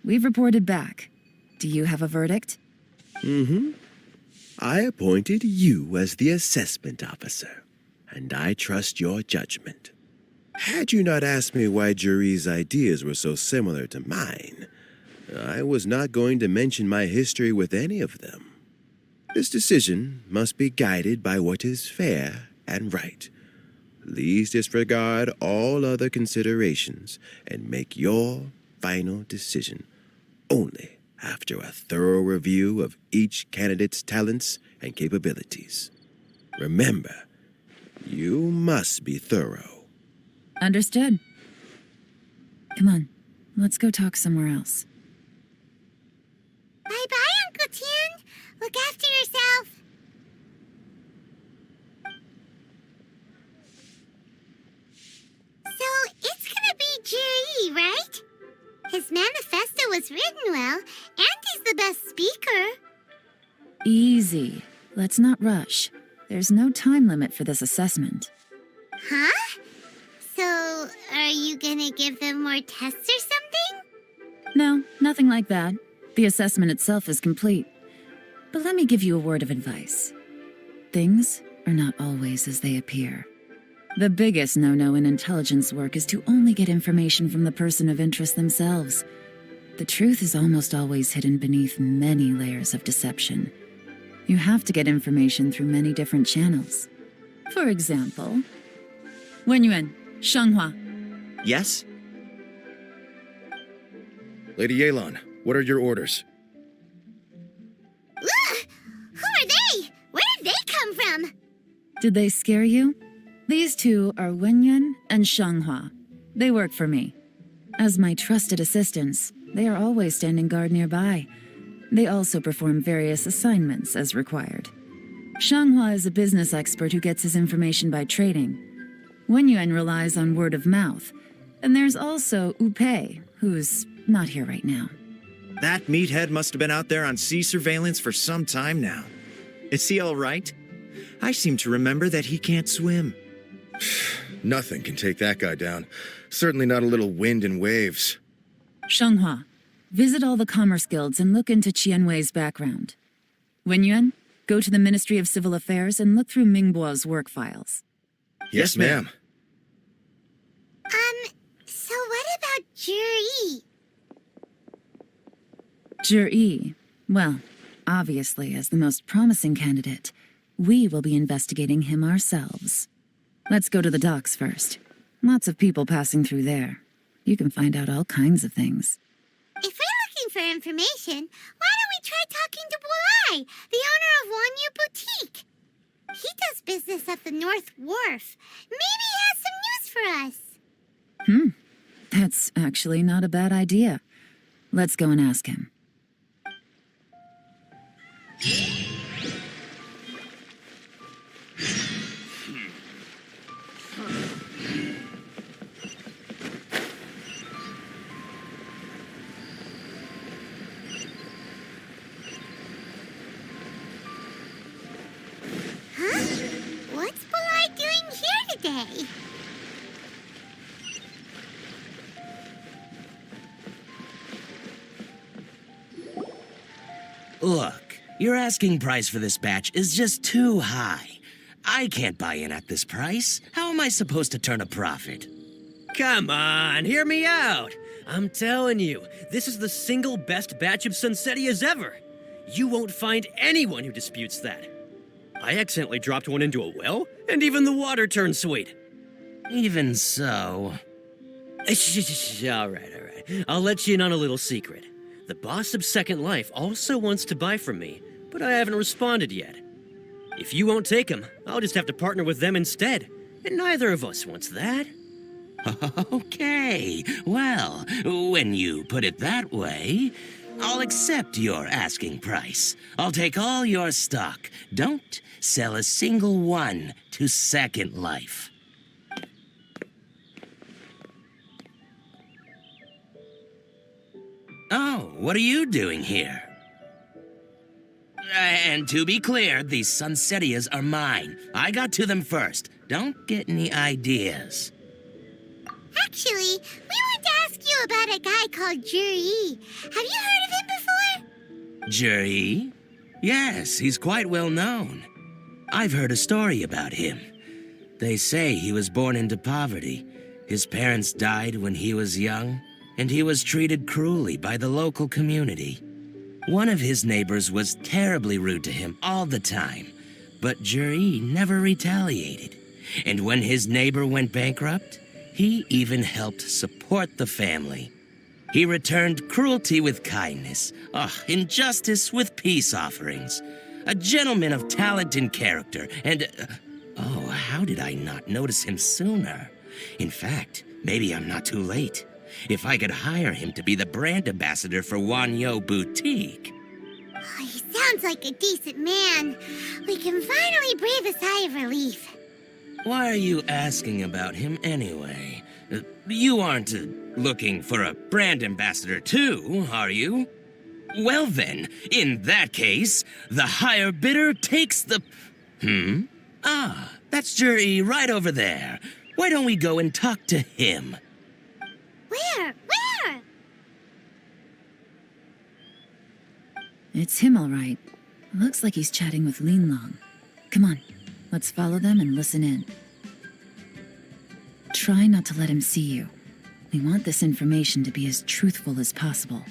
S4: we've reported back. Do you have a verdict?
S12: I appointed you as the assessment officer, and I trust your judgment. Had you not asked me why Juri's ideas were so similar to mine, I was not going to mention my history with any of them. This decision must be guided by what is fair and right. Please disregard all other considerations and make your final decision only after a thorough review of each candidate's talents and capabilities. Remember, you must be thorough.
S4: Understood. Come on, let's go talk somewhere else.
S1: Bye-bye, Uncle Tian. Look after yourself. So, it's gonna be Jiri, right? His manifesto was written well, and he's the best speaker.
S4: Easy. Let's not rush. There's no time limit for this assessment.
S1: Huh? So, are you gonna give them more tests or something?
S4: No, nothing like that. The assessment itself is complete. But let me give you a word of advice. Things are not always as they appear. The biggest no-no in intelligence work is to only get information from the person of interest themselves. The truth is almost always hidden beneath many layers of deception. You have to get information through many different channels. For example, Wenyuan, Shanghua.
S13: Yes?
S9: Lady Yelan, what are your orders?
S1: Ugh! Who are they? Where did they come from?
S4: Did they scare you? These two are Wenyuan and Shanghua. They work for me. As my trusted assistants, they are always standing guard nearby. They also perform various assignments as required. Shanghua is a business expert who gets his information by trading. Wenyuan relies on word of mouth. And there's also Upei, who's not here right now.
S13: That meathead must have been out there on sea surveillance for some time now. Is he all right? I seem to remember that he can't swim.
S9: Nothing can take that guy down. Certainly not a little wind and waves.
S4: Shanghua, visit all the commerce guilds and look into Qianwei's background. Wenyuan, go to the Ministry of Civil Affairs and look through Mingbo's work files.
S9: Yes, ma'am.
S1: So what about Juri?
S4: Juri, well, obviously as the most promising candidate, we will be investigating him ourselves. Let's go to the docks first. Lots of people passing through there. You can find out all kinds of things.
S1: If we're looking for information, why don't we try talking to Bulai, the owner of Wanyu Boutique? He does business at the North Wharf. Maybe he has some news for us.
S4: That's actually not a bad idea. Let's go and ask him.
S1: Huh? What's Bulai doing here today?
S15: Look, your asking price for this batch is just too high. I can't buy in at this price. How am I supposed to turn a profit?
S5: Come on, hear me out. I'm telling you, this is the single best batch of Sunsetias ever. You won't find anyone who disputes that. I accidentally dropped one into a well, and even the water turned sweet.
S15: Even so...
S5: All right. I'll let you in on a little secret. The boss of Second Life also wants to buy from me, but I haven't responded yet. If you won't take him, I'll just have to partner with them instead, and neither of us wants that.
S15: Okay, well, when you put it that way, I'll accept your asking price. I'll take all your stock. Don't sell a single one to Second Life. Oh, what are you doing here? And to be clear, these Sunsetias are mine. I got to them first. Don't get any ideas.
S1: Actually, we wanted to ask you about a guy called Juri. Have you heard of him before?
S15: Juri? Yes, he's quite well known. I've heard a story about him. They say he was born into poverty. His parents died when he was young, and he was treated cruelly by the local community. One of his neighbors was terribly rude to him all the time, but Juri never retaliated. And when his neighbor went bankrupt, he even helped support the family. He returned cruelty with kindness, injustice with peace offerings. A gentleman of talent and character, and... how did I not notice him sooner? In fact, maybe I'm not too late. If I could hire him to be the brand ambassador for Wanyu Boutique.
S1: Oh, he sounds like a decent man. We can finally breathe a sigh of relief.
S15: Why are you asking about him anyway? You aren't looking for a brand ambassador too, are you? Well then, in that case, the higher bidder takes the... that's Juri right over there. Why don't we go and talk to him?
S1: Where?
S4: It's him, all right. Looks like he's chatting with Lin Long. Come on, let's follow them and listen in. Try not to let him see you. We want this information to be as truthful as possible.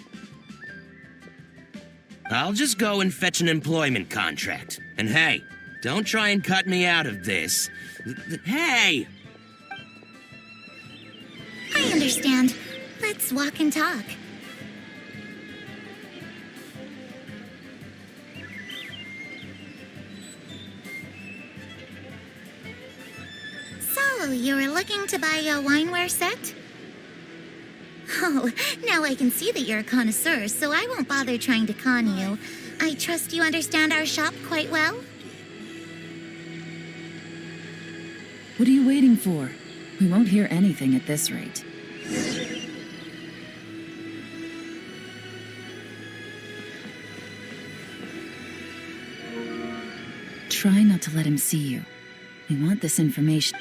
S15: I'll just go and fetch an employment contract. And hey, don't try and cut me out of this. Hey!
S1: I understand. Let's walk and talk. So, you're looking to buy a wineware set? Oh, now I can see that you're a connoisseur, so I won't bother trying to con you. I trust you understand our shop quite well?
S4: What are you waiting for? We won't hear anything at this rate. Try not to let him see you. We want this information.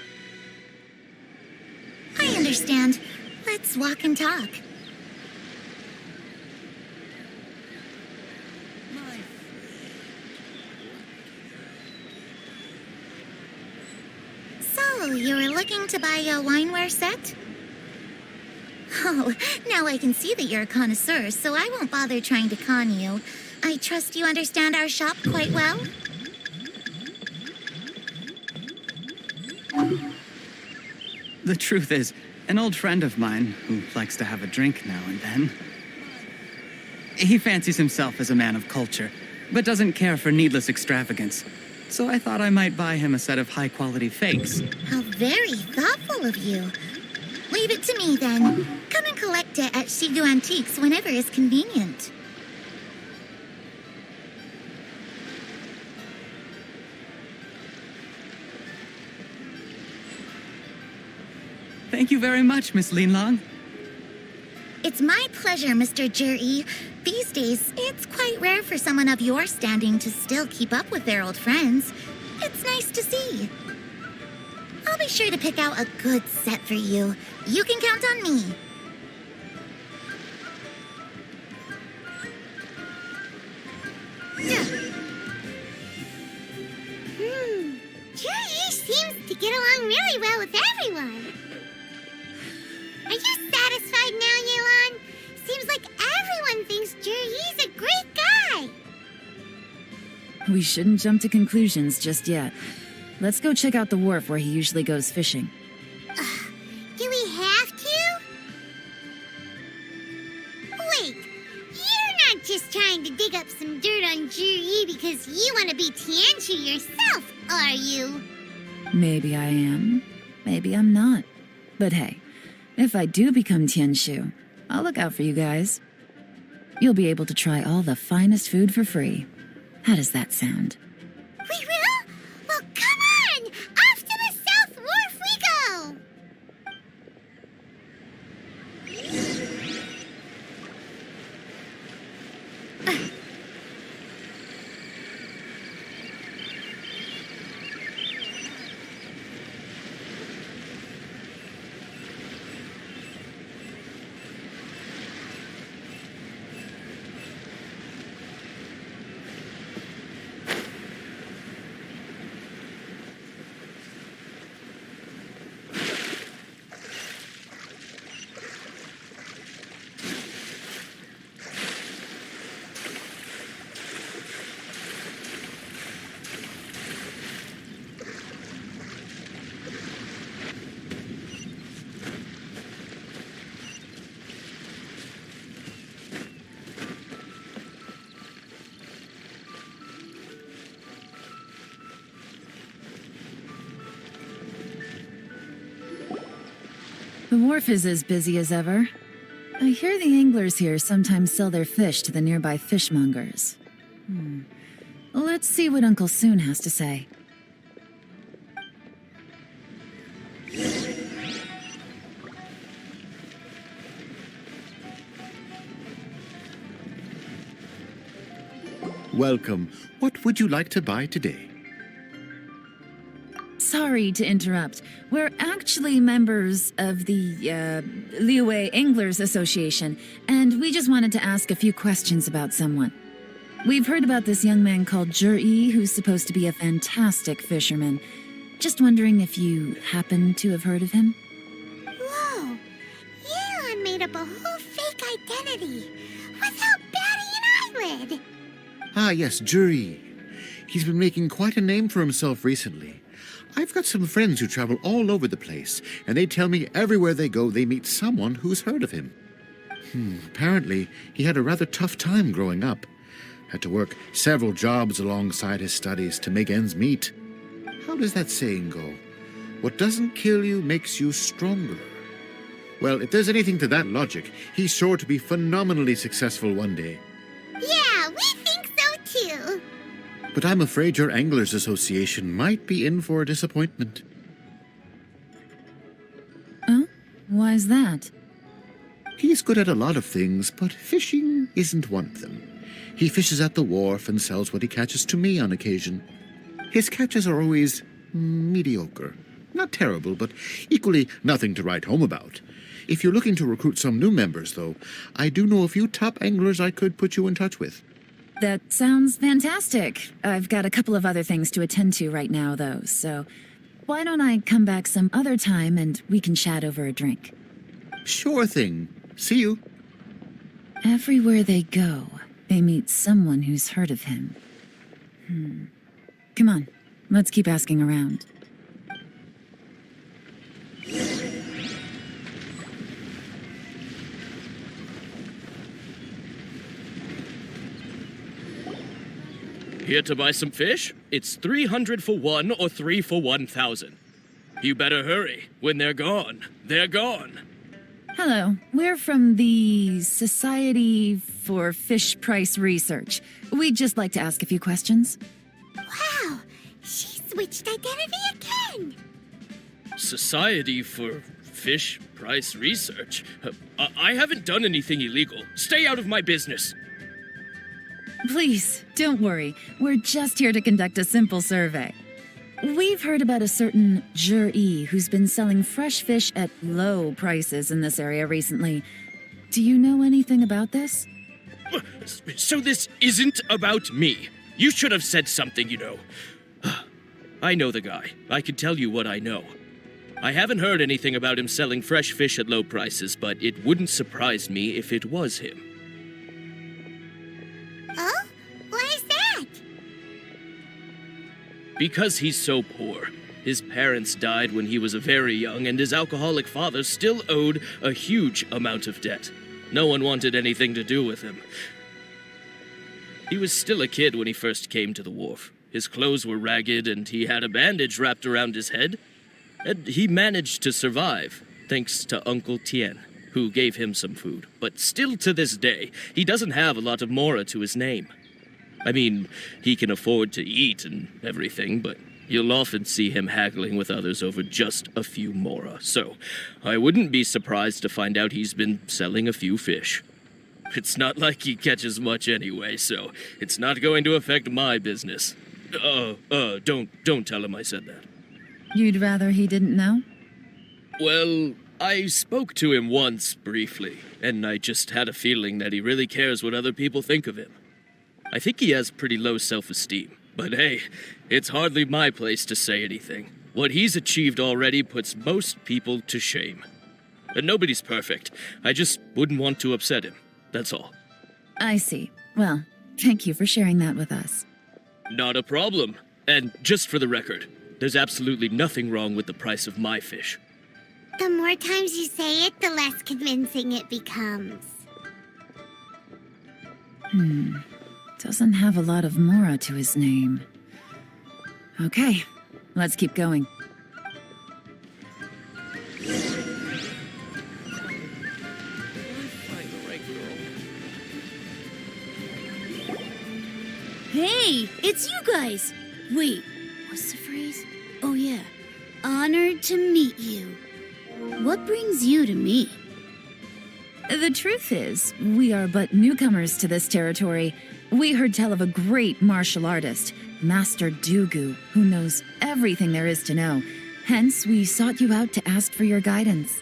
S1: I understand. Let's walk and talk. So, you're looking to buy a wineware set? Oh, now I can see that you're a connoisseur, so I won't bother trying to con you. I trust you understand our shop quite well?
S14: The truth is, an old friend of mine, who likes to have a drink now and then, he fancies himself as a man of culture, but doesn't care for needless extravagance. So I thought I might buy him a set of high-quality fakes.
S1: How very thoughtful of you. Leave it to me, then. Come and collect it at Shigu Antiques whenever is convenient.
S14: Thank you very much, Miss Lin Long.
S1: It's my pleasure, Mr. Juri. These days, it's quite rare for someone of your standing to still keep up with their old friends. It's nice to see. I'll be sure to pick out a good set for you. You can count on me.
S16: Juri seems to get along really well with everyone. Are you satisfied now, Yelan? Seems like everyone thinks Juri's a great guy.
S4: We shouldn't jump to conclusions just yet. Let's go check out the wharf where he usually goes fishing.
S16: Do we have to? Wait, you're not just trying to dig up some dirt on Juri because you want to be Tianchu yourself, are you?
S4: Maybe I am. Maybe I'm not. But hey, if I do become Tianshu, I'll look out for you guys. You'll be able to try all the finest food for free. How does that sound?
S16: We will? Well, come on! Off to the South Wharf we go!
S4: The wharf is as busy as ever. I hear the anglers here sometimes sell their fish to the nearby fishmongers. Let's see what Uncle Soon has to say.
S17: Welcome. What would you like to buy today?
S4: Sorry to interrupt. We're actually members of the, Liyue Anglers Association, and we just wanted to ask a few questions about someone. We've heard about this young man called Jur-E, who's supposed to be a fantastic fisherman. Just wondering if you happen to have heard of him?
S16: Whoa! Yeon made up a whole fake identity without batting an eyelid!
S17: Ah, yes, Juri. He's been making quite a name for himself recently. I've got some friends who travel all over the place, and they tell me everywhere they go they meet someone who's heard of him. Apparently, he had a rather tough time growing up. Had to work several jobs alongside his studies to make ends meet. How does that saying go? What doesn't kill you makes you stronger. Well, if there's anything to that logic, he's sure to be phenomenally successful one day.
S16: Yeah, we think so too.
S17: But I'm afraid your Anglers Association might be in for a disappointment.
S4: Oh? Why's that?
S17: He's good at a lot of things, but fishing isn't one of them. He fishes at the wharf and sells what he catches to me on occasion. His catches are always mediocre. Not terrible, but equally nothing to write home about. If you're looking to recruit some new members, though, I do know a few top anglers I could put you in touch with.
S4: That sounds fantastic. I've got a couple of other things to attend to right now, though, so why don't I come back some other time and we can chat over a drink?
S17: Sure thing. See you.
S4: Everywhere they go, they meet someone who's heard of him. Come on, let's keep asking around.
S18: Here to buy some fish? It's 300 for one or 3 for 1,000. You better hurry. When they're gone, they're gone.
S4: Hello, we're from the Society for Fish Price Research. We'd just like to ask a few questions.
S16: Wow, she switched identity again.
S18: Society for Fish Price Research? I haven't done anything illegal. Stay out of my business.
S4: Please, don't worry. We're just here to conduct a simple survey. We've heard about a certain Jur-E who's been selling fresh fish at low prices in this area recently. Do you know anything about this?
S18: So this isn't about me. You should have said something, you know. I know the guy. I can tell you what I know. I haven't heard anything about him selling fresh fish at low prices, but it wouldn't surprise me if it was him.
S16: Oh? Why is that?
S18: Because he's so poor. His parents died when he was very young, and his alcoholic father still owed a huge amount of debt. No one wanted anything to do with him. He was still a kid when he first came to the wharf. His clothes were ragged, and he had a bandage wrapped around his head. And he managed to survive, thanks to Uncle Tien, who gave him some food. But still to this day, he doesn't have a lot of mora to his name. I mean, he can afford to eat and everything, but you'll often see him haggling with others over just a few mora. So, I wouldn't be surprised to find out he's been selling a few fish. It's not like he catches much anyway, so it's not going to affect my business. Don't tell him I said that.
S4: You'd rather he didn't know?
S18: Well, I spoke to him once, briefly, and I just had a feeling that he really cares what other people think of him. I think he has pretty low self-esteem, but hey, it's hardly my place to say anything. What he's achieved already puts most people to shame. And nobody's perfect. I just wouldn't want to upset him, that's all.
S4: I see. Well, thank you for sharing that with us.
S18: Not a problem. And just for the record, there's absolutely nothing wrong with the price of my fish.
S16: The more times you say it, the less convincing it becomes.
S4: Doesn't have a lot of mora to his name. Okay, let's keep going.
S1: Hey, it's you guys! Wait, what's the phrase? Oh yeah, honored to meet you. What brings you to me?
S4: The truth is, we are but newcomers to this territory. We heard tell of a great martial artist, Master Dugu, who knows everything there is to know. Hence, we sought you out to ask for your guidance.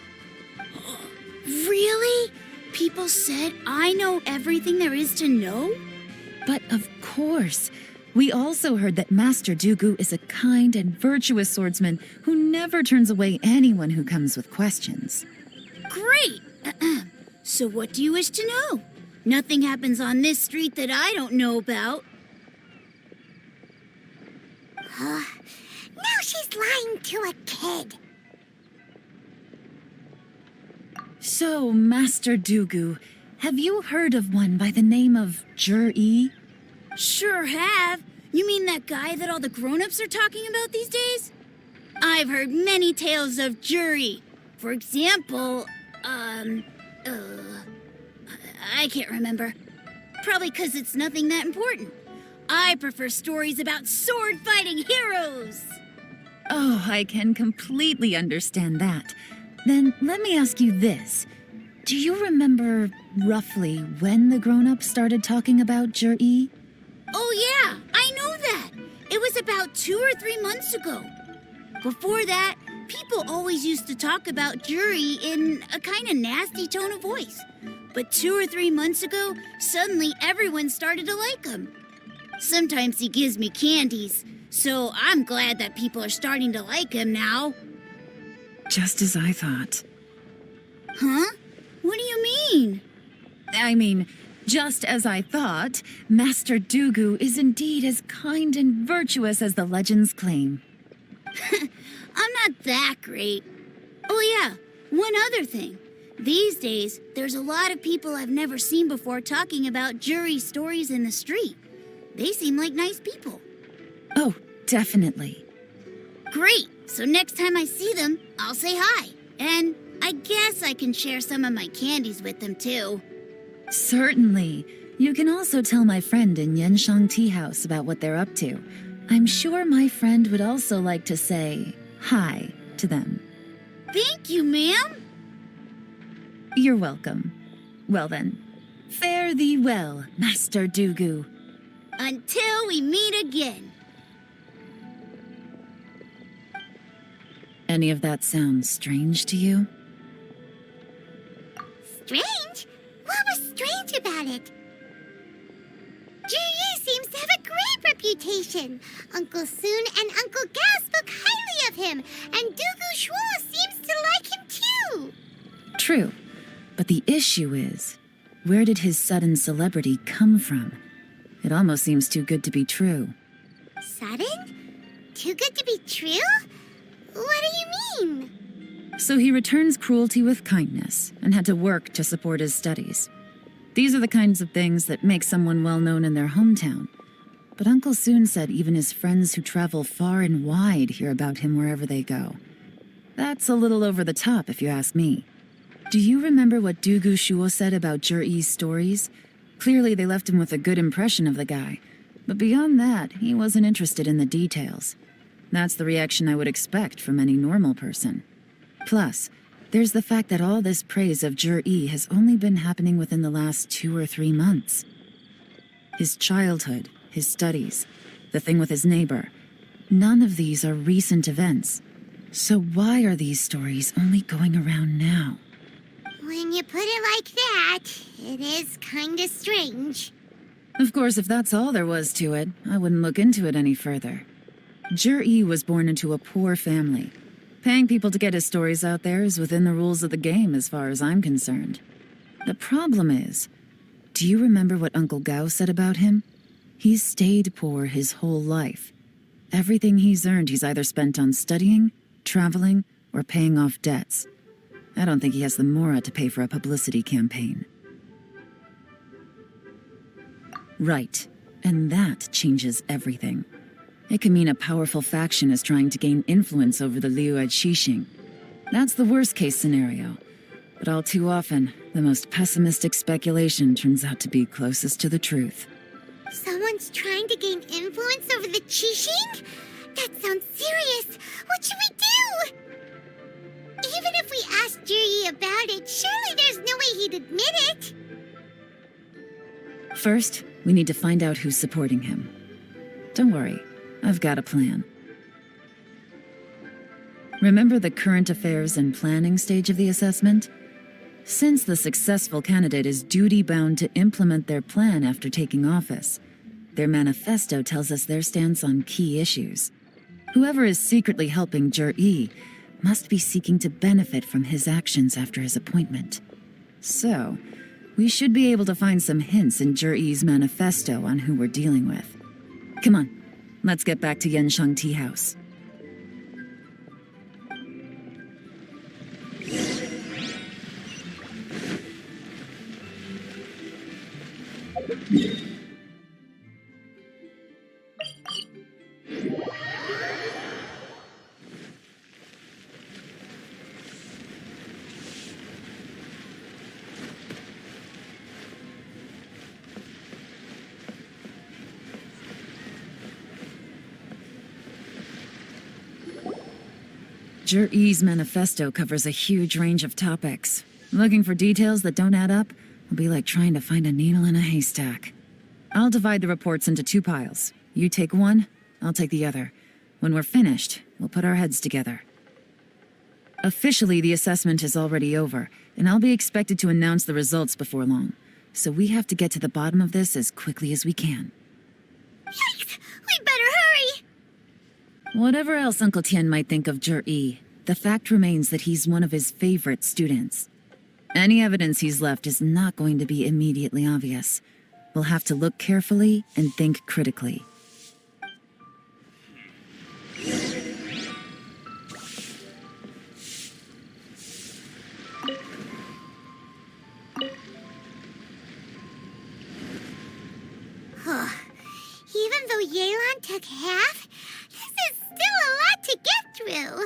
S1: Really? People said I know everything there is to know?
S4: But of course, we also heard that Master Dooku is a kind and virtuous swordsman who never turns away anyone who comes with questions.
S1: Great! So what do you wish to know? Nothing happens on this street that I don't know about.
S16: Now she's lying to a kid.
S4: So, Master Dooku, have you heard of one by the name of Jur-E?
S1: Sure have. You mean that guy that all the grown-ups are talking about these days? I've heard many tales of Juri. For example, I can't remember. Probably because it's nothing that important. I prefer stories about sword-fighting heroes.
S4: Oh, I can completely understand that. Then let me ask you this. Do you remember roughly when the grown-ups started talking about Jur-E?
S1: Oh yeah, I know that. It was about 2 or 3 months ago. Before that, people always used to talk about Juri in a kind of nasty tone of voice. But 2 or 3 months ago, suddenly everyone started to like him. Sometimes he gives me candies, so I'm glad that people are starting to like him now.
S4: Just as I thought.
S1: Huh? What do you mean?
S4: I mean, just as I thought, Master Dooku is indeed as kind and virtuous as the legends claim.
S1: I'm not that great. Oh yeah, one other thing. These days, there's a lot of people I've never seen before talking about Juri stories in the street. They seem like nice people.
S4: Oh, definitely.
S1: Great! So next time I see them, I'll say hi. And I guess I can share some of my candies with them too.
S4: Certainly. You can also tell my friend in Yenshang Tea House about what they're up to. I'm sure my friend would also like to say hi to them.
S1: Thank you, ma'am.
S4: You're welcome. Well then, fare thee well, Master Dooku.
S1: Until we meet again.
S4: Any of that sound strange to you?
S16: Strange? What was strange about it? Juri seems to have a great reputation. Uncle Soon and Uncle Gao spoke highly of him, and Dooku Shuo seems to like him too.
S4: True. But the issue is, where did his sudden celebrity come from? It almost seems too good to be true.
S16: Sudden? Too good to be true? What do you mean?
S4: So he returns cruelty with kindness and had to work to support his studies. These are the kinds of things that make someone well known in their hometown. But Uncle Soon said even his friends who travel far and wide hear about him wherever they go. That's a little over the top, if you ask me. Do you remember what Dooku Shuo said about Jur-E's stories? Clearly they left him with a good impression of the guy. But beyond that, he wasn't interested in the details. That's the reaction I would expect from any normal person. Plus, there's the fact that all this praise of Jur-E has only been happening within the last 2 or 3 months. His childhood, his studies, the thing with his neighbor, none of these are recent events. So why are these stories only going around now?
S16: When you put it like that, it is kinda strange.
S4: Of course, if that's all there was to it, I wouldn't look into it any further. Jur-E was born into a poor family. Paying people to get his stories out there is within the rules of the game as far as I'm concerned. The problem is, do you remember what Uncle Gao said about him? He's stayed poor his whole life. Everything he's earned he's either spent on studying, traveling, or paying off debts. I don't think he has the mora to pay for a publicity campaign. Right, and that changes everything. It can mean a powerful faction is trying to gain influence over the Liu at Xixing. That's the worst-case scenario. But all too often, the most pessimistic speculation turns out to be closest to the truth.
S16: Someone's trying to gain influence over the Qixing? That sounds serious. What should we do? Even if we asked Juri about it, surely there's no way he'd admit it.
S4: First, we need to find out who's supporting him. Don't worry, I've got a plan. Remember the current affairs and planning stage of the assessment? Since the successful candidate is duty-bound to implement their plan after taking office, Their manifesto tells us their stance on key issues. Whoever is secretly helping Jur-E must be seeking to benefit from his actions after his appointment. So, we should be able to find some hints in Jur-E's manifesto on who we're dealing with. Come on, let's get back to Yenshang Tea House. Jur-E's manifesto covers a huge range of topics. Looking for details that don't add up will be like trying to find a needle in a haystack. I'll divide the reports into 2 piles. You take one, I'll take the other. When we're finished, we'll put our heads together. Officially, the assessment is already over, and I'll be expected to announce the results before long. So we have to get to the bottom of this as quickly as we can.
S16: Yikes! We'd better hurry!
S4: Whatever else Uncle Tian might think of Jur-E, the fact remains that he's one of his favorite students. Any evidence he's left is not going to be immediately obvious. We'll have to look carefully and think critically.
S16: Even though Yelan took half, this is still a lot to get through.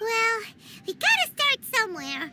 S16: Well, we gotta start somewhere.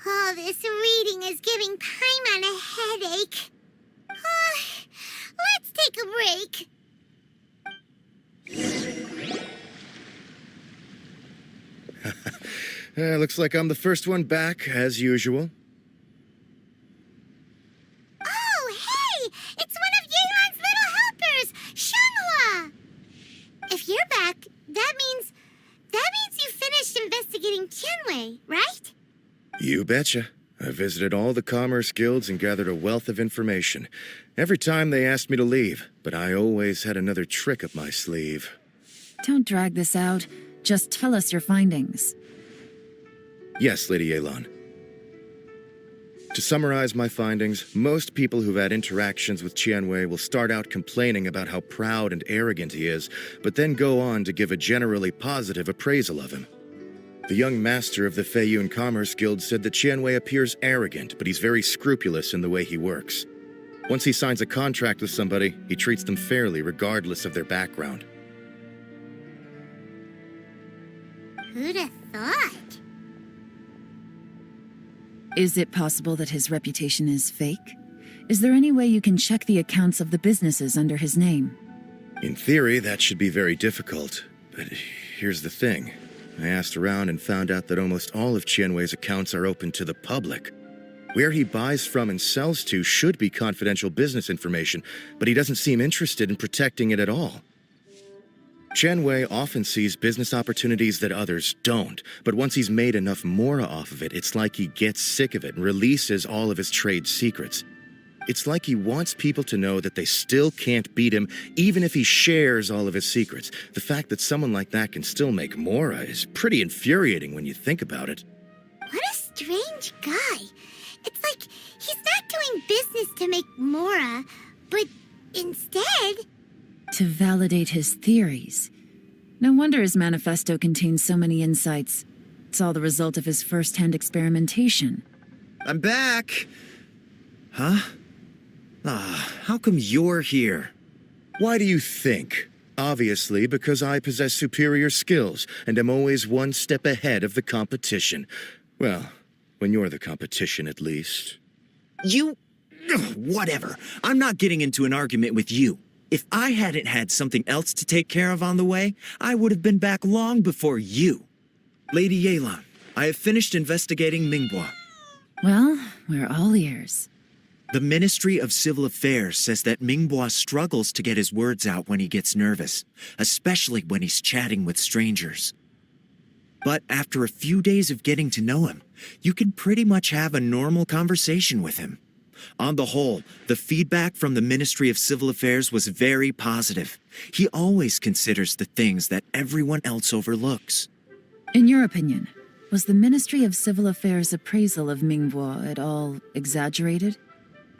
S16: Oh, this reading is giving Paimon a headache. Let's take a break.
S17: Looks like I'm the first one back, as usual.
S16: Oh, hey! It's one of Yelan's little helpers, Shanghua! If you're back, that means you finished investigating Tianwei, right?
S17: You betcha. I visited all the commerce guilds and gathered a wealth of information. Every time they asked me to leave, but I always had another trick up my sleeve.
S4: Don't drag this out. Just tell us your findings.
S17: Yes, Lady Yelan. To summarize my findings, most people who've had interactions with Tianwei will start out complaining about how proud and arrogant he is, but then go on to give a generally positive appraisal of him. The young master of the Feiyun Commerce Guild said that Tianwei appears arrogant, but he's very scrupulous in the way he works. Once he signs a contract with somebody, he treats them fairly regardless of their background.
S16: Who'd have thought?
S4: Is it possible that his reputation is fake? Is there any way you can check the accounts of the businesses under his name?
S17: In theory, that should be very difficult. But here's the thing. I asked around and found out that almost all of Tianwei's accounts are open to the public. Where he buys from and sells to should be confidential business information, but he doesn't seem interested in protecting it at all. Tianwei often sees business opportunities that others don't, but once he's made enough mora off of it, it's like he gets sick of it and releases all of his trade secrets. It's like he wants people to know that they still can't beat him, even if he shares all of his secrets. The fact that someone like that can still make mora is pretty infuriating when you think about it.
S16: What a strange guy. It's like he's not doing business to make Mora, but instead...
S4: To validate his theories. No wonder his manifesto contains so many insights. It's all the result of his first-hand experimentation.
S13: I'm back! Huh? How come you're here?
S17: Why do you think? Obviously, because I possess superior skills and am always one step ahead of the competition. Well, when you're the competition, at least.
S13: You... Whatever. I'm not getting into an argument with you. If I hadn't had something else to take care of on the way, I would have been back long before you. Lady Yelan, I have finished investigating Mingbois.
S4: Well, we're all ears.
S13: The Ministry of Civil Affairs says that Mingbois struggles to get his words out when he gets nervous, especially when he's chatting with strangers. But after a few days of getting to know him, you can pretty much have a normal conversation with him. On the whole, the feedback from the Ministry of Civil Affairs was very positive. He always considers the things that everyone else overlooks.
S4: In your opinion, was the Ministry of Civil Affairs' appraisal of Mingbois at all exaggerated?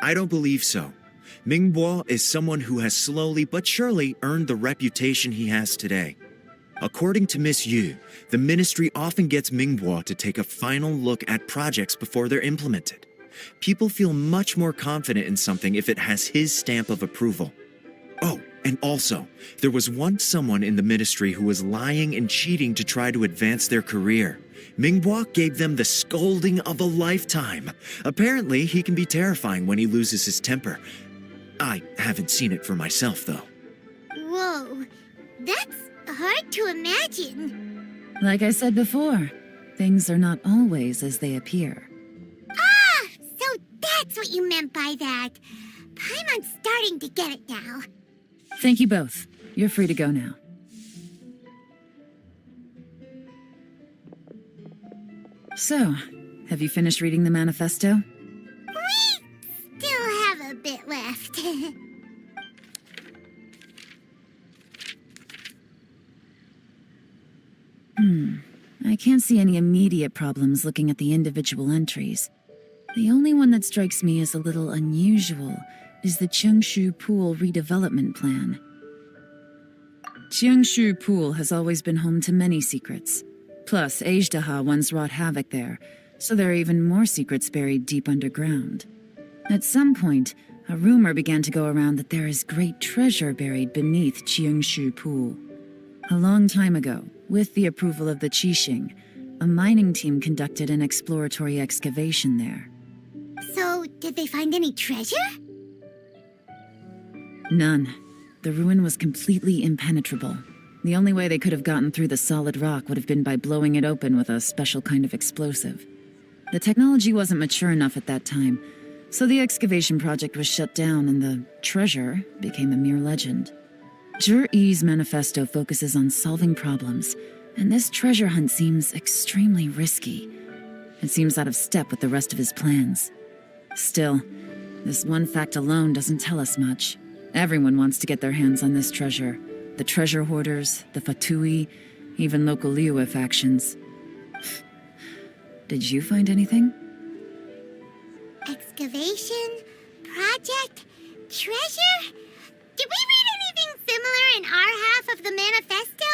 S13: I don't believe so. Mingbois is someone who has slowly but surely earned the reputation he has today. According to Miss Yu, the ministry often gets Mingbois to take a final look at projects before they're implemented. People feel much more confident in something if it has his stamp of approval. Oh, and also, there was once someone in the ministry who was lying and cheating to try to advance their career. Mingbois gave them the scolding of a lifetime. Apparently, he can be terrifying when he loses his temper. I haven't seen it for myself, though.
S16: Whoa, that's hard to imagine.
S4: Like I said before, things are not always as they appear.
S16: Ah, so that's what you meant by that. Paimon's starting to get it now.
S4: Thank you both. You're free to go now. So, have you finished reading the manifesto?
S16: We still have a bit left.
S4: I can't see any immediate problems looking at the individual entries. The only one that strikes me as a little unusual is the Cheongshu Pool redevelopment plan. Cheongshu Pool has always been home to many secrets. Plus, Ajdaha once wrought havoc there, so there are even more secrets buried deep underground. At some point, a rumor began to go around that there is great treasure buried beneath Cheongshu Pool. A long time ago, with the approval of the Qixing, a mining team conducted an exploratory excavation there.
S16: So, did they find any treasure?
S4: None. The ruin was completely impenetrable. The only way they could have gotten through the solid rock would have been by blowing it open with a special kind of explosive. The technology wasn't mature enough at that time, so the project was shut down and the treasure became a mere legend. Zhi-Yi's manifesto focuses on solving problems, and this treasure hunt seems extremely risky. It seems out of step with the rest of his plans. Still, this one fact alone doesn't tell us much. Everyone wants to get their hands on this treasure. The treasure hoarders, the Fatui, even local Liyue factions. Did you find anything?
S16: Excavation? Project? Treasure? Did we read anything similar in our half of the manifesto?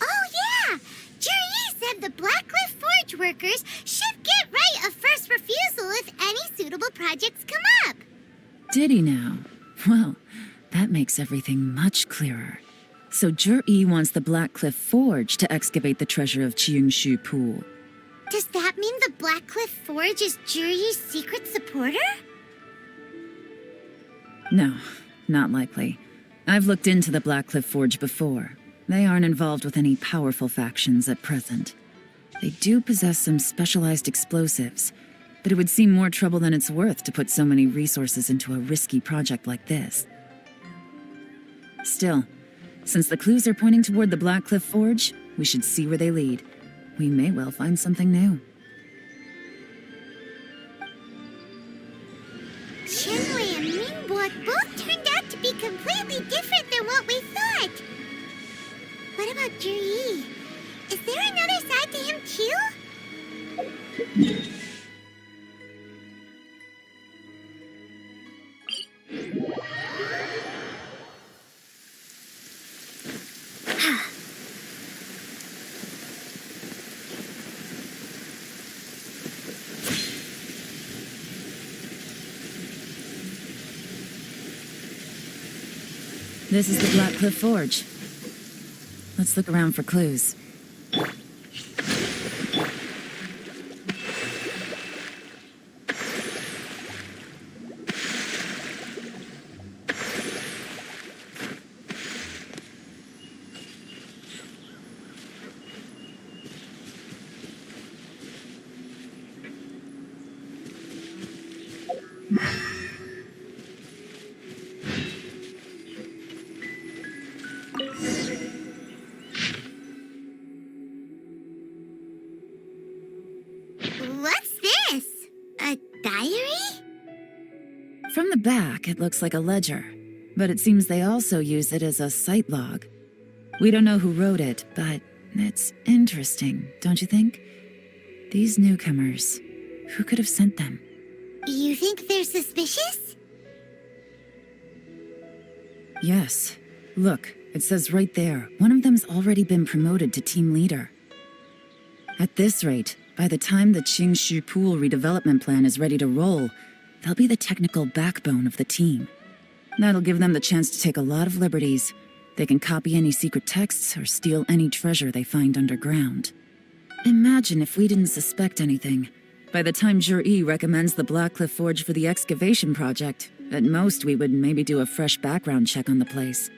S16: Oh yeah! Zhi-Yi said the Blackcliff Forge workers should get right of first refusal if any suitable projects come up.
S4: Did he now? Well, that makes everything much clearer. So Zhi-Yi wants the Blackcliff Forge to excavate the treasure of Cheongshu Pool.
S16: Does that mean the Blackcliff Forge is Zhi-Yi's secret supporter?
S4: No, not likely. I've looked into the Blackcliff Forge before. They aren't involved with any powerful factions at present. They do possess some specialized explosives, but it would seem more trouble than it's worth to put so many resources into a risky project like this. Still, since the clues are pointing toward the Blackcliff Forge, we should see where they lead. We may well find something new.
S16: Qianwei and Mingbo both turned out to be completely different than what we thought. What about Zhi-Yi? Is there another side to him too?
S4: This is the Blackcliff Forge. Let's look around for clues.
S16: What's this? A diary?
S4: From the back, it looks like a ledger, but it seems they also use it as a site log. We don't know who wrote it, but it's interesting, don't you think? These newcomers, who could have sent them?
S16: You think they're suspicious?
S4: Yes. Look, it says right there, one of them's already been promoted to team leader. At this rate, by the time the Qingshu Pool redevelopment plan is ready to roll, they'll be the technical backbone of the team. That'll give them the chance to take a lot of liberties. They can copy any secret texts or steal any treasure they find underground. Imagine if we didn't suspect anything. By the time Jur-E recommends the Blackcliff Forge for the excavation project, at most we would maybe do a fresh background check on the place.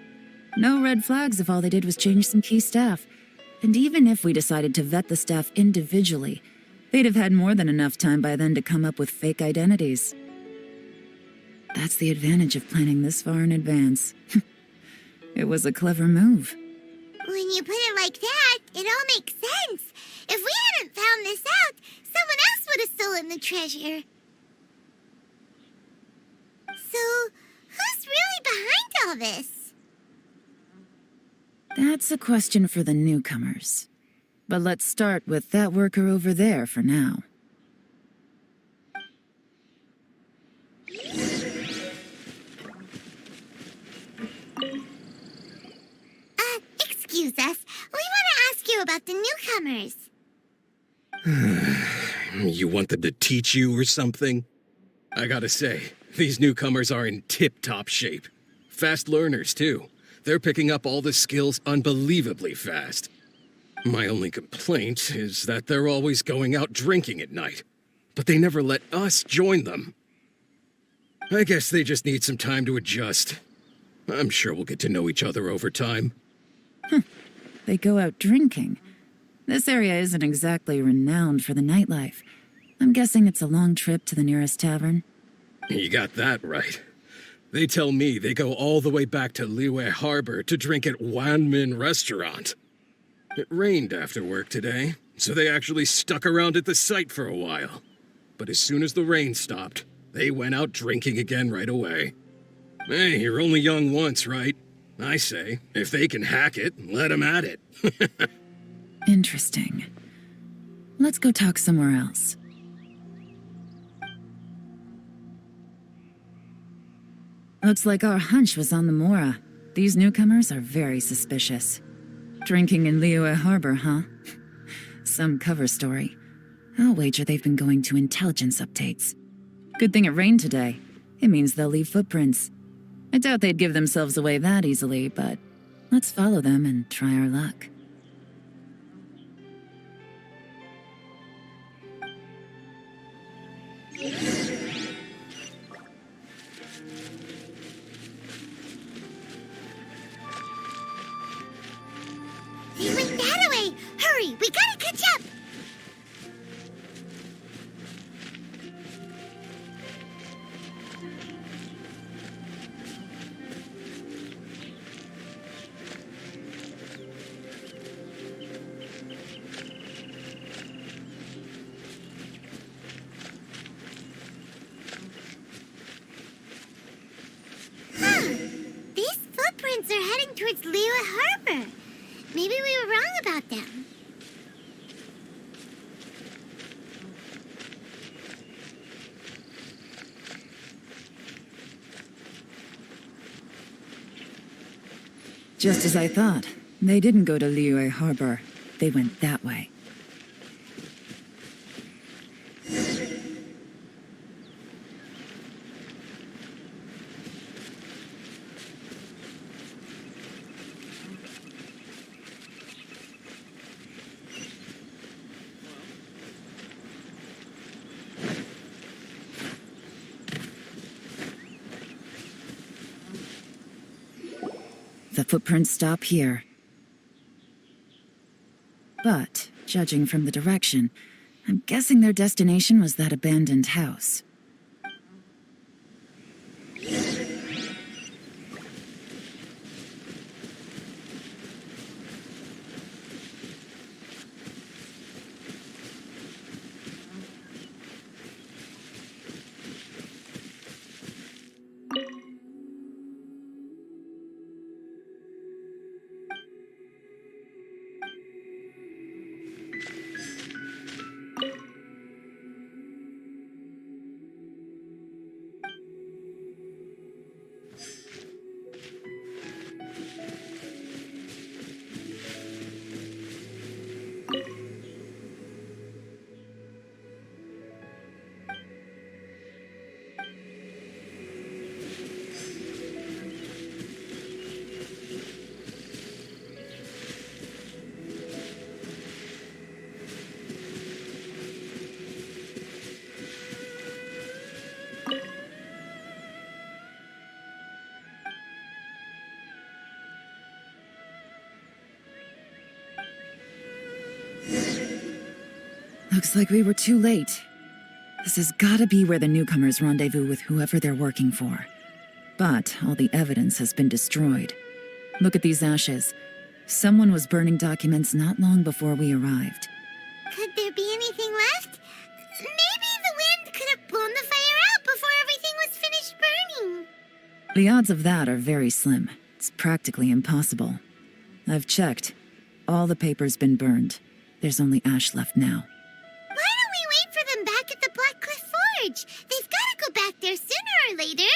S4: No red flags if all they did was change some key staff. And even if we decided to vet the staff individually, they'd have had more than enough time by then to come up with fake identities. That's the advantage of planning this far in advance. It was a clever move.
S16: When you put it like that, it all makes sense. If we hadn't found this out, someone else would have stolen the treasure. So, who's really behind all this?
S4: That's a question for the newcomers. But let's start with that worker over there for now.
S16: Excuse us. We want to ask you about the newcomers.
S19: You want them to teach you or something? I gotta say, these newcomers are in tip-top shape. Fast learners, too. They're picking up all the skills unbelievably fast. My only complaint is that they're always going out drinking at night. But they never let us join them. I guess they just need some time to adjust. I'm sure we'll get to know each other over time.
S4: They go out drinking. This area isn't exactly renowned for the nightlife. I'm guessing it's a long trip to the nearest tavern.
S19: You got that right. They tell me they go all the way back to Liyue Harbor to drink at Wanmin Restaurant. It rained after work today, so they actually stuck around at the site for a while. But as soon as the rain stopped, they went out drinking again right away. Hey, you're only young once, right? I say, if they can hack it, let them at it.
S4: Interesting. Let's go talk somewhere else. Looks like our hunch was on the Mora. These newcomers are very suspicious. Drinking in Liyue Harbor, huh? Some cover story. I'll wager they've been going to intelligence updates. Good thing it rained today. It means they'll leave footprints. I doubt they'd give themselves away that easily, but let's follow them and try our luck.
S16: They went that way! Hurry, we gotta catch up! These footprints are heading towards Liyue Harbor. Maybe we were wrong about them.
S4: Just as I thought. They didn't go to Liyue Harbor. They went that way. The footprints stop here. But, judging from the direction, I'm guessing their destination was that abandoned house. Looks like we were too late. This has gotta be where the newcomers rendezvous with whoever they're working for. But all the evidence has been destroyed. Look at these ashes. Someone was burning documents not long before we arrived.
S16: Could there be anything left? Maybe the wind could have blown the fire out before everything was finished burning.
S4: The odds of that are very slim. It's practically impossible. I've checked. All the paper's been burned. There's only ash left now.
S16: Why don't we wait for them back at the Black Cliff Forge? They've got to go back there sooner or later.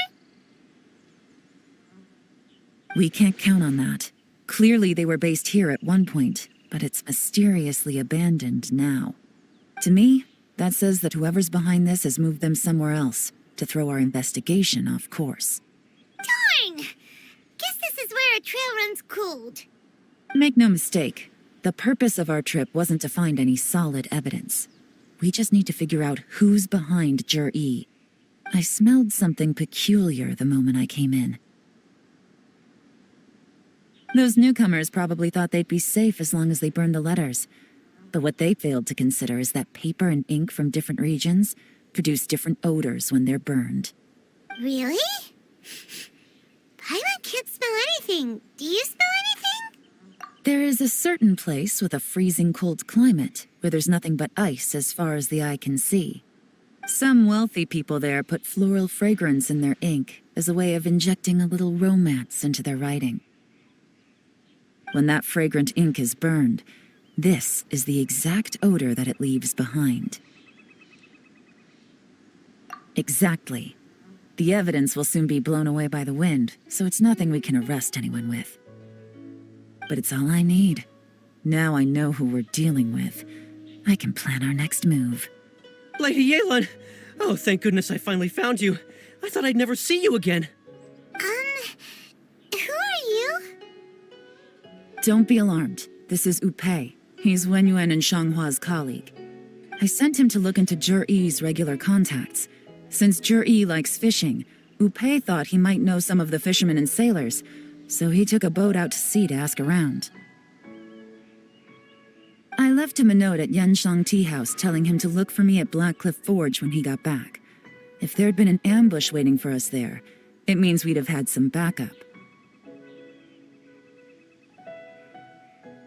S4: We can't count on that. Clearly they were based here at one point, but it's mysteriously abandoned now. To me, that says that whoever's behind this has moved them somewhere else to throw our investigation off course.
S16: Darn! Guess this is where a trail runs cold.
S4: Make no mistake, the purpose of our trip wasn't to find any solid evidence. We just need to figure out who's behind Jur-E. I smelled something peculiar the moment I came in. Those newcomers probably thought they'd be safe as long as they burned the letters. But what they failed to consider is that paper and ink from different regions produce different odors when they're burned.
S16: Really? Paimon can't smell anything. Do you smell anything?
S4: There is a certain place with a freezing cold climate where there's nothing but ice as far as the eye can see. Some wealthy people there put floral fragrance in their ink as a way of injecting a little romance into their writing. When that fragrant ink is burned, this is the exact odor that it leaves behind. Exactly. The evidence will soon be blown away by the wind, so it's nothing we can arrest anyone with. But it's all I need. Now I know who we're dealing with. I can plan our next move.
S20: Lady Yelan! Oh, thank goodness I finally found you. I thought I'd never see you again.
S16: Who are you?
S4: Don't be alarmed. This is Upei. He's Wenyuan and Shanghua's colleague. I sent him to look into Jur-E's regular contacts. Since Jur-E likes fishing, Upei thought he might know some of the fishermen and sailors, so he took a boat out to sea to ask around. I left him a note at Yanshang Tea House telling him to look for me at Black Cliff Forge when he got back. If there'd been an ambush waiting for us there, it means we'd have had some backup.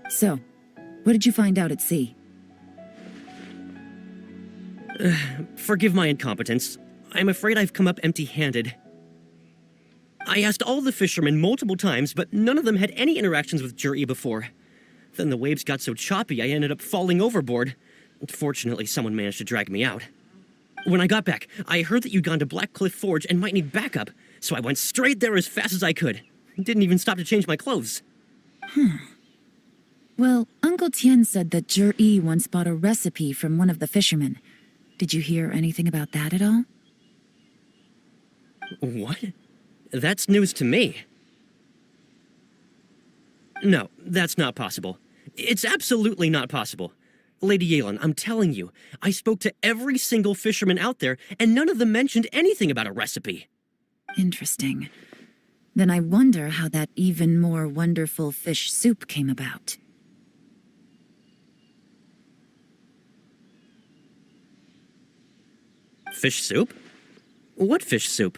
S4: So, what did you find out at sea?
S20: Forgive my incompetence. I'm afraid I've come up empty-handed. I asked all the fishermen multiple times, but none of them had any interactions with Jur-E before. Then the waves got so choppy I ended up falling overboard. Fortunately, someone managed to drag me out. When I got back, I heard that you'd gone to Black Cliff Forge and might need backup, so I went straight there as fast as I could. Didn't even stop to change my clothes.
S4: Well, Uncle Tien said that Zhi once bought a recipe from one of the fishermen. Did you hear anything about that at all?
S20: What? That's news to me. No, that's not possible. It's absolutely not possible. Lady Yalen, I'm telling you, I spoke to every single fisherman out there, and none of them mentioned anything about a recipe.
S4: Interesting. Then I wonder how that even more wonderful fish soup came about.
S20: Fish soup? What fish soup?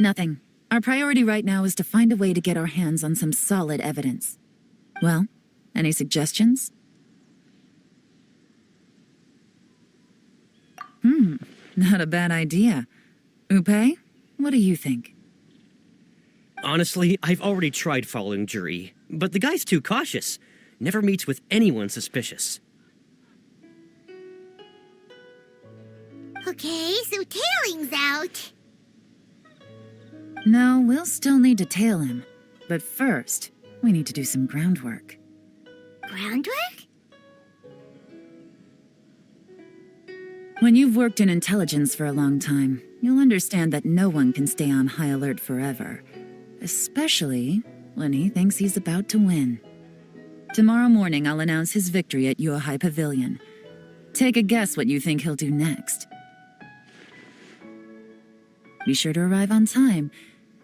S4: Nothing. Our priority right now is to find a way to get our hands on some solid evidence. Well, any suggestions? Not a bad idea. Upe, what do you think?
S20: Honestly, I've already tried following Zhi, but the guy's too cautious. Never meets with anyone suspicious.
S16: Okay, so tailing's out.
S4: No, we'll still need to tail him. But first, we need to do some groundwork.
S16: Groundwork?
S4: When you've worked in intelligence for a long time, you'll understand that no one can stay on high alert forever. Especially when he thinks he's about to win. Tomorrow morning, I'll announce his victory at Yuehai Pavilion. Take a guess what you think he'll do next. Be sure to arrive on time.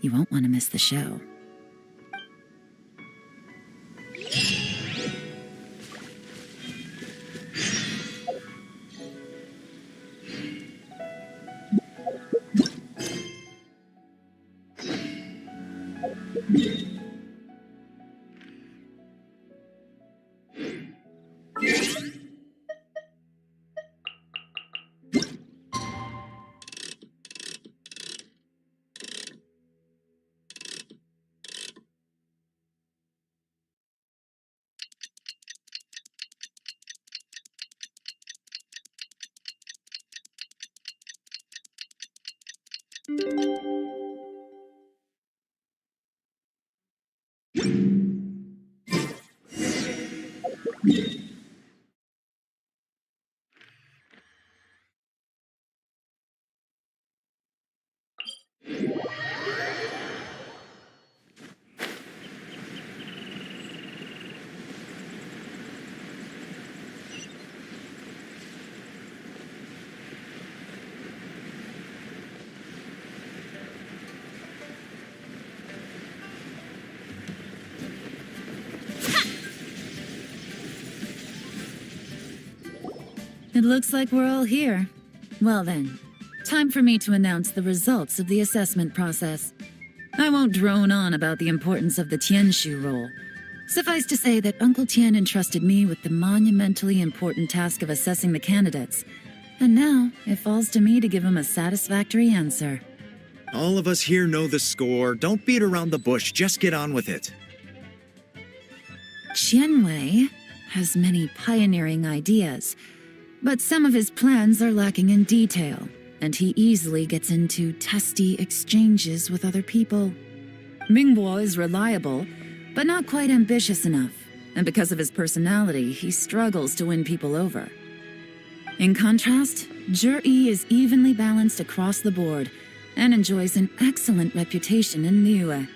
S4: You won't want to miss the show. It looks like we're all here. Well then, time for me to announce the results of the assessment process. I won't drone on about the importance of the Tianshu role. Suffice to say that Uncle Tien entrusted me with the monumentally important task of assessing the candidates. And now, it falls to me to give him a satisfactory answer.
S13: All of us here know the score. Don't beat around the bush. Just get on with it.
S4: Qianwei has many pioneering ideas, but some of his plans are lacking in detail, and he easily gets into testy exchanges with other people. Mingbo is reliable, but not quite ambitious enough, and because of his personality, he struggles to win people over. In contrast, Zhi is evenly balanced across the board and enjoys an excellent reputation in Liyue.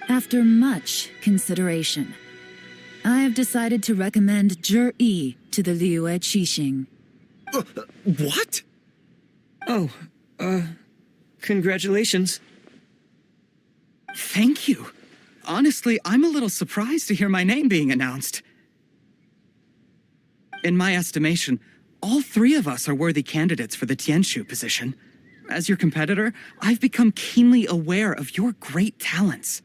S4: After much consideration, I have decided to recommend Zhi to the Liyue Qixing.
S13: What?
S5: Oh, congratulations.
S14: Thank you. Honestly, I'm a little surprised to hear my name being announced. In my estimation, all three of us are worthy candidates for the Tianshu position. As your competitor, I've become keenly aware of your great talents.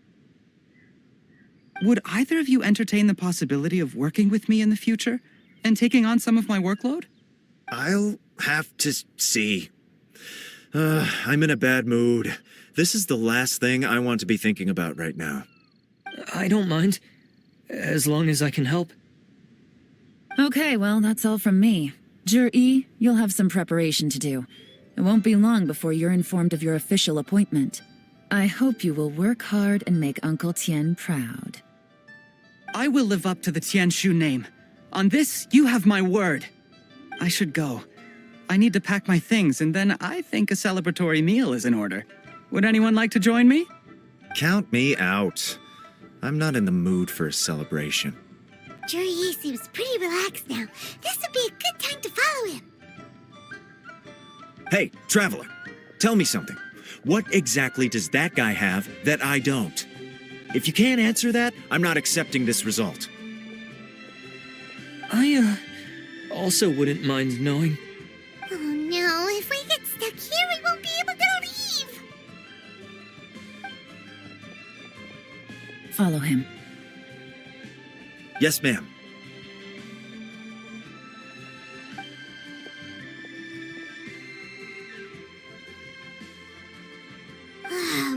S14: Would either of you entertain the possibility of working with me in the future and taking on some of my workload?
S13: I'll have to see. I'm in a bad mood. This is the last thing I want to be thinking about right now.
S5: I don't mind, as long as I can help.
S4: Okay, well, that's all from me. Zhi, you'll have some preparation to do. It won't be long before you're informed of your official appointment. I hope you will work hard and make Uncle Tien proud.
S14: I will live up to the Tianshu name. On this, you have my word. I should go. I need to pack my things, and then I think a celebratory meal is in order. Would anyone like to join me?
S13: Count me out. I'm not in the mood for a celebration.
S16: Juri seems pretty relaxed now. This would be a good time to follow him.
S13: Hey, traveler, tell me something. What exactly does that guy have that I don't? If you can't answer that, I'm not accepting this result.
S5: I, also wouldn't mind knowing.
S16: Oh no, if we get stuck here, we won't be able to leave.
S4: Follow him.
S13: Yes, ma'am.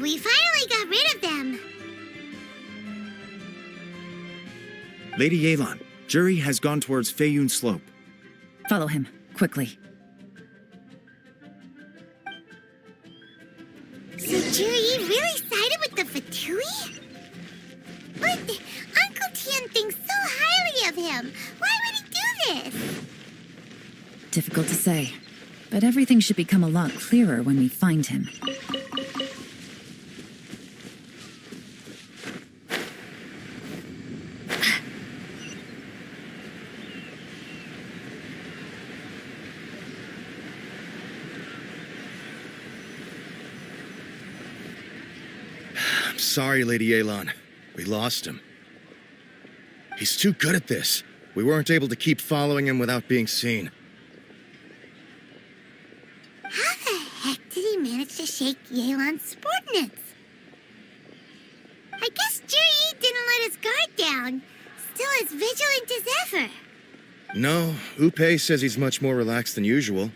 S16: We finally got rid of them.
S13: Lady Yelan, Juri has gone towards Feiyun Slope.
S4: Follow him, quickly.
S16: So Juri really sided with the Fatui? But Uncle Tian thinks so highly of him. Why would he do this?
S4: Difficult to say, but everything should become a lot clearer when we find him.
S9: I'm sorry, Lady Yelan. We lost him. He's too good at this. We weren't able to keep following him without being seen.
S16: How the heck did he manage to shake Yelan's subordinates? I guess Juri didn't let his guard down. Still as vigilant as ever.
S9: No, Upe says he's much more relaxed than usual.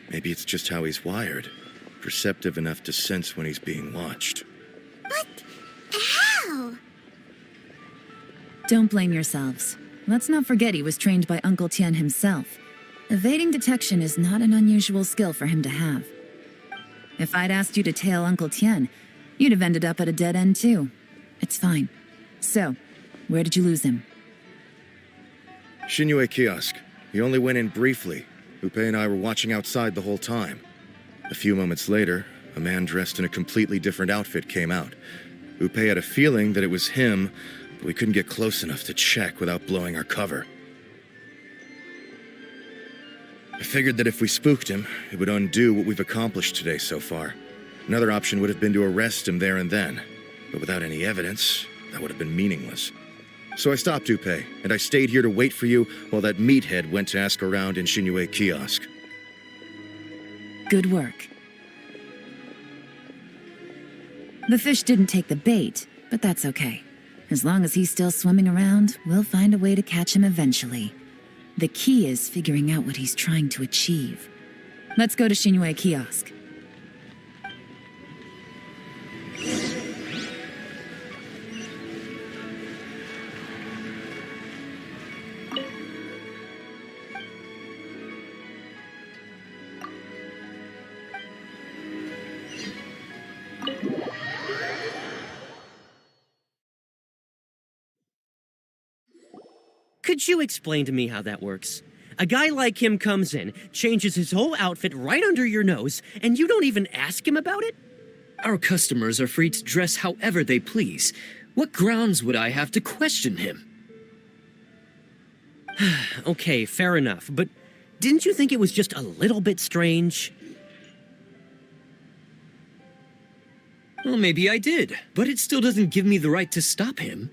S9: Maybe it's just how he's wired. Perceptive enough to sense when he's being watched.
S16: But how?
S4: Don't blame yourselves. Let's not forget he was trained by Uncle Tian himself. Evading detection is not an unusual skill for him to have. If I'd asked you to tail Uncle Tian, you'd have ended up at a dead end too. It's fine. So, where did you lose him?
S9: Shinyue kiosk. He only went in briefly. Upe and I were watching outside the whole time. A few moments later, a man dressed in a completely different outfit came out. Upe had a feeling that it was him, but we couldn't get close enough to check without blowing our cover. I figured that if we spooked him, it would undo what we've accomplished today so far. Another option would have been to arrest him there and then, but without any evidence, that would have been meaningless. So I stopped Upe, and I stayed here to wait for you while that meathead went to ask around in Shinyue kiosk.
S4: Good work. The fish didn't take the bait, but that's okay. As long as he's still swimming around, we'll find a way to catch him eventually. The key is figuring out what he's trying to achieve. Let's go to Shinyue kiosk.
S20: Could you explain to me how that works? A guy like him comes in, changes his whole outfit right under your nose, and you don't even ask him about it?
S5: Our customers are free to dress however they please. What grounds would I have to question him?
S20: Okay, fair enough, but didn't you think it was just a little bit strange?
S5: Well, maybe I did, but it still doesn't give me the right to stop him.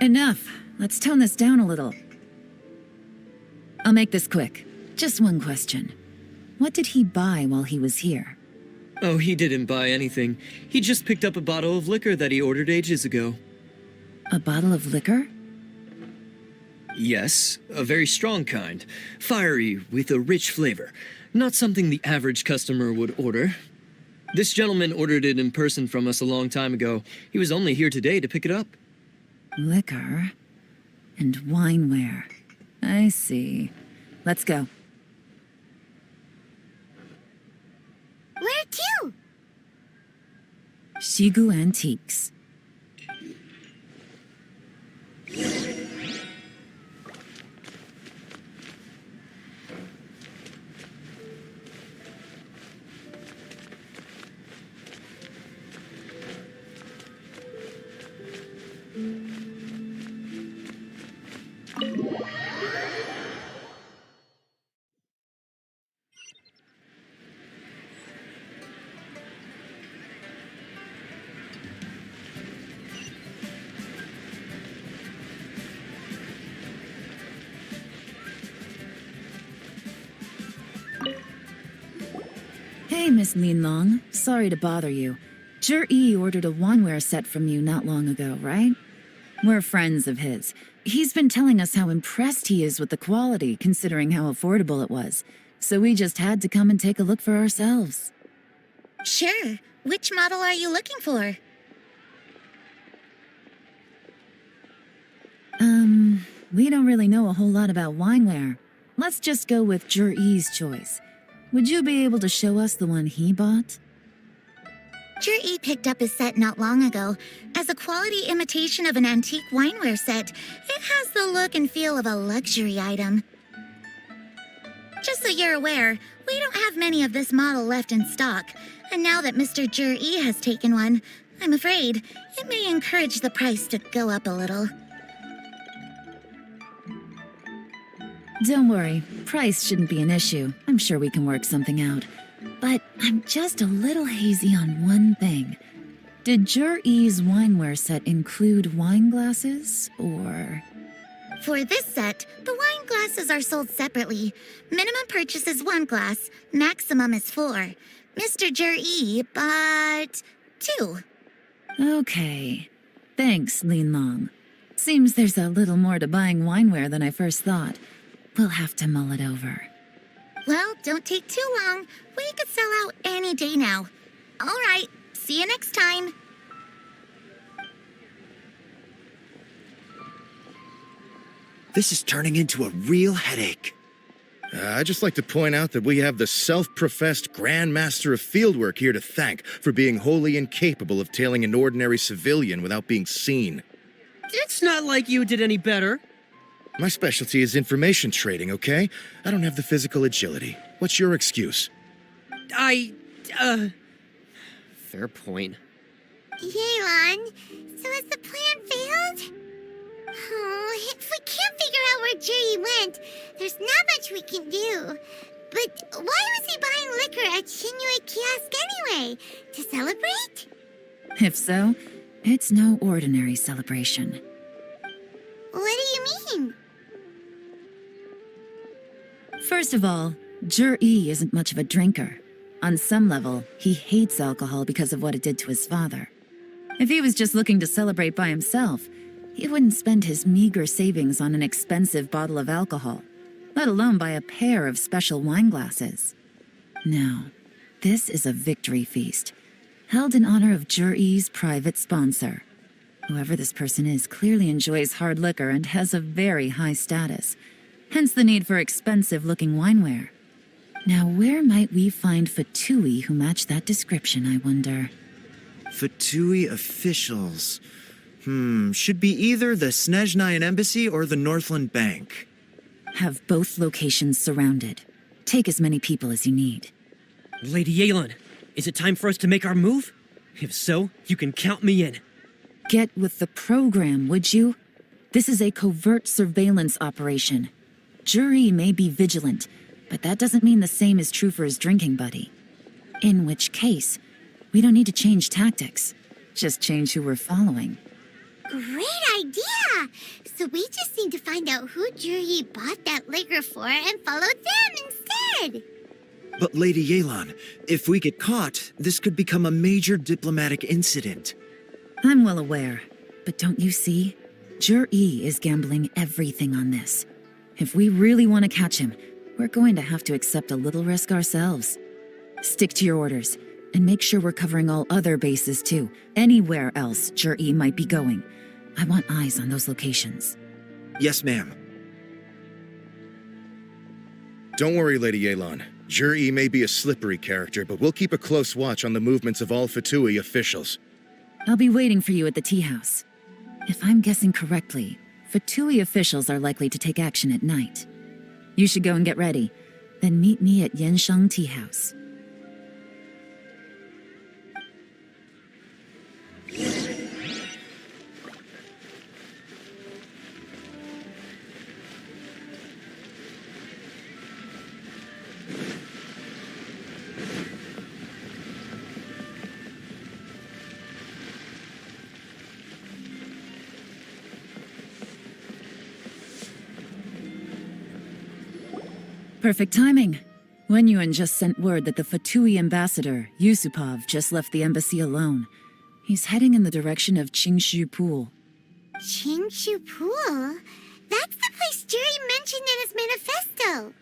S4: Enough. Let's tone this down a little. I'll make this quick. Just one question. What did he buy while he was here?
S5: Oh, he didn't buy anything. He just picked up a bottle of liquor that he ordered ages ago.
S4: A bottle of liquor?
S5: Yes, a very strong kind. Fiery, with a rich flavor. Not something the average customer would order. This gentleman ordered it in person from us a long time ago. He was only here today to pick it up.
S4: Liquor and wineware. I see. Let's go.
S16: Where to?
S4: Shigu Antiques. Hey, Miss Linlong. Sorry to bother you. Zhi ordered a wineware set from you not long ago, right? We're friends of his. He's been telling us how impressed he is with the quality, considering how affordable it was. So we just had to come and take a look for ourselves.
S1: Sure. Which model are you looking for?
S4: We don't really know a whole lot about wineware. Let's just go with Zhi's choice. Would you be able to show us the one he bought?
S1: Zhi picked up his set not long ago. As a quality imitation of an antique wineware set, it has the look and feel of a luxury item. Just so you're aware, we don't have many of this model left in stock, and now that Mr. Zhi has taken one, I'm afraid it may encourage the price to go up a little.
S4: Don't worry, price shouldn't be an issue. I'm sure we can work something out. But I'm just a little hazy on one thing. Did Zhi's wineware set include wine glasses, or...?
S1: For this set, the wine glasses are sold separately. Minimum purchase is 1 glass, maximum is 4. Mr. Zhi bought 2.
S4: Okay. Thanks, Linlong. Seems there's a little more to buying wineware than I first thought. We'll have to mull it over.
S1: Well, don't take too long. We could sell out any day now. All right, see you next time.
S13: This is turning into a real headache.
S17: I'd just like to point out that we have the self-professed Grand Master of Fieldwork here to thank for being wholly incapable of tailing an ordinary civilian without being seen.
S20: It's not like you did any better.
S17: My specialty is information trading, okay? I don't have the physical agility. What's your excuse?
S20: Fair point.
S16: Yelan, so has the plan failed? Oh, if we can't figure out where Jerry went, there's not much we can do. But why was he buying liquor at Shinue Kiosk anyway? To celebrate?
S4: If so, it's no ordinary celebration.
S16: What do you mean?
S4: First of all, Zhi isn't much of a drinker. On some level, he hates alcohol because of what it did to his father. If he was just looking to celebrate by himself, he wouldn't spend his meager savings on an expensive bottle of alcohol, let alone buy a pair of special wine glasses. No, this is a victory feast, held in honor of Zhi's private sponsor. Whoever this person is clearly enjoys hard liquor and has a very high status, hence the need for expensive-looking wineware. Now, where might we find Fatui who match that description, I wonder?
S13: Fatui officials. Should be either the Snezhnayan Embassy or the Northland Bank.
S4: Have both locations surrounded. Take as many people as you need.
S20: Lady Yelan, is it time for us to make our move? If so, you can count me in.
S4: Get with the program, would you? This is a covert surveillance operation. Zhi may be vigilant, but that doesn't mean the same is true for his drinking buddy. In which case, we don't need to change tactics. Just change who we're following.
S16: Great idea! So we just need to find out who Jerry bought that liquor for and follow them instead!
S13: But Lady Yelan, if we get caught, this could become a major diplomatic incident.
S4: I'm well aware, but don't you see? Zhi is gambling everything on this. If we really want to catch him, we're going to have to accept a little risk ourselves. Stick to your orders, and make sure we're covering all other bases too. Anywhere else Zhi might be going. I want eyes on those locations.
S13: Yes, ma'am.
S17: Don't worry, Lady Yelan. Zhi may be a slippery character, but we'll keep a close watch on the movements of all Fatui officials.
S4: I'll be waiting for you at the tea house. If I'm guessing correctly, Fatui officials are likely to take action at night. You should go and get ready, then meet me at Yensheng Tea House. Perfect timing. Wenyuan just sent word that the Fatui ambassador, Yusupov, just left the embassy alone. He's heading in the direction of Qingshu Pool.
S16: Qingshu Pool? That's the place Jerry mentioned in his manifesto.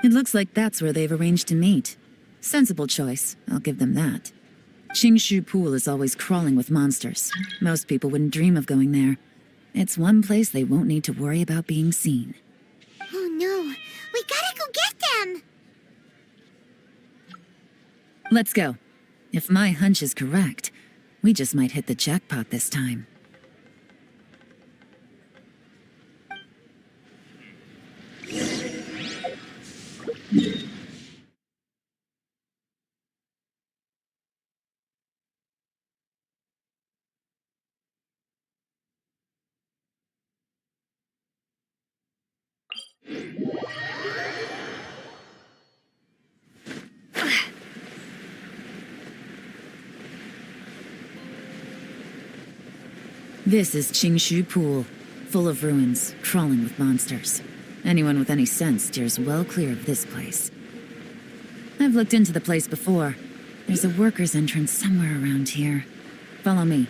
S4: It looks like that's where they've arranged to meet. Sensible choice, I'll give them that. Qingshu Pool is always crawling with monsters. Most people wouldn't dream of going there. It's one place they won't need to worry about being seen.
S16: Oh no, we gotta go get them!
S4: Let's go. If my hunch is correct, we just might hit the jackpot this time. This is Qingshu Pool, full of ruins, crawling with monsters. Anyone with any sense steers well clear of this place. I've looked into the place before. There's a worker's entrance somewhere around here. Follow me.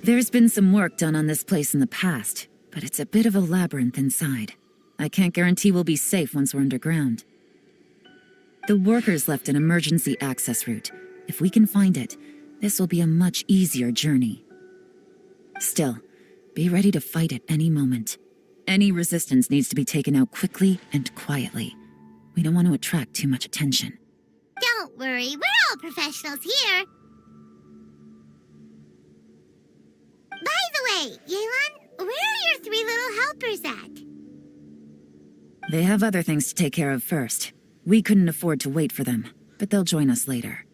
S4: There's been some work done on this place in the past, but it's a bit of a labyrinth inside. I can't guarantee we'll be safe once we're underground. The workers left an emergency access route. If we can find it, this will be a much easier journey. Still, be ready to fight at any moment. Any resistance needs to be taken out quickly and quietly. We don't want to attract too much attention.
S16: Don't worry, we're all professionals here. By the way, Yelan, where are your 3 little helpers at?
S4: They have other things to take care of first. We couldn't afford to wait for them, but they'll join us later.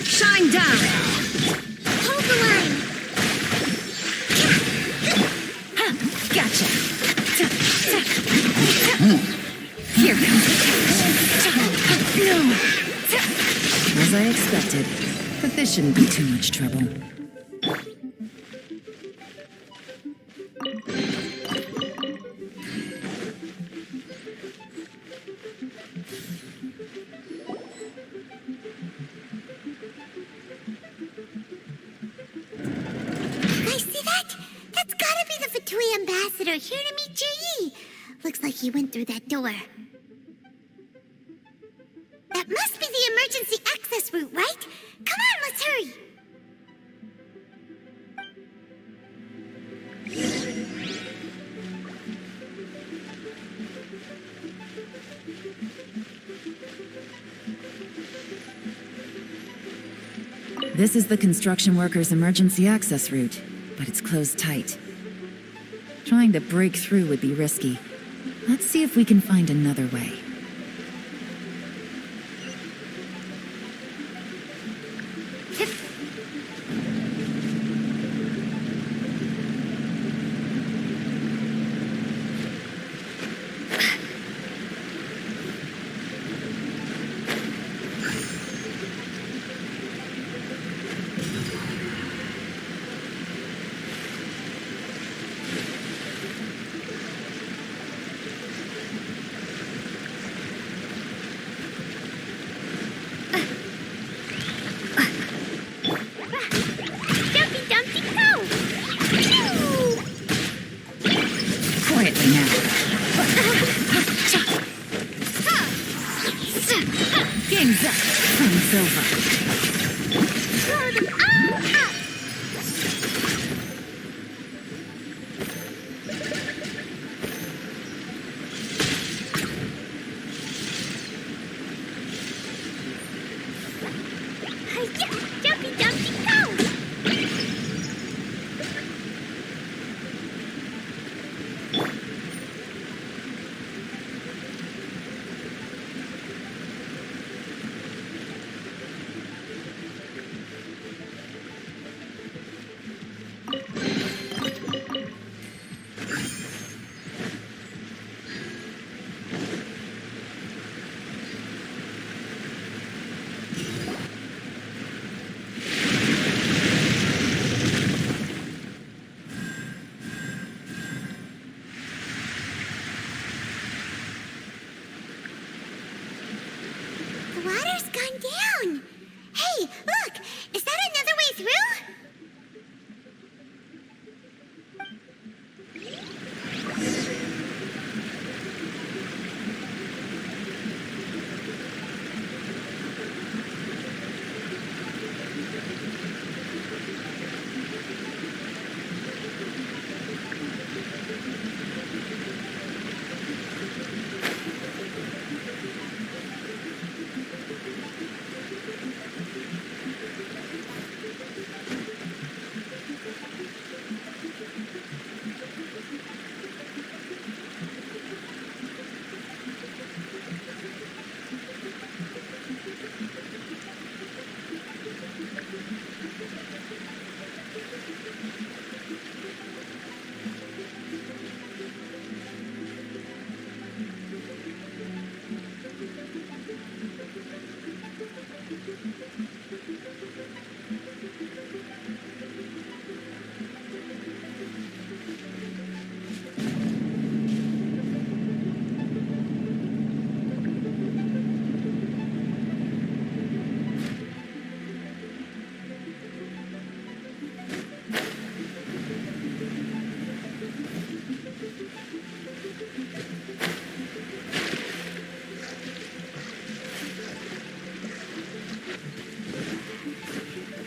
S10: Shine down!
S16: Hold the line!
S10: Gotcha! Here comes the catch!
S4: As I expected, but this shouldn't be too much trouble.
S16: Ambassador here to meet Ji. Looks like he went through that door. That must be the emergency access route, right? Come on, let's hurry.
S4: This is the construction workers' emergency access route, but it's closed tight. Trying to break through would be risky. Let's see if we can find another way. Quietly now. Game's up. Fun's over.
S16: Throw them all up! Hi-ya! Jumpy, jumpy, go! The water's gone down. Hey, look! Is that another way through?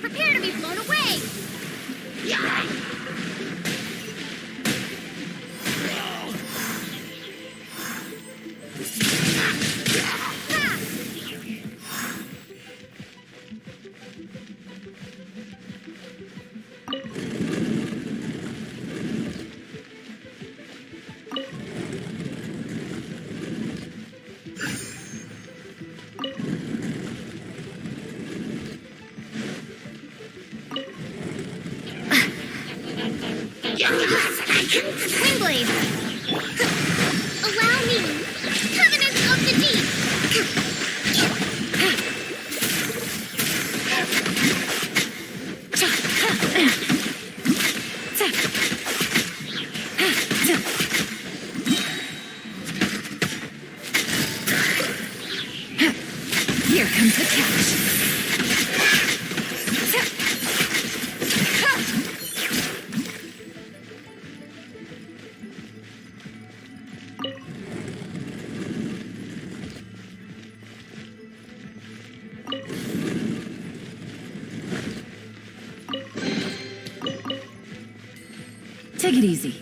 S16: Prepare to be blown away! Windblade! Allow me! Covenant of the Deep!
S4: Here comes the catch. Take it easy.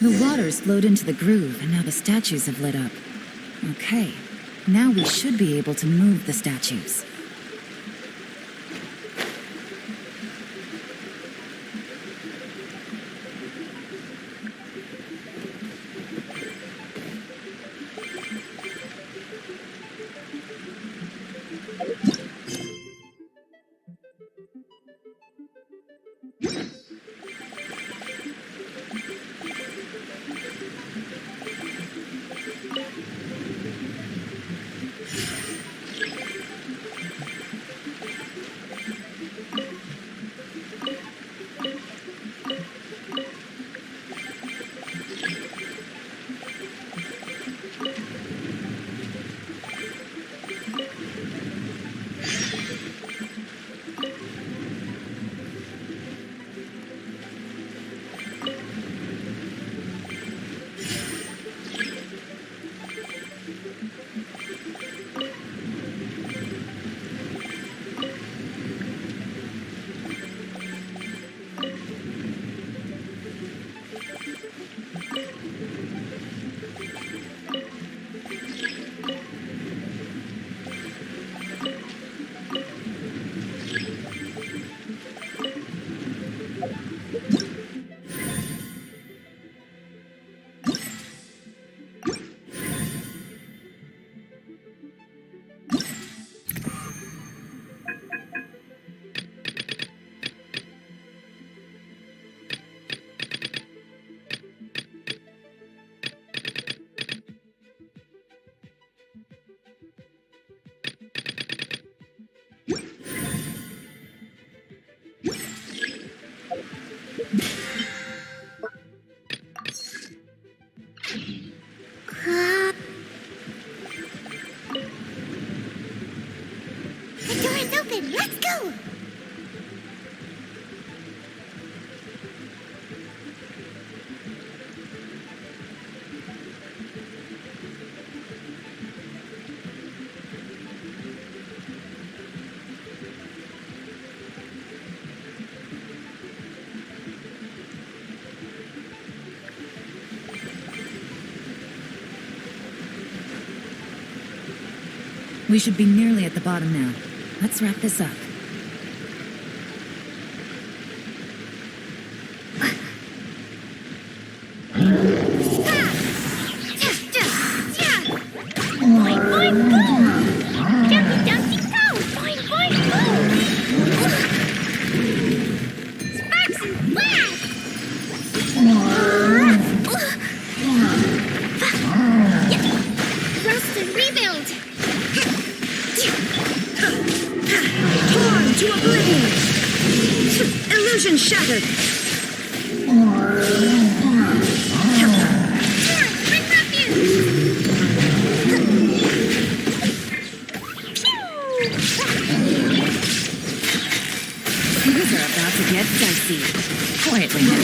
S4: The waters flowed into the groove, and now the statues have lit up. Okay, now we should be able to move the statues.
S16: The door is open. Let's go.
S4: We should be nearly at the bottom now. Let's wrap this up.
S16: Boing, boing, boom! Jumpy, jumpy, go! Boing, boing, boom! Sparks and flash! Rust and rebuild!
S10: Torn to oblivion! Illusion shattered!
S4: Things are about to get dicey. Quietly now.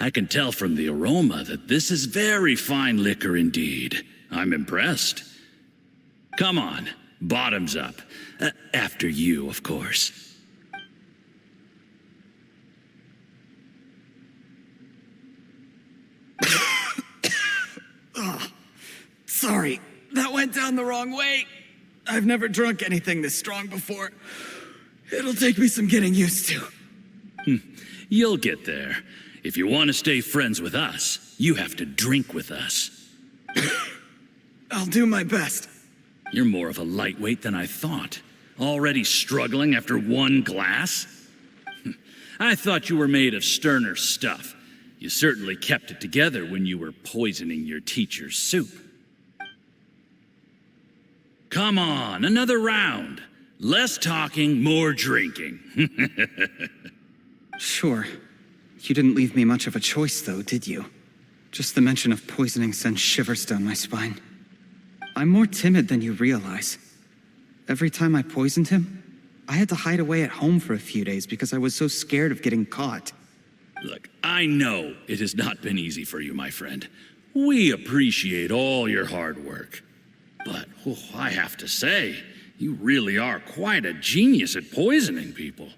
S7: I can tell from the aroma that this is very fine liquor indeed. I'm impressed. Come on, bottoms up. After you, of course.
S14: Oh, sorry, that went down the wrong way. I've never drunk anything this strong before. It'll take me some getting used to.
S7: You'll get there. If you want to stay friends with us, you have to drink with us.
S14: I'll do my best.
S7: You're more of a lightweight than I thought. Already struggling after one glass? I thought you were made of sterner stuff. You certainly kept it together when you were poisoning your teacher's soup. Come on, another round. Less talking, more drinking.
S14: Sure. You didn't leave me much of a choice, though, did you? Just the mention of poisoning sends shivers down my spine. I'm more timid than you realize. Every time I poisoned him, I had to hide away at home for a few days because I was so scared of getting caught.
S7: Look, I know it has not been easy for you, my friend. We appreciate all your hard work. But I have to say, you really are quite a genius at poisoning people.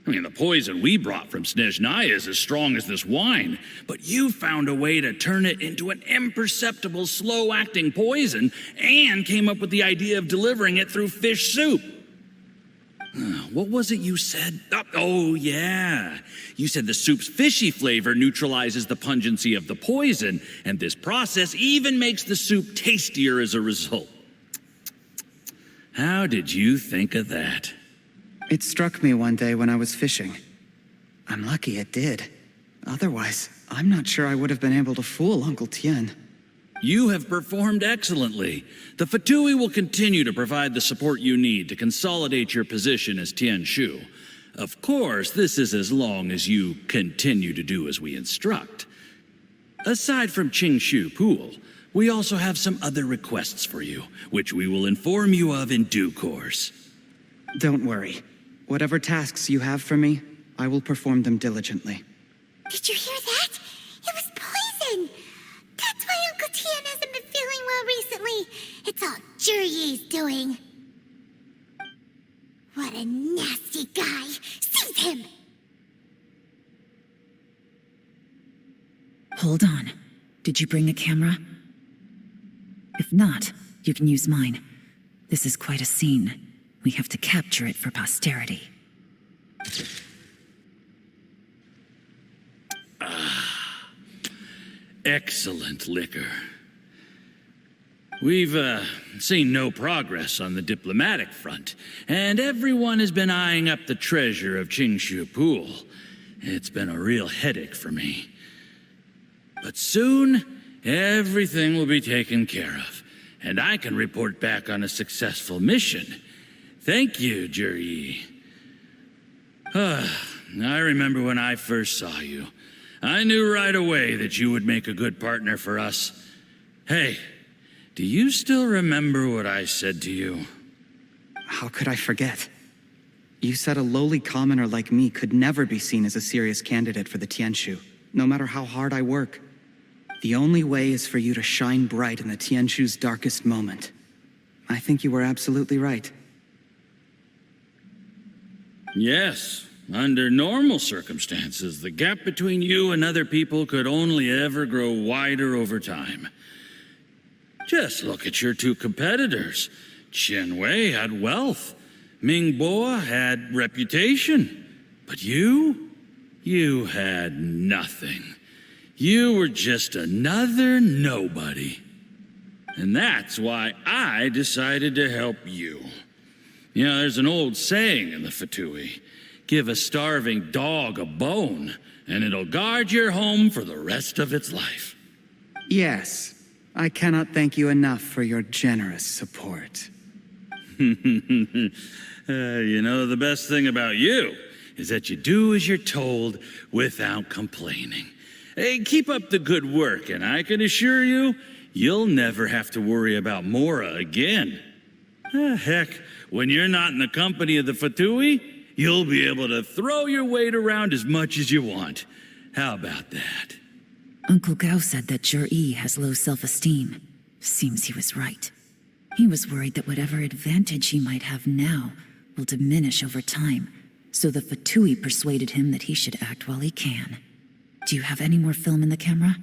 S7: I mean, the poison we brought from Snezhnaya is as strong as this wine, but you found a way to turn it into an imperceptible, slow-acting poison and came up with the idea of delivering it through fish soup. What was it you said? Oh, yeah. You said the soup's fishy flavor neutralizes the pungency of the poison, and this process even makes the soup tastier as a result. How did you think of that?
S14: It struck me one day when I was fishing. I'm lucky it did. Otherwise, I'm not sure I would have been able to fool Uncle Tien.
S7: You have performed excellently. The Fatui will continue to provide the support you need to consolidate your position as Tien Shu. Of course, this is as long as you continue to do as we instruct. Aside from Qingshu Pool, we also have some other requests for you, which we will inform you of in due course.
S14: Don't worry. Whatever tasks you have for me, I will perform them diligently.
S16: Did you hear that? It was poison! That's why Uncle Tien hasn't been feeling well recently. It's all Jurye's doing. What a nasty guy! Seize him!
S4: Hold on. Did you bring a camera? If not, you can use mine. This is quite a scene. We have to capture it for posterity.
S7: Excellent liquor. We've seen no progress on the diplomatic front, and everyone has been eyeing up the treasure of Qingshu Pool. It's been a real headache for me. But soon, everything will be taken care of, and I can report back on a successful mission. Thank you, Jurye. I remember when I first saw you. I knew right away that you would make a good partner for us. Hey, do you still remember what I said to you?
S14: How could I forget? You said a lowly commoner like me could never be seen as a serious candidate for the Tianshu, no matter how hard I work. The only way is for you to shine bright in the Tianshu's darkest moment. I think you were absolutely right.
S7: Yes, under normal circumstances, the gap between you and other people could only ever grow wider over time. Just look at your two competitors. Qian Wei had wealth. Ming Boa had reputation. But you had nothing. You were just another nobody. And that's why I decided to help you. You know, there's an old saying in the Fatui, give a starving dog a bone, and it'll guard your home for the rest of its life.
S14: Yes, I cannot thank you enough for your generous support.
S7: You know, the best thing about you is that you do as you're told without complaining. Hey, keep up the good work, and I can assure you, you'll never have to worry about Mora again. Heck, when you're not in the company of the Fatui, you'll be able to throw your weight around as much as you want. How about that?
S4: Uncle Gao said that Jurye has low self-esteem. Seems he was right. He was worried that whatever advantage he might have now will diminish over time, so the Fatui persuaded him that he should act while he can. Do you have any more film in the camera?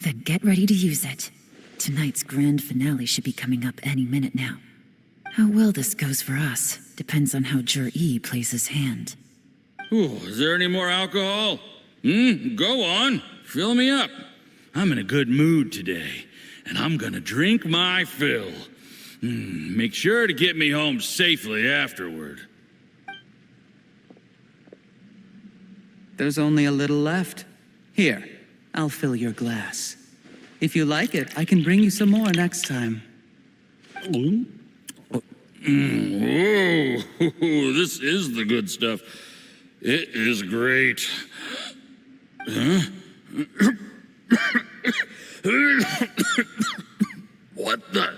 S4: Then get ready to use it. Tonight's grand finale should be coming up any minute now. How well this goes for us depends on how Jurye plays his hand.
S7: Ooh, is there any more alcohol? Go on. Fill me up. I'm in a good mood today, and I'm gonna drink my fill. Make sure to get me home safely afterward.
S14: There's only a little left. Here, I'll fill your glass. If you like it, I can bring you some more next time.
S7: Whoa, this is the good stuff.
S9: It is great. Huh? What the?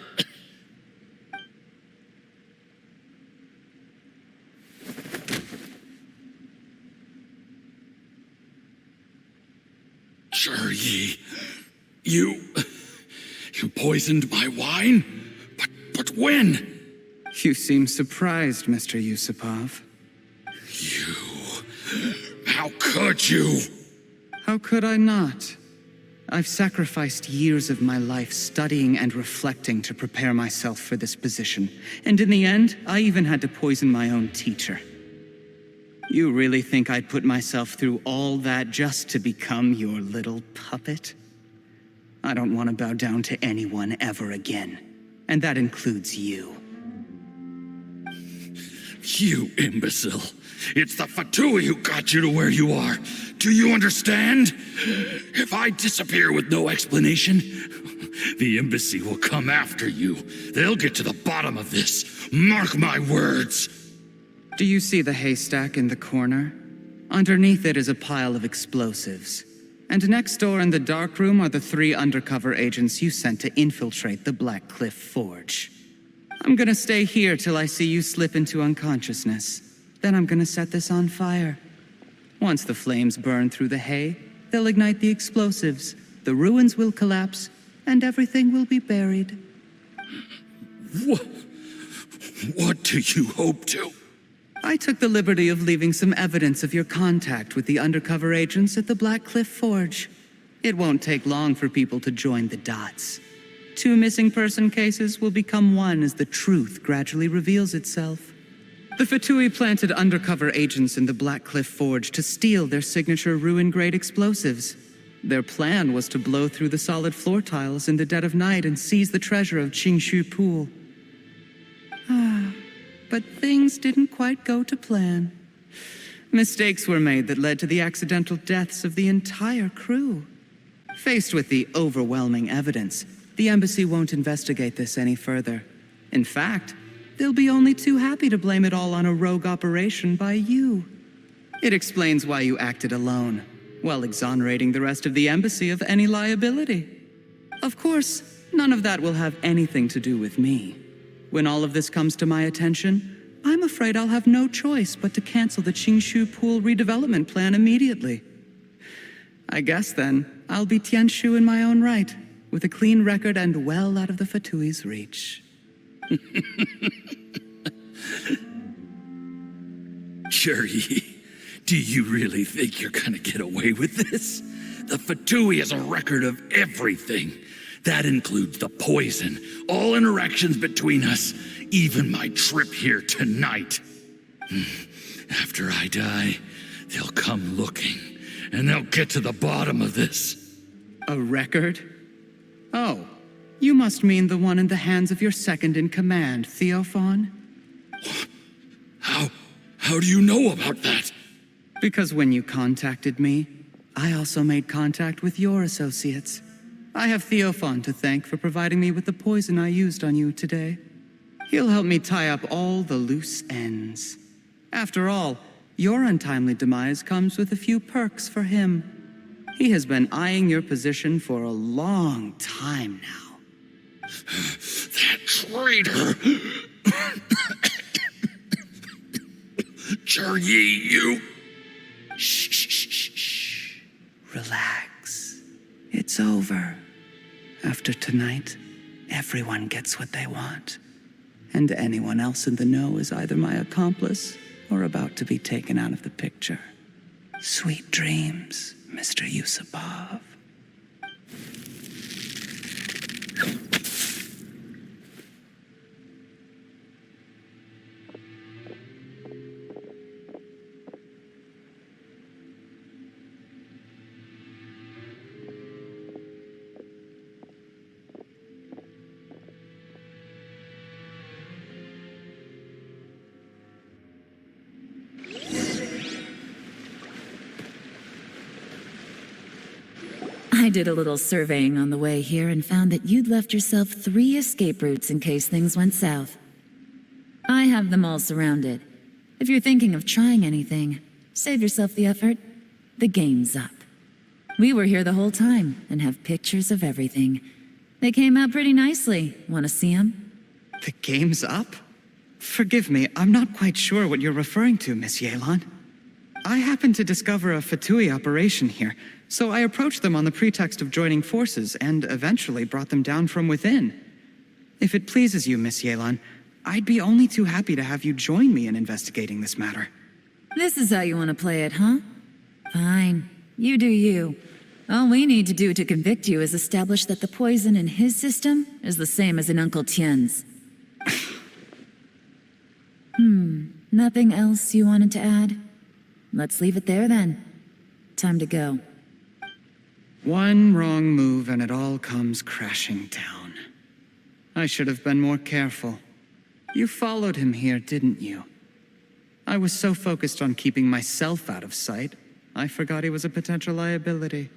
S9: Yi, you poisoned my wine? But when?
S14: You seem surprised, Mr. Yusupov.
S9: How could you?
S14: How could I not? I've sacrificed years of my life studying and reflecting to prepare myself for this position. And in the end, I even had to poison my own teacher. You really think I'd put myself through all that just to become your little puppet? I don't want to bow down to anyone ever again. And that includes you.
S9: You imbecile. It's the Fatui who got you to where you are. Do you understand? If I disappear with no explanation, the embassy will come after you. They'll get to the bottom of this. Mark my words.
S14: Do you see the haystack in the corner? Underneath it is a pile of explosives. And next door in the dark room are the 3 undercover agents you sent to infiltrate the Black Cliff Forge. I'm gonna stay here till I see you slip into unconsciousness. Then I'm gonna set this on fire. Once the flames burn through the hay, they'll ignite the explosives, the ruins will collapse, and everything will be buried.
S9: What do you hope to?
S14: I took the liberty of leaving some evidence of your contact with the undercover agents at the Black Cliff Forge. It won't take long for people to join the dots. 2 missing person cases will become 1 as the truth gradually reveals itself. The Fatui planted undercover agents in the Black Cliff Forge to steal their signature ruin-grade explosives. Their plan was to blow through the solid floor tiles in the dead of night and seize the treasure of Qingshu Pool. But things didn't quite go to plan. Mistakes were made that led to the accidental deaths of the entire crew. Faced with the overwhelming evidence, the embassy won't investigate this any further. In fact, they'll be only too happy to blame it all on a rogue operation by you. It explains why you acted alone, while exonerating the rest of the embassy of any liability. Of course, none of that will have anything to do with me. When all of this comes to my attention, I'm afraid I'll have no choice but to cancel the Qingshu Pool redevelopment plan immediately. I guess then, I'll be Tianshu in my own right, with a clean record and well out of the Fatui's reach.
S9: Yi, do you really think you're gonna get away with this? The Fatui has a record of everything. That includes the poison, all interactions between us, even my trip here tonight. After I die, they'll come looking, and they'll get to the bottom of this.
S14: A record? Oh, you must mean the one in the hands of your second-in-command, Theophan?
S9: How do you know about that?
S14: Because when you contacted me, I also made contact with your associates. I have Theophan to thank for providing me with the poison I used on you today. He'll help me tie up all the loose ends. After all, your untimely demise comes with a few perks for him. He has been eyeing your position for a long time now.
S9: That traitor! Yi, you...
S14: Shh. Relax. It's over. After tonight, everyone gets what they want. And anyone else in the know is either my accomplice or about to be taken out of the picture. Sweet dreams, Mr. Yusupov.
S4: I did a little surveying on the way here and found that you'd left yourself 3 escape routes in case things went south. I have them all surrounded. If you're thinking of trying anything, Save yourself the effort. The game's up. We were here the whole time and have pictures of everything. They came out pretty nicely. Want to see them?
S14: The game's up? Forgive me, I'm not quite sure what you're referring to, Miss Yelan. I happened to discover a Fatui operation here, so I approached them on the pretext of joining forces and eventually brought them down from within. If it pleases you, Miss Yelan, I'd be only too happy to have you join me in investigating this matter.
S4: This is how you want to play it, huh? Fine. You do you. All we need to do to convict you is establish that the poison in his system is the same as in Uncle Tien's. Nothing else you wanted to add? Let's leave it there then. Time to go.
S14: One wrong move and it all comes crashing down. I should have been more careful. You followed him here, didn't you? I was so focused on keeping myself out of sight, I forgot he was a potential liability.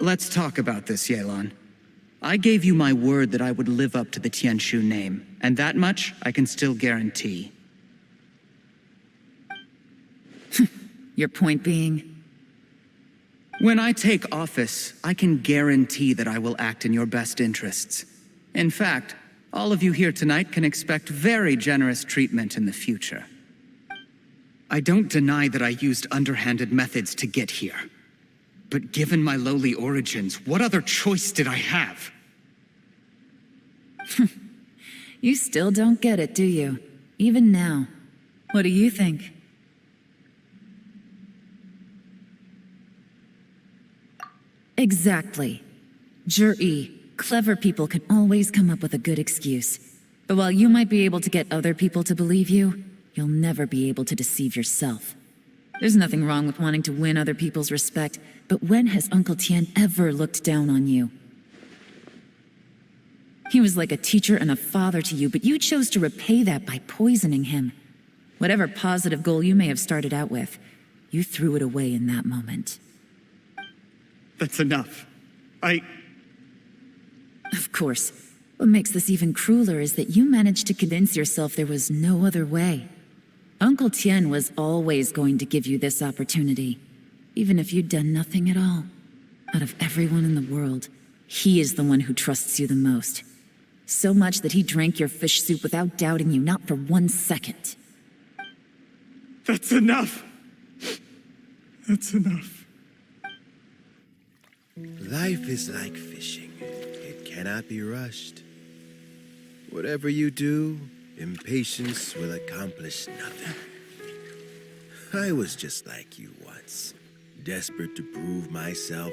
S14: Let's talk about this, Yelan. I gave you my word that I would live up to the Tianshu name, and that much I can still guarantee.
S4: Your point being?
S14: When I take office, I can guarantee that I will act in your best interests. In fact, all of you here tonight can expect very generous treatment in the future. I don't deny that I used underhanded methods to get here. But given my lowly origins, what other choice did I have?
S4: You still don't get it, do you? Even now. What do you think? Exactly. Jur-E, clever people can always come up with a good excuse. But while you might be able to get other people to believe you, you'll never be able to deceive yourself. There's nothing wrong with wanting to win other people's respect, but when has Uncle Tien ever looked down on you? He was like a teacher and a father to you, but you chose to repay that by poisoning him. Whatever positive goal you may have started out with, you threw it away in that moment.
S14: That's enough.
S4: Of course. What makes this even crueler is that you managed to convince yourself there was no other way. Uncle Tien was always going to give you this opportunity, even if you'd done nothing at all. Out of everyone in the world, he is the one who trusts you the most. So much that he drank your fish soup without doubting you, not for 1 second.
S14: That's enough. That's enough.
S12: Life is like fishing. It cannot be rushed. Whatever you do, impatience will accomplish nothing. I was just like you once, desperate to prove myself.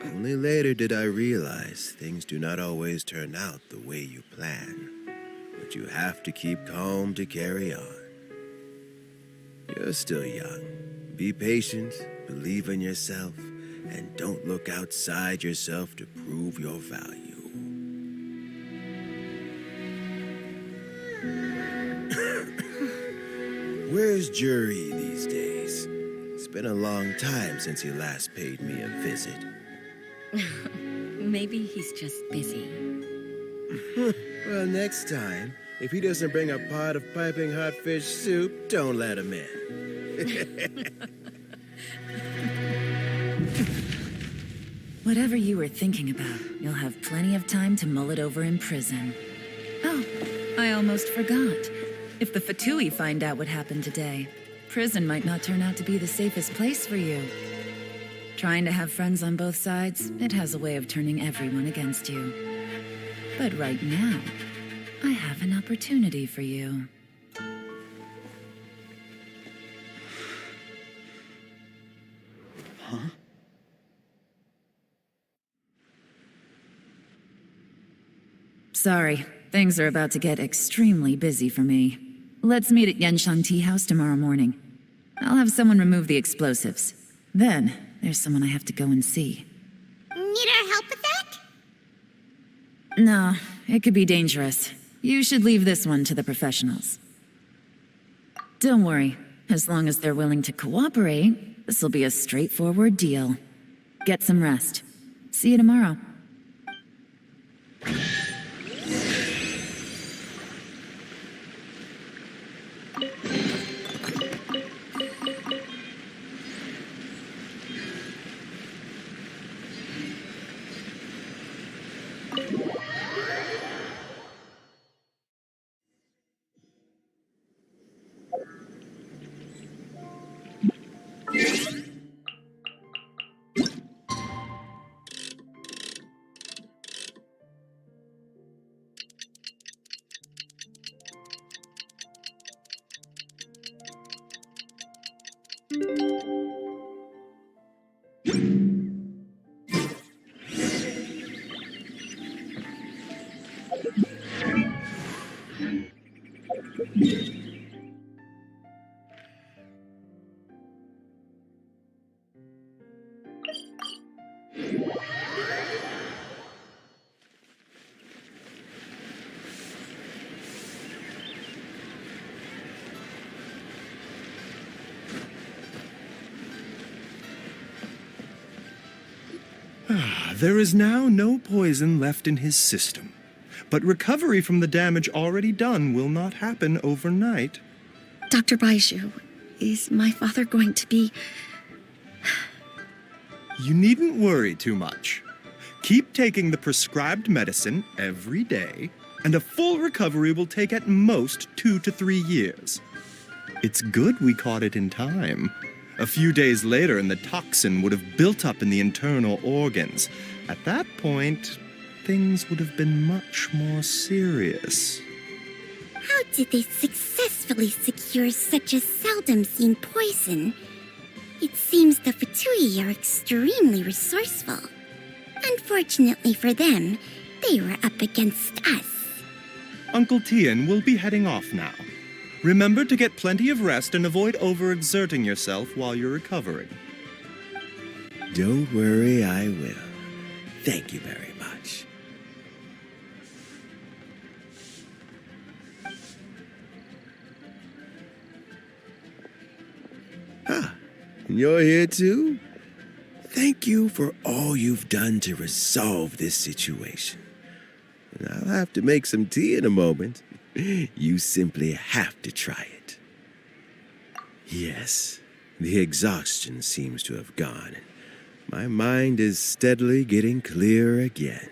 S12: Only later did I realize things do not always turn out the way you plan, but you have to keep calm to carry on. You're still young. Be patient, believe in yourself, and don't look outside yourself to prove your value. Where's Jur-E these days? It's been a long time since he last paid me a visit.
S10: Maybe he's just busy.
S12: Well, next time, if he doesn't bring a pot of piping hot fish soup, don't let him in.
S4: Whatever you were thinking about, you'll have plenty of time to mull it over in prison. Oh, I almost forgot. If the Fatui find out what happened today, prison might not turn out to be the safest place for you. Trying to have friends on both sides, it has a way of turning everyone against you. But right now, I have an opportunity for you.
S14: Huh?
S4: Sorry, things are about to get extremely busy for me. Let's meet at Genshin Tea House tomorrow morning. I'll have someone remove the explosives. Then, there's someone I have to go and see.
S16: Need our help with that?
S4: No, it could be dangerous. You should leave this one to the professionals. Don't worry. As long as they're willing to cooperate, this'll be a straightforward deal. Get some rest. See you tomorrow.
S2: There is now no poison left in his system, but recovery from the damage already done will not happen overnight.
S10: Dr. Baiju, is my father going to be...
S2: You needn't worry too much. Keep taking the prescribed medicine every day, and a full recovery will take at most 2 to 3 years. It's good we caught it in time. A few days later, and the toxin would have built up in the internal organs. At that point, things would have been much more serious.
S16: How did they successfully secure such a seldom-seen poison? It seems the Fatui are extremely resourceful. Unfortunately for them, they were up against us.
S2: Uncle Tian will be heading off now. Remember to get plenty of rest and avoid overexerting yourself while you're recovering.
S12: Don't worry, I will. Thank you very much. You're here too? Thank you for all you've done to resolve this situation. And I'll have to make some tea in a moment. You simply have to try it. Yes, the exhaustion seems to have gone. My mind is steadily getting clearer again.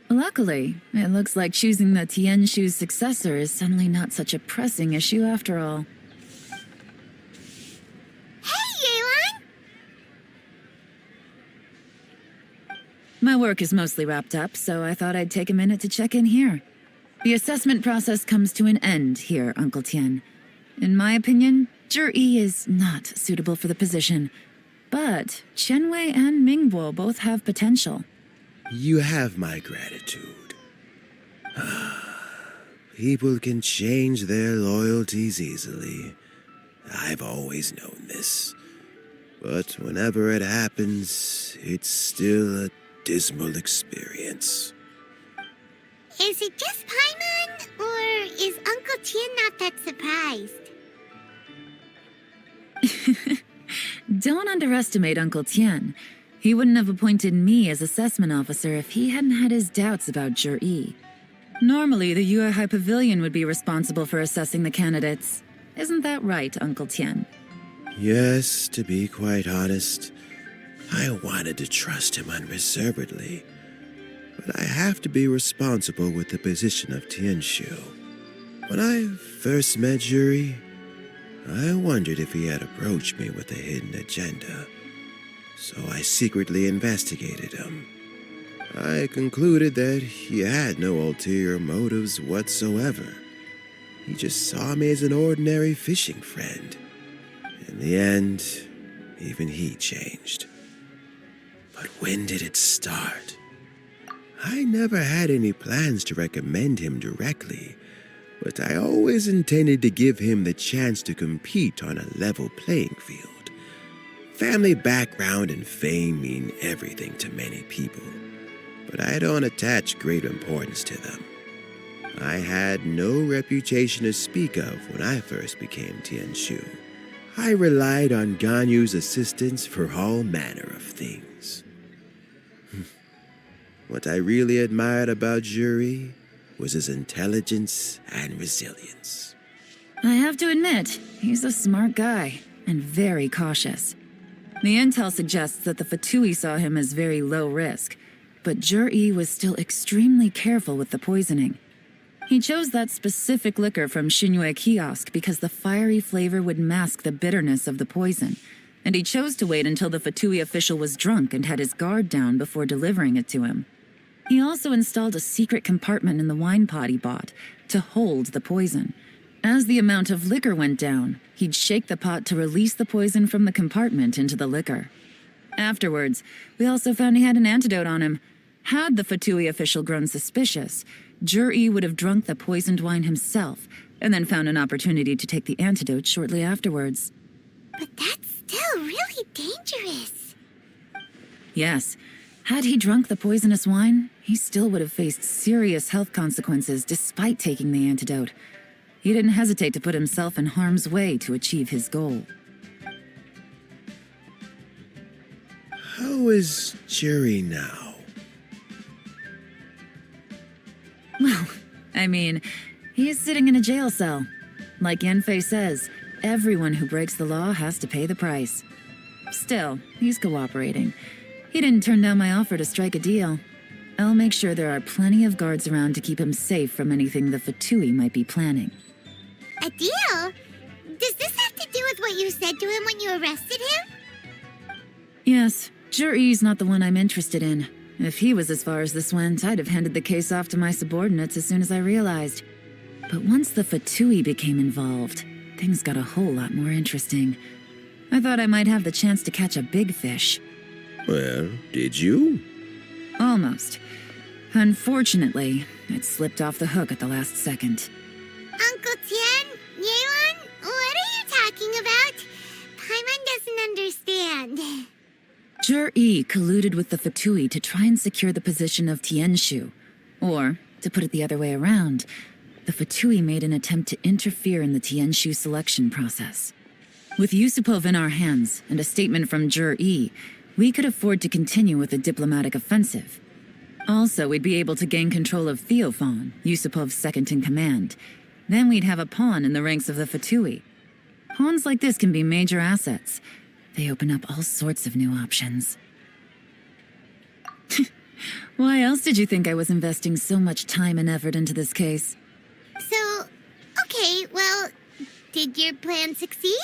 S4: Luckily, it looks like choosing the Tianshu's successor is suddenly not such a pressing issue after all. My work is mostly wrapped up, so I thought I'd take a minute to check in here. The assessment process comes to an end here, Uncle Tian. In my opinion, Zhi is not suitable for the position, but Qianwei and Mingbo both have potential.
S12: You have my gratitude. People can change their loyalties easily. I've always known this. But whenever it happens, it's still a dismal experience.
S16: Is it just Paimon, or is Uncle Tian not that surprised?
S4: Don't underestimate Uncle Tian. He wouldn't have appointed me as assessment officer if he hadn't had his doubts about Zhi. Normally, the Yue High Pavilion would be responsible for assessing the candidates. Isn't that right, Uncle Tian?
S12: Yes, to be quite honest, I wanted to trust him unreservedly. But I have to be responsible with the position of Tianshu. When I first met Zhi, I wondered if he had approached me with a hidden agenda. So I secretly investigated him. I concluded that he had no ulterior motives whatsoever. He just saw me as an ordinary fishing friend. In the end, even he changed. But when did it start? I never had any plans to recommend him directly, but I always intended to give him the chance to compete on a level playing field. Family background and fame mean everything to many people, but I don't attach great importance to them. I had no reputation to speak of when I first became Tianshu. I relied on Ganyu's assistance for all manner of things. What I really admired about Zhi was his intelligence and resilience.
S4: I have to admit, he's a smart guy, and very cautious. The intel suggests that the Fatui saw him as very low risk, but Zhi was still extremely careful with the poisoning. He chose that specific liquor from Xinyue Kiosk because the fiery flavor would mask the bitterness of the poison, and he chose to wait until the Fatui official was drunk and had his guard down before delivering it to him. He also installed a secret compartment in the wine pot he bought to hold the poison. As the amount of liquor went down, he'd shake the pot to release the poison from the compartment into the liquor. Afterwards, we also found he had an antidote on him. Had the Fatui official grown suspicious, Jur-E would have drunk the poisoned wine himself, and then found an opportunity to take the antidote shortly afterwards.
S16: But that's still really dangerous.
S4: Yes, had he drunk the poisonous wine, he still would have faced serious health consequences despite taking the antidote. He didn't hesitate to put himself in harm's way to achieve his goal.
S12: How is Jerry now?
S4: Well, I mean, he's sitting in a jail cell. Like Yanfei says, everyone who breaks the law has to pay the price. Still, he's cooperating. He didn't turn down my offer to strike a deal. I'll make sure there are plenty of guards around to keep him safe from anything the Fatui might be planning.
S16: A deal? Does this have to do with what you said to him when you arrested him?
S4: Yes, Jur-E's not the one I'm interested in. If he was as far as this went, I'd have handed the case off to my subordinates as soon as I realized. But once the Fatui became involved, things got a whole lot more interesting. I thought I might have the chance to catch a big fish.
S12: Well, did you?
S4: Almost. Unfortunately, it slipped off the hook at the last second.
S16: Uncle Tian, Yelan, what are you talking about? Paimon doesn't understand.
S4: Jur-E colluded with the Fatui to try and secure the position of Tianshu. Or, to put it the other way around, the Fatui made an attempt to interfere in the Tianshu selection process. With Yusupov in our hands and a statement from Jur-E, we could afford to continue with a diplomatic offensive. Also, we'd be able to gain control of Theophan, Yusupov's second-in-command. Then we'd have a pawn in the ranks of the Fatui. Pawns like this can be major assets. They open up all sorts of new options. Why else did you think I was investing so much time and effort into this case?
S16: So, okay, well, did your plan succeed?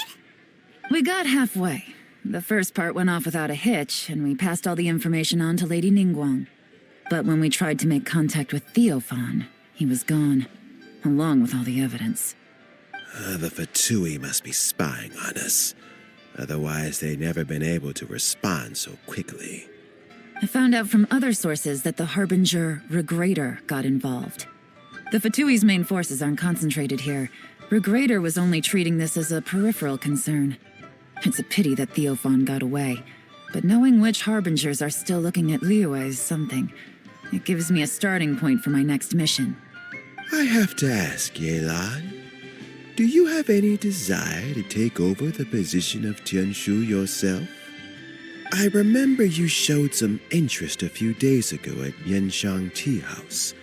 S4: We got halfway. The first part went off without a hitch, and we passed all the information on to Lady Ningguang. But when we tried to make contact with Theophan, he was gone, along with all the evidence.
S12: The Fatui must be spying on us. Otherwise, they'd never been able to respond so quickly.
S4: I found out from other sources that the Harbinger Regrator got involved. The Fatui's main forces aren't concentrated here. Regrator was only treating this as a peripheral concern. It's a pity that Theophan got away, but knowing which Harbingers are still looking at Liyue is something. It gives me a starting point for my next mission.
S12: I have to ask, Yelan, do you have any desire to take over the position of Tianshu yourself? I remember you showed some interest a few days ago at Yenshang Tea House.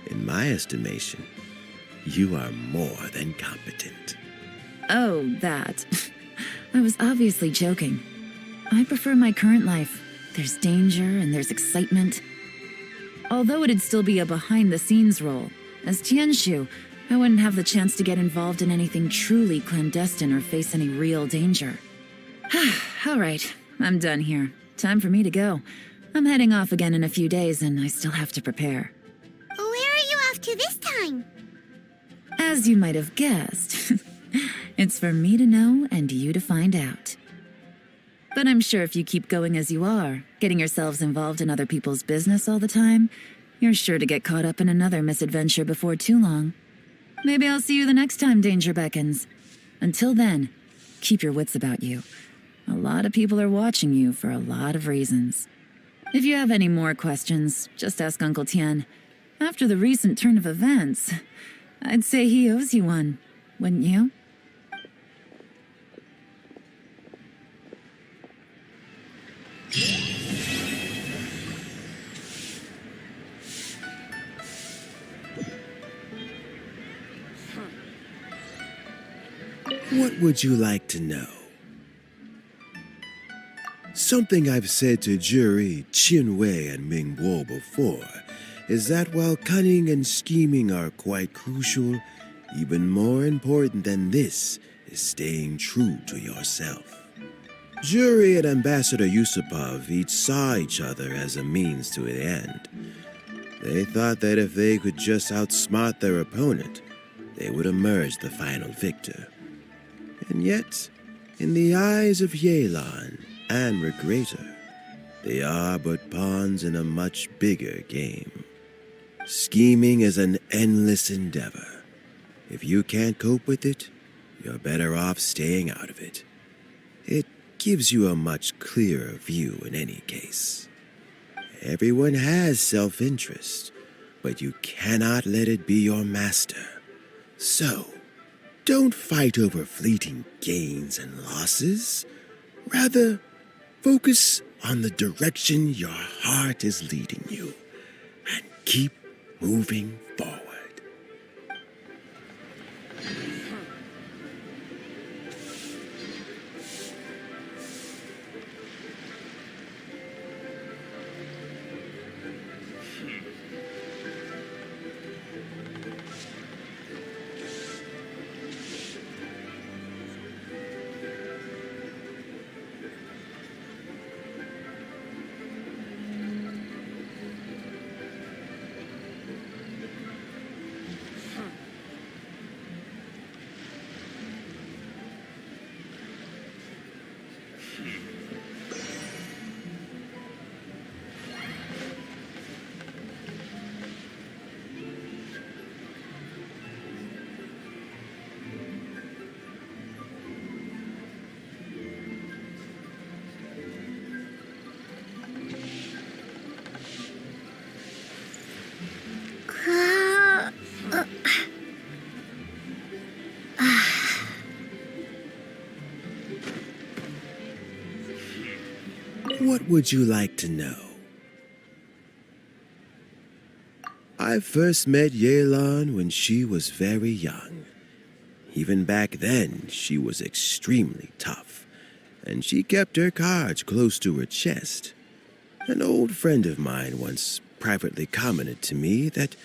S12: In my estimation, you are more than competent.
S4: Oh, that. I was obviously joking. I prefer my current life. There's danger and there's excitement. Although it'd still be a behind-the-scenes role, as Tianshu, I wouldn't have the chance to get involved in anything truly clandestine or face any real danger. All right, I'm done here. Time for me to go. I'm heading off again in a few days, and I still have to prepare.
S16: Where are you off to this time?
S4: As you might have guessed, it's for me to know and you to find out. But I'm sure if you keep going as you are, getting yourselves involved in other people's business all the time, you're sure to get caught up in another misadventure before too long. Maybe I'll see you the next time danger beckons. Until then, keep your wits about you. A lot of people are watching you for a lot of reasons. If you have any more questions, just ask Uncle Tian. After the recent turn of events, I'd say he owes you one, wouldn't you?
S12: What would you like to know? Something I've said to Jury, Qinwei, and Mingguo before is that while cunning and scheming are quite crucial, even more important than this is staying true to yourself. Jury and Ambassador Yusupov each saw each other as a means to an end. They thought that if they could just outsmart their opponent, they would emerge the final victor. And yet, in the eyes of Yelan and Regrator, They are but pawns in a much bigger game. Scheming is an endless endeavor. If you can't cope with it, you're better off staying out of it. It gives you a much clearer view in any case. Everyone has self-interest, but you cannot let it be your master. So, don't fight over fleeting gains and losses. Rather, focus on the direction your heart is leading you and keep moving forward. What would you like to know? I first met Yelan when she was very young. Even back then, she was extremely tough, and she kept her cards close to her chest. An old friend of mine once privately commented to me that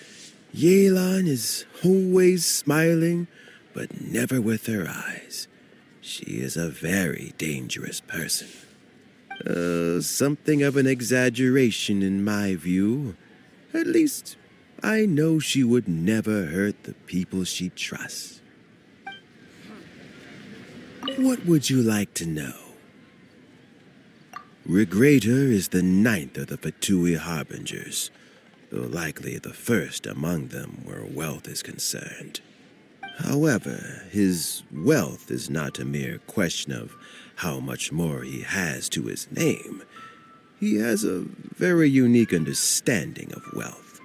S12: Yelan is always smiling, but never with her eyes. She is a very dangerous person. Something of an exaggeration in my view. At least, I know she would never hurt the people she trusts. What would you like to know? Regrator is the 9th of the Fatui Harbingers, though likely the first among them where wealth is concerned. However, his wealth is not a mere question of how much more he has to his name. He has a very unique understanding of wealth,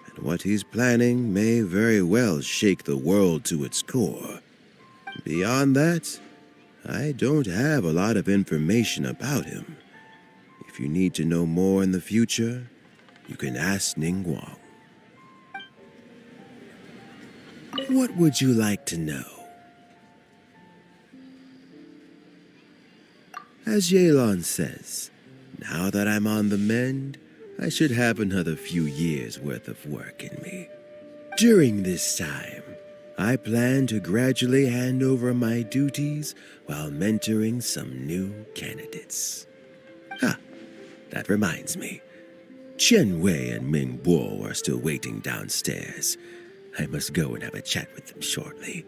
S12: and what he's planning may very well shake the world to its core. Beyond that, I don't have a lot of information about him. If you need to know more in the future, you can ask Ningguang. What would you like to know? As Yelan says, now that I'm on the mend, I should have another few years' worth of work in me. During this time, I plan to gradually hand over my duties while mentoring some new candidates. That reminds me. Chen Wei and Ming Bo are still waiting downstairs. I must go and have a chat with them shortly.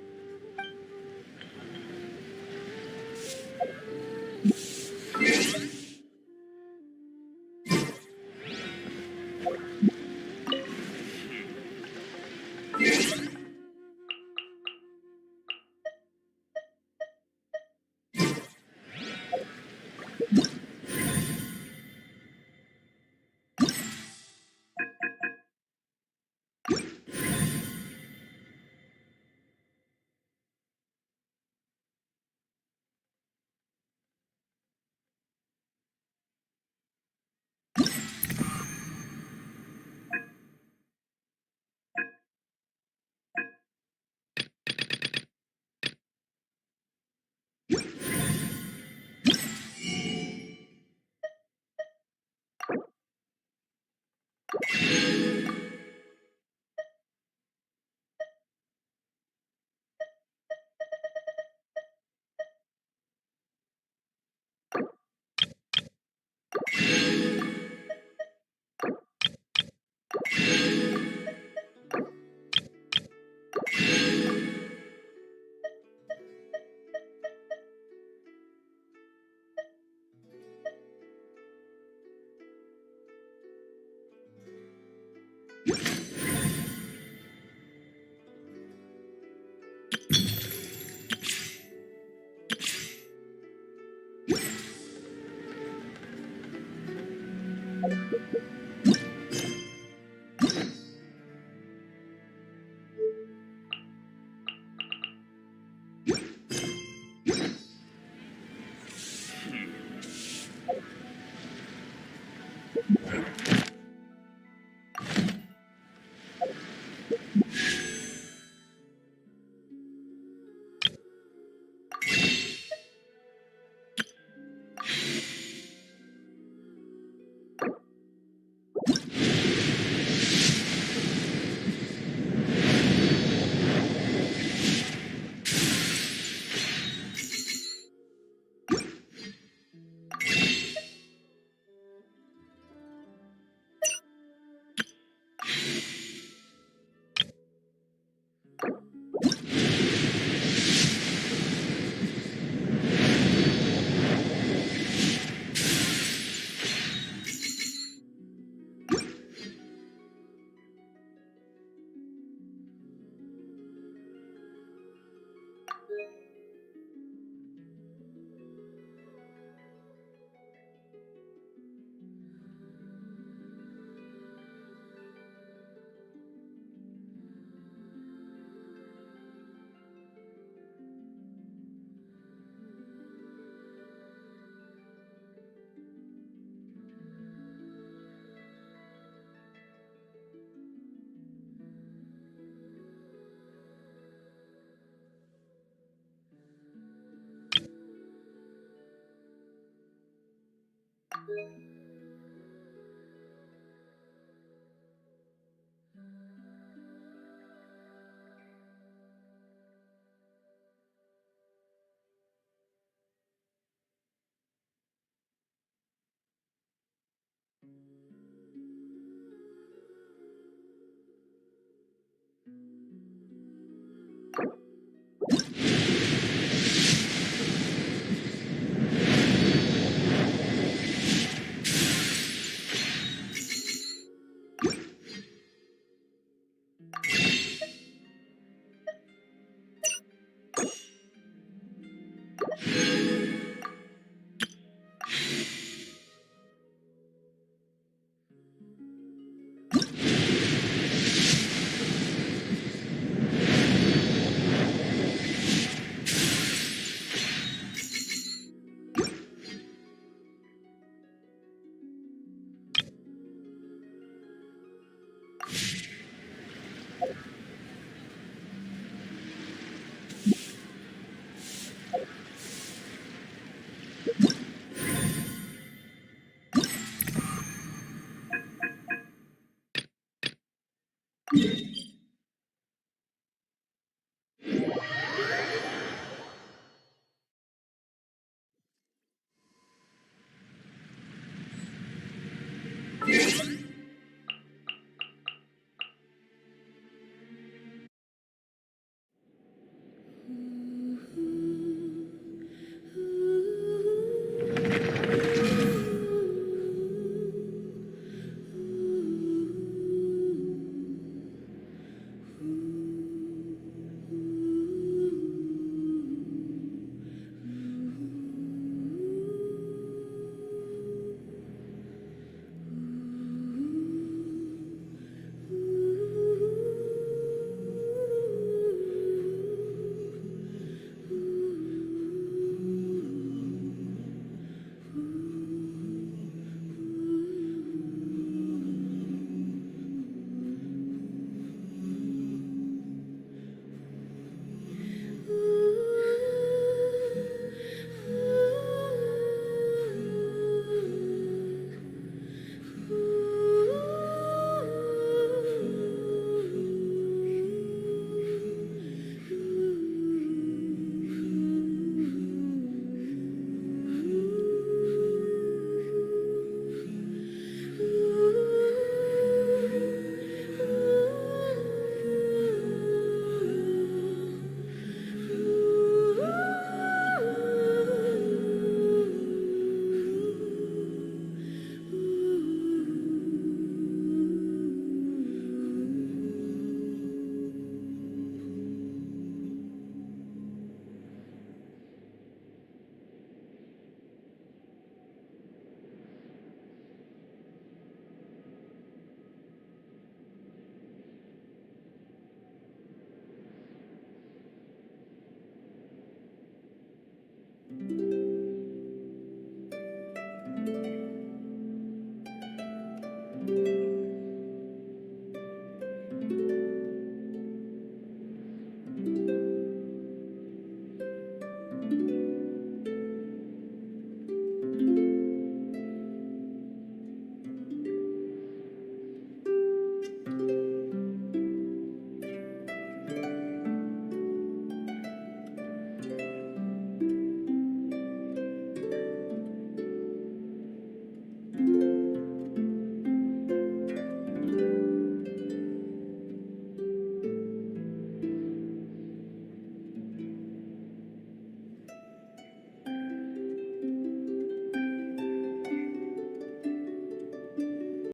S1: you